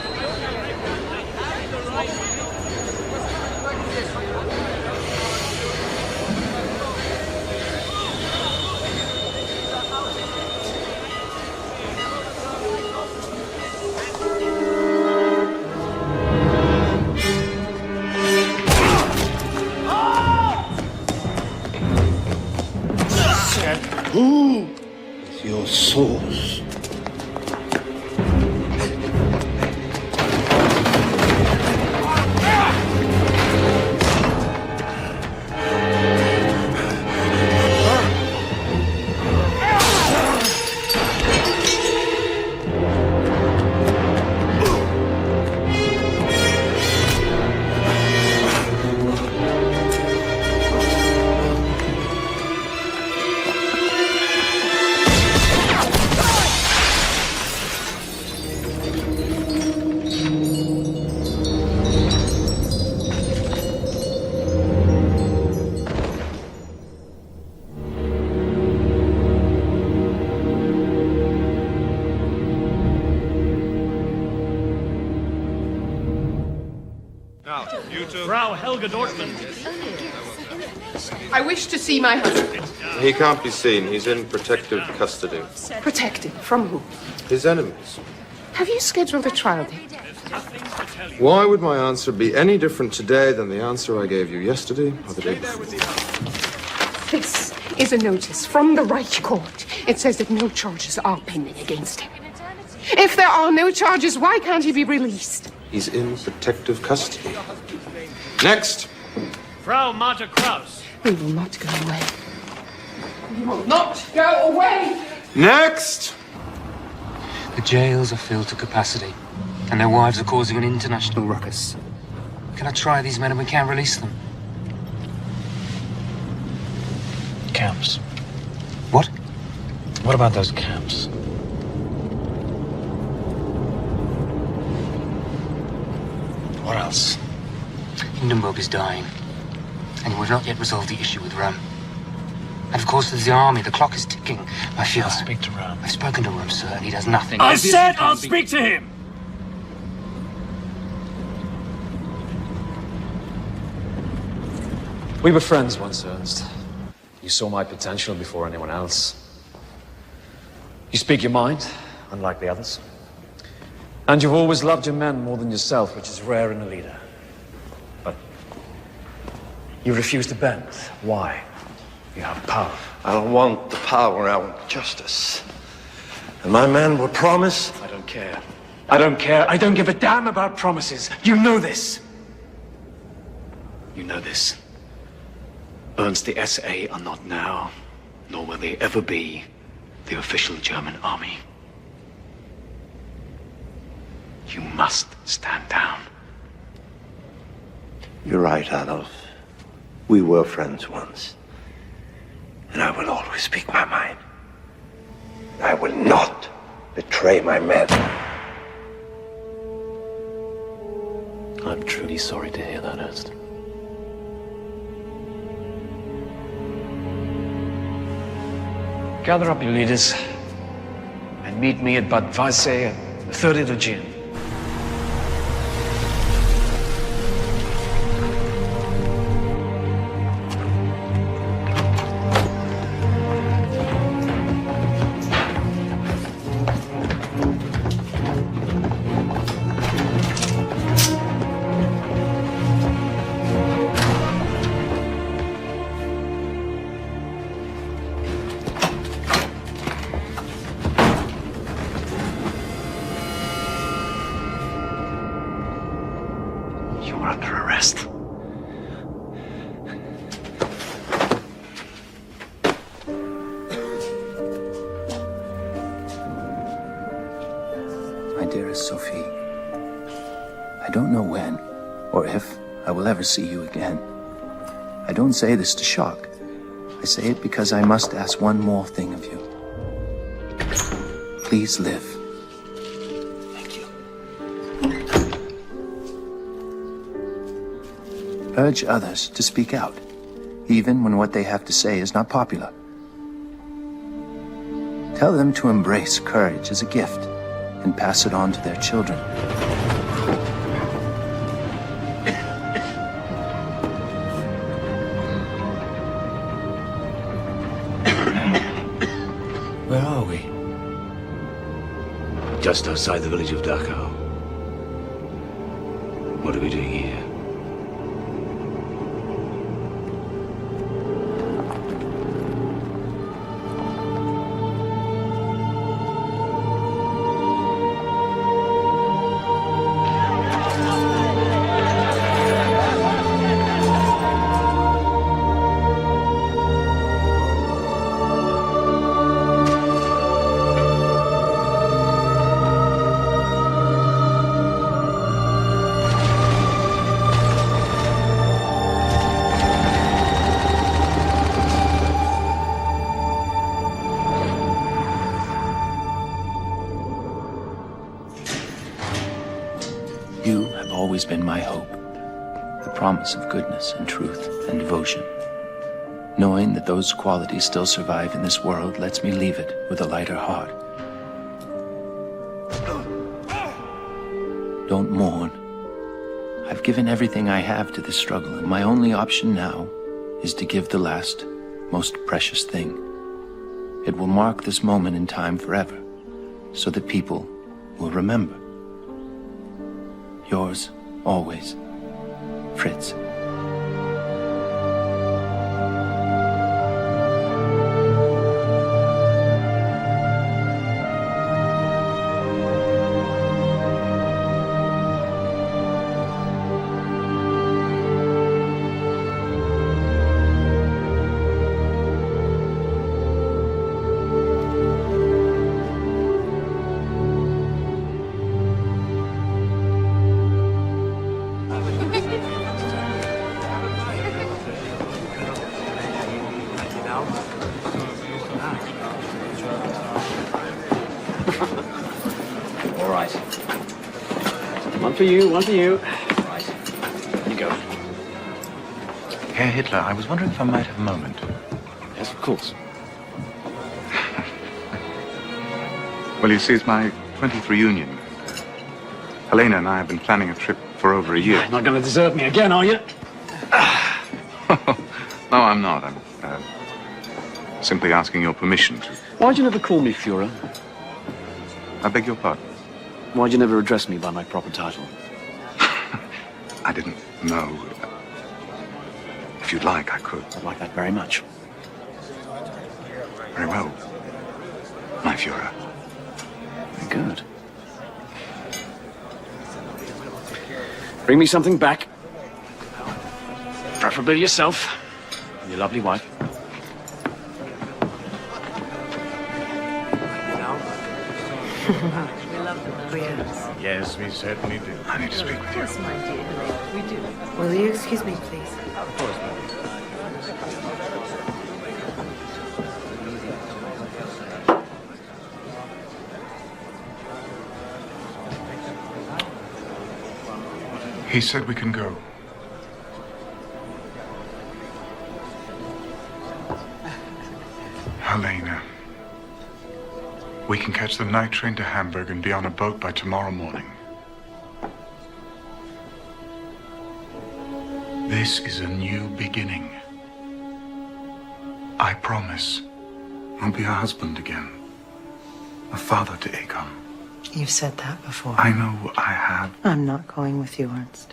Who is your source? Frau Helga Dortmund. I wish to see my husband. He can't be seen. He's in protective custody. Protected from who? His enemies. Have you scheduled a trial date? Why would my answer be any different today than the answer I gave you yesterday or the day before? This is a notice from the Reich Court. It says that no charges are pending against him. If there are no charges, why can't he be released? He's in protective custody. Next. Frau Marta Kraus. We will not go away. We will not go away! Next! The jails are filled to capacity, and their wives are causing an international ruckus. Can I try these men and we can't release them? Camps. What? What about those camps? What else? Hindenburg is dying, and we've not yet resolved the issue with Rome. And of course, there's the army. The clock is ticking. I feel. I'll speak to Rome. I've spoken to Rome, sir, and he does nothing. I said I'll speak to him! We were friends once, Ernst. You saw my potential before anyone else. You speak your mind, unlike the others. And you've always loved your men more than yourself, which is rare in a leader. But you refuse to bend. Why? You have power. I don't want the power, I want justice. And my men will promise. I don't care. I don't care. I don't give a damn about promises. You know this. You know this. Ernst, the SA are not now, nor will they ever be, the official German army. You must stand down. You're right, Adolf. We were friends once. And I will always speak my mind. I will not betray my men. I'm truly sorry to hear that, Ernst. Gather up your leaders and meet me at Bad Weisse on the 30th of June. You're under arrest. My dearest Sophie, I don't know when or if I will ever see you again. I don't say this to shock. I say it because I must ask one more thing of you. Please live. Thank you. Urge others to speak out, even when what they have to say is not popular. Tell them to embrace courage as a gift and pass it on to their children. Where are we? Just outside the village of Dachau. What are we doing here? You have always been my hope, the promise of goodness and truth and devotion. Knowing that those qualities still survive in this world lets me leave it with a lighter heart. Don't mourn. I've given everything I have to this struggle, and my only option now is to give the last, most precious thing. It will mark this moment in time forever, so that people will remember. Yours, always, Fritz. All right. One for you, one for you. Right. You go. Herr Hitler, I was wondering if I might have a moment. Yes, of course. Well, you see, it's my 20th reunion. Helena and I have been planning a trip for over a year. You're not going to desert me again, are you? No, I'm not. I'm simply asking your permission to... Why'd you never call me Führer? I beg your pardon? Why'd you never address me by my proper title? I didn't know. If you'd like, I could. I'd like that very much. Very well, my Führer. Very good. Bring me something back. Preferably yourself and your lovely wife. We love the queers. Yes, we certainly do. I need to speak with you. Yes, my dear. We do. Will you excuse me, please? Of course, He said we can go. Helena. We can catch the night train to Hamburg and be on a boat by tomorrow morning. This is a new beginning. I promise I'll be a husband again. A father to Egon. You've said that before. I know I have. I'm not going with you, Ernst.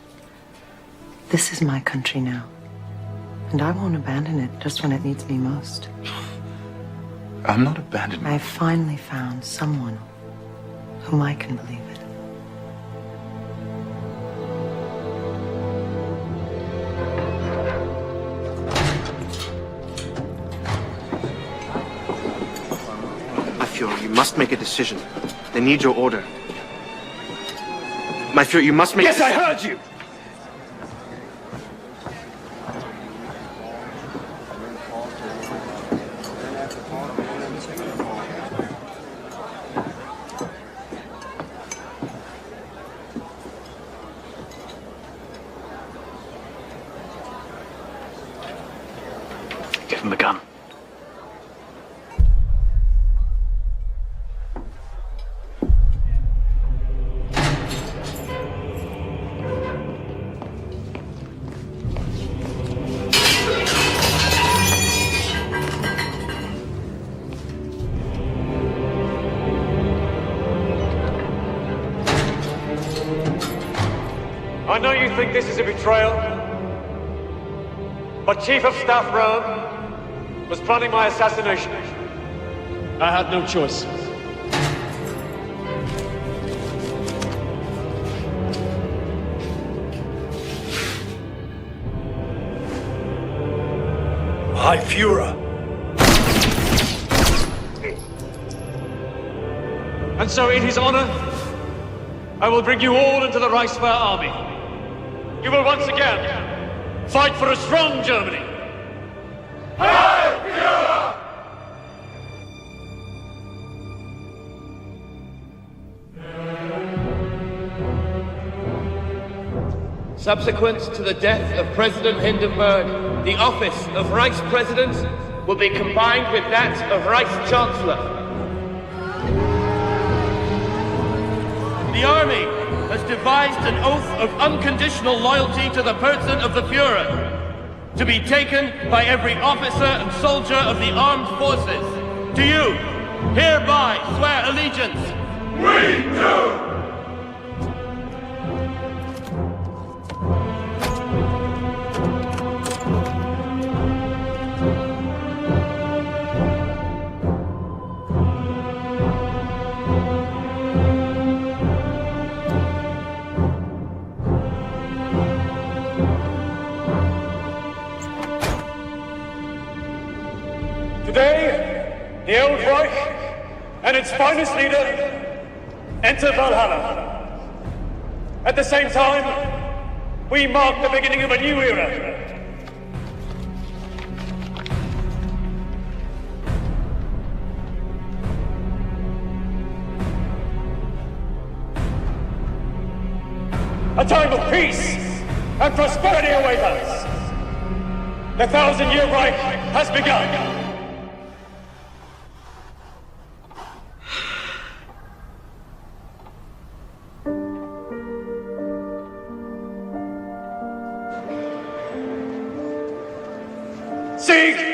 This is my country now. And I won't abandon it just when it needs me most. I'm not abandoning. I've finally found someone whom I can believe in. My Führer, you must make a decision. They need your order. My Führer, you must make... Yes, I heard you! Give him the gun. I know you think this is a betrayal, but Chief of Staff Rome was planning my assassination. I had no choice. High Führer. And so in his honor, I will bring you all into the Reichswehr army. You will once again fight for a strong Germany. Subsequent to the death of President Hindenburg, the office of Reichspräsident will be combined with that of Reichschancellor. The army has devised an oath of unconditional loyalty to the person of the Führer, to be taken by every officer and soldier of the armed forces. Do you hereby swear allegiance? We do! Today, the old Reich and its finest leader enter Valhalla. At the same time, we mark the beginning of a new era. A time of peace and prosperity awaits us. The 1,000-year Reich has begun. Sieg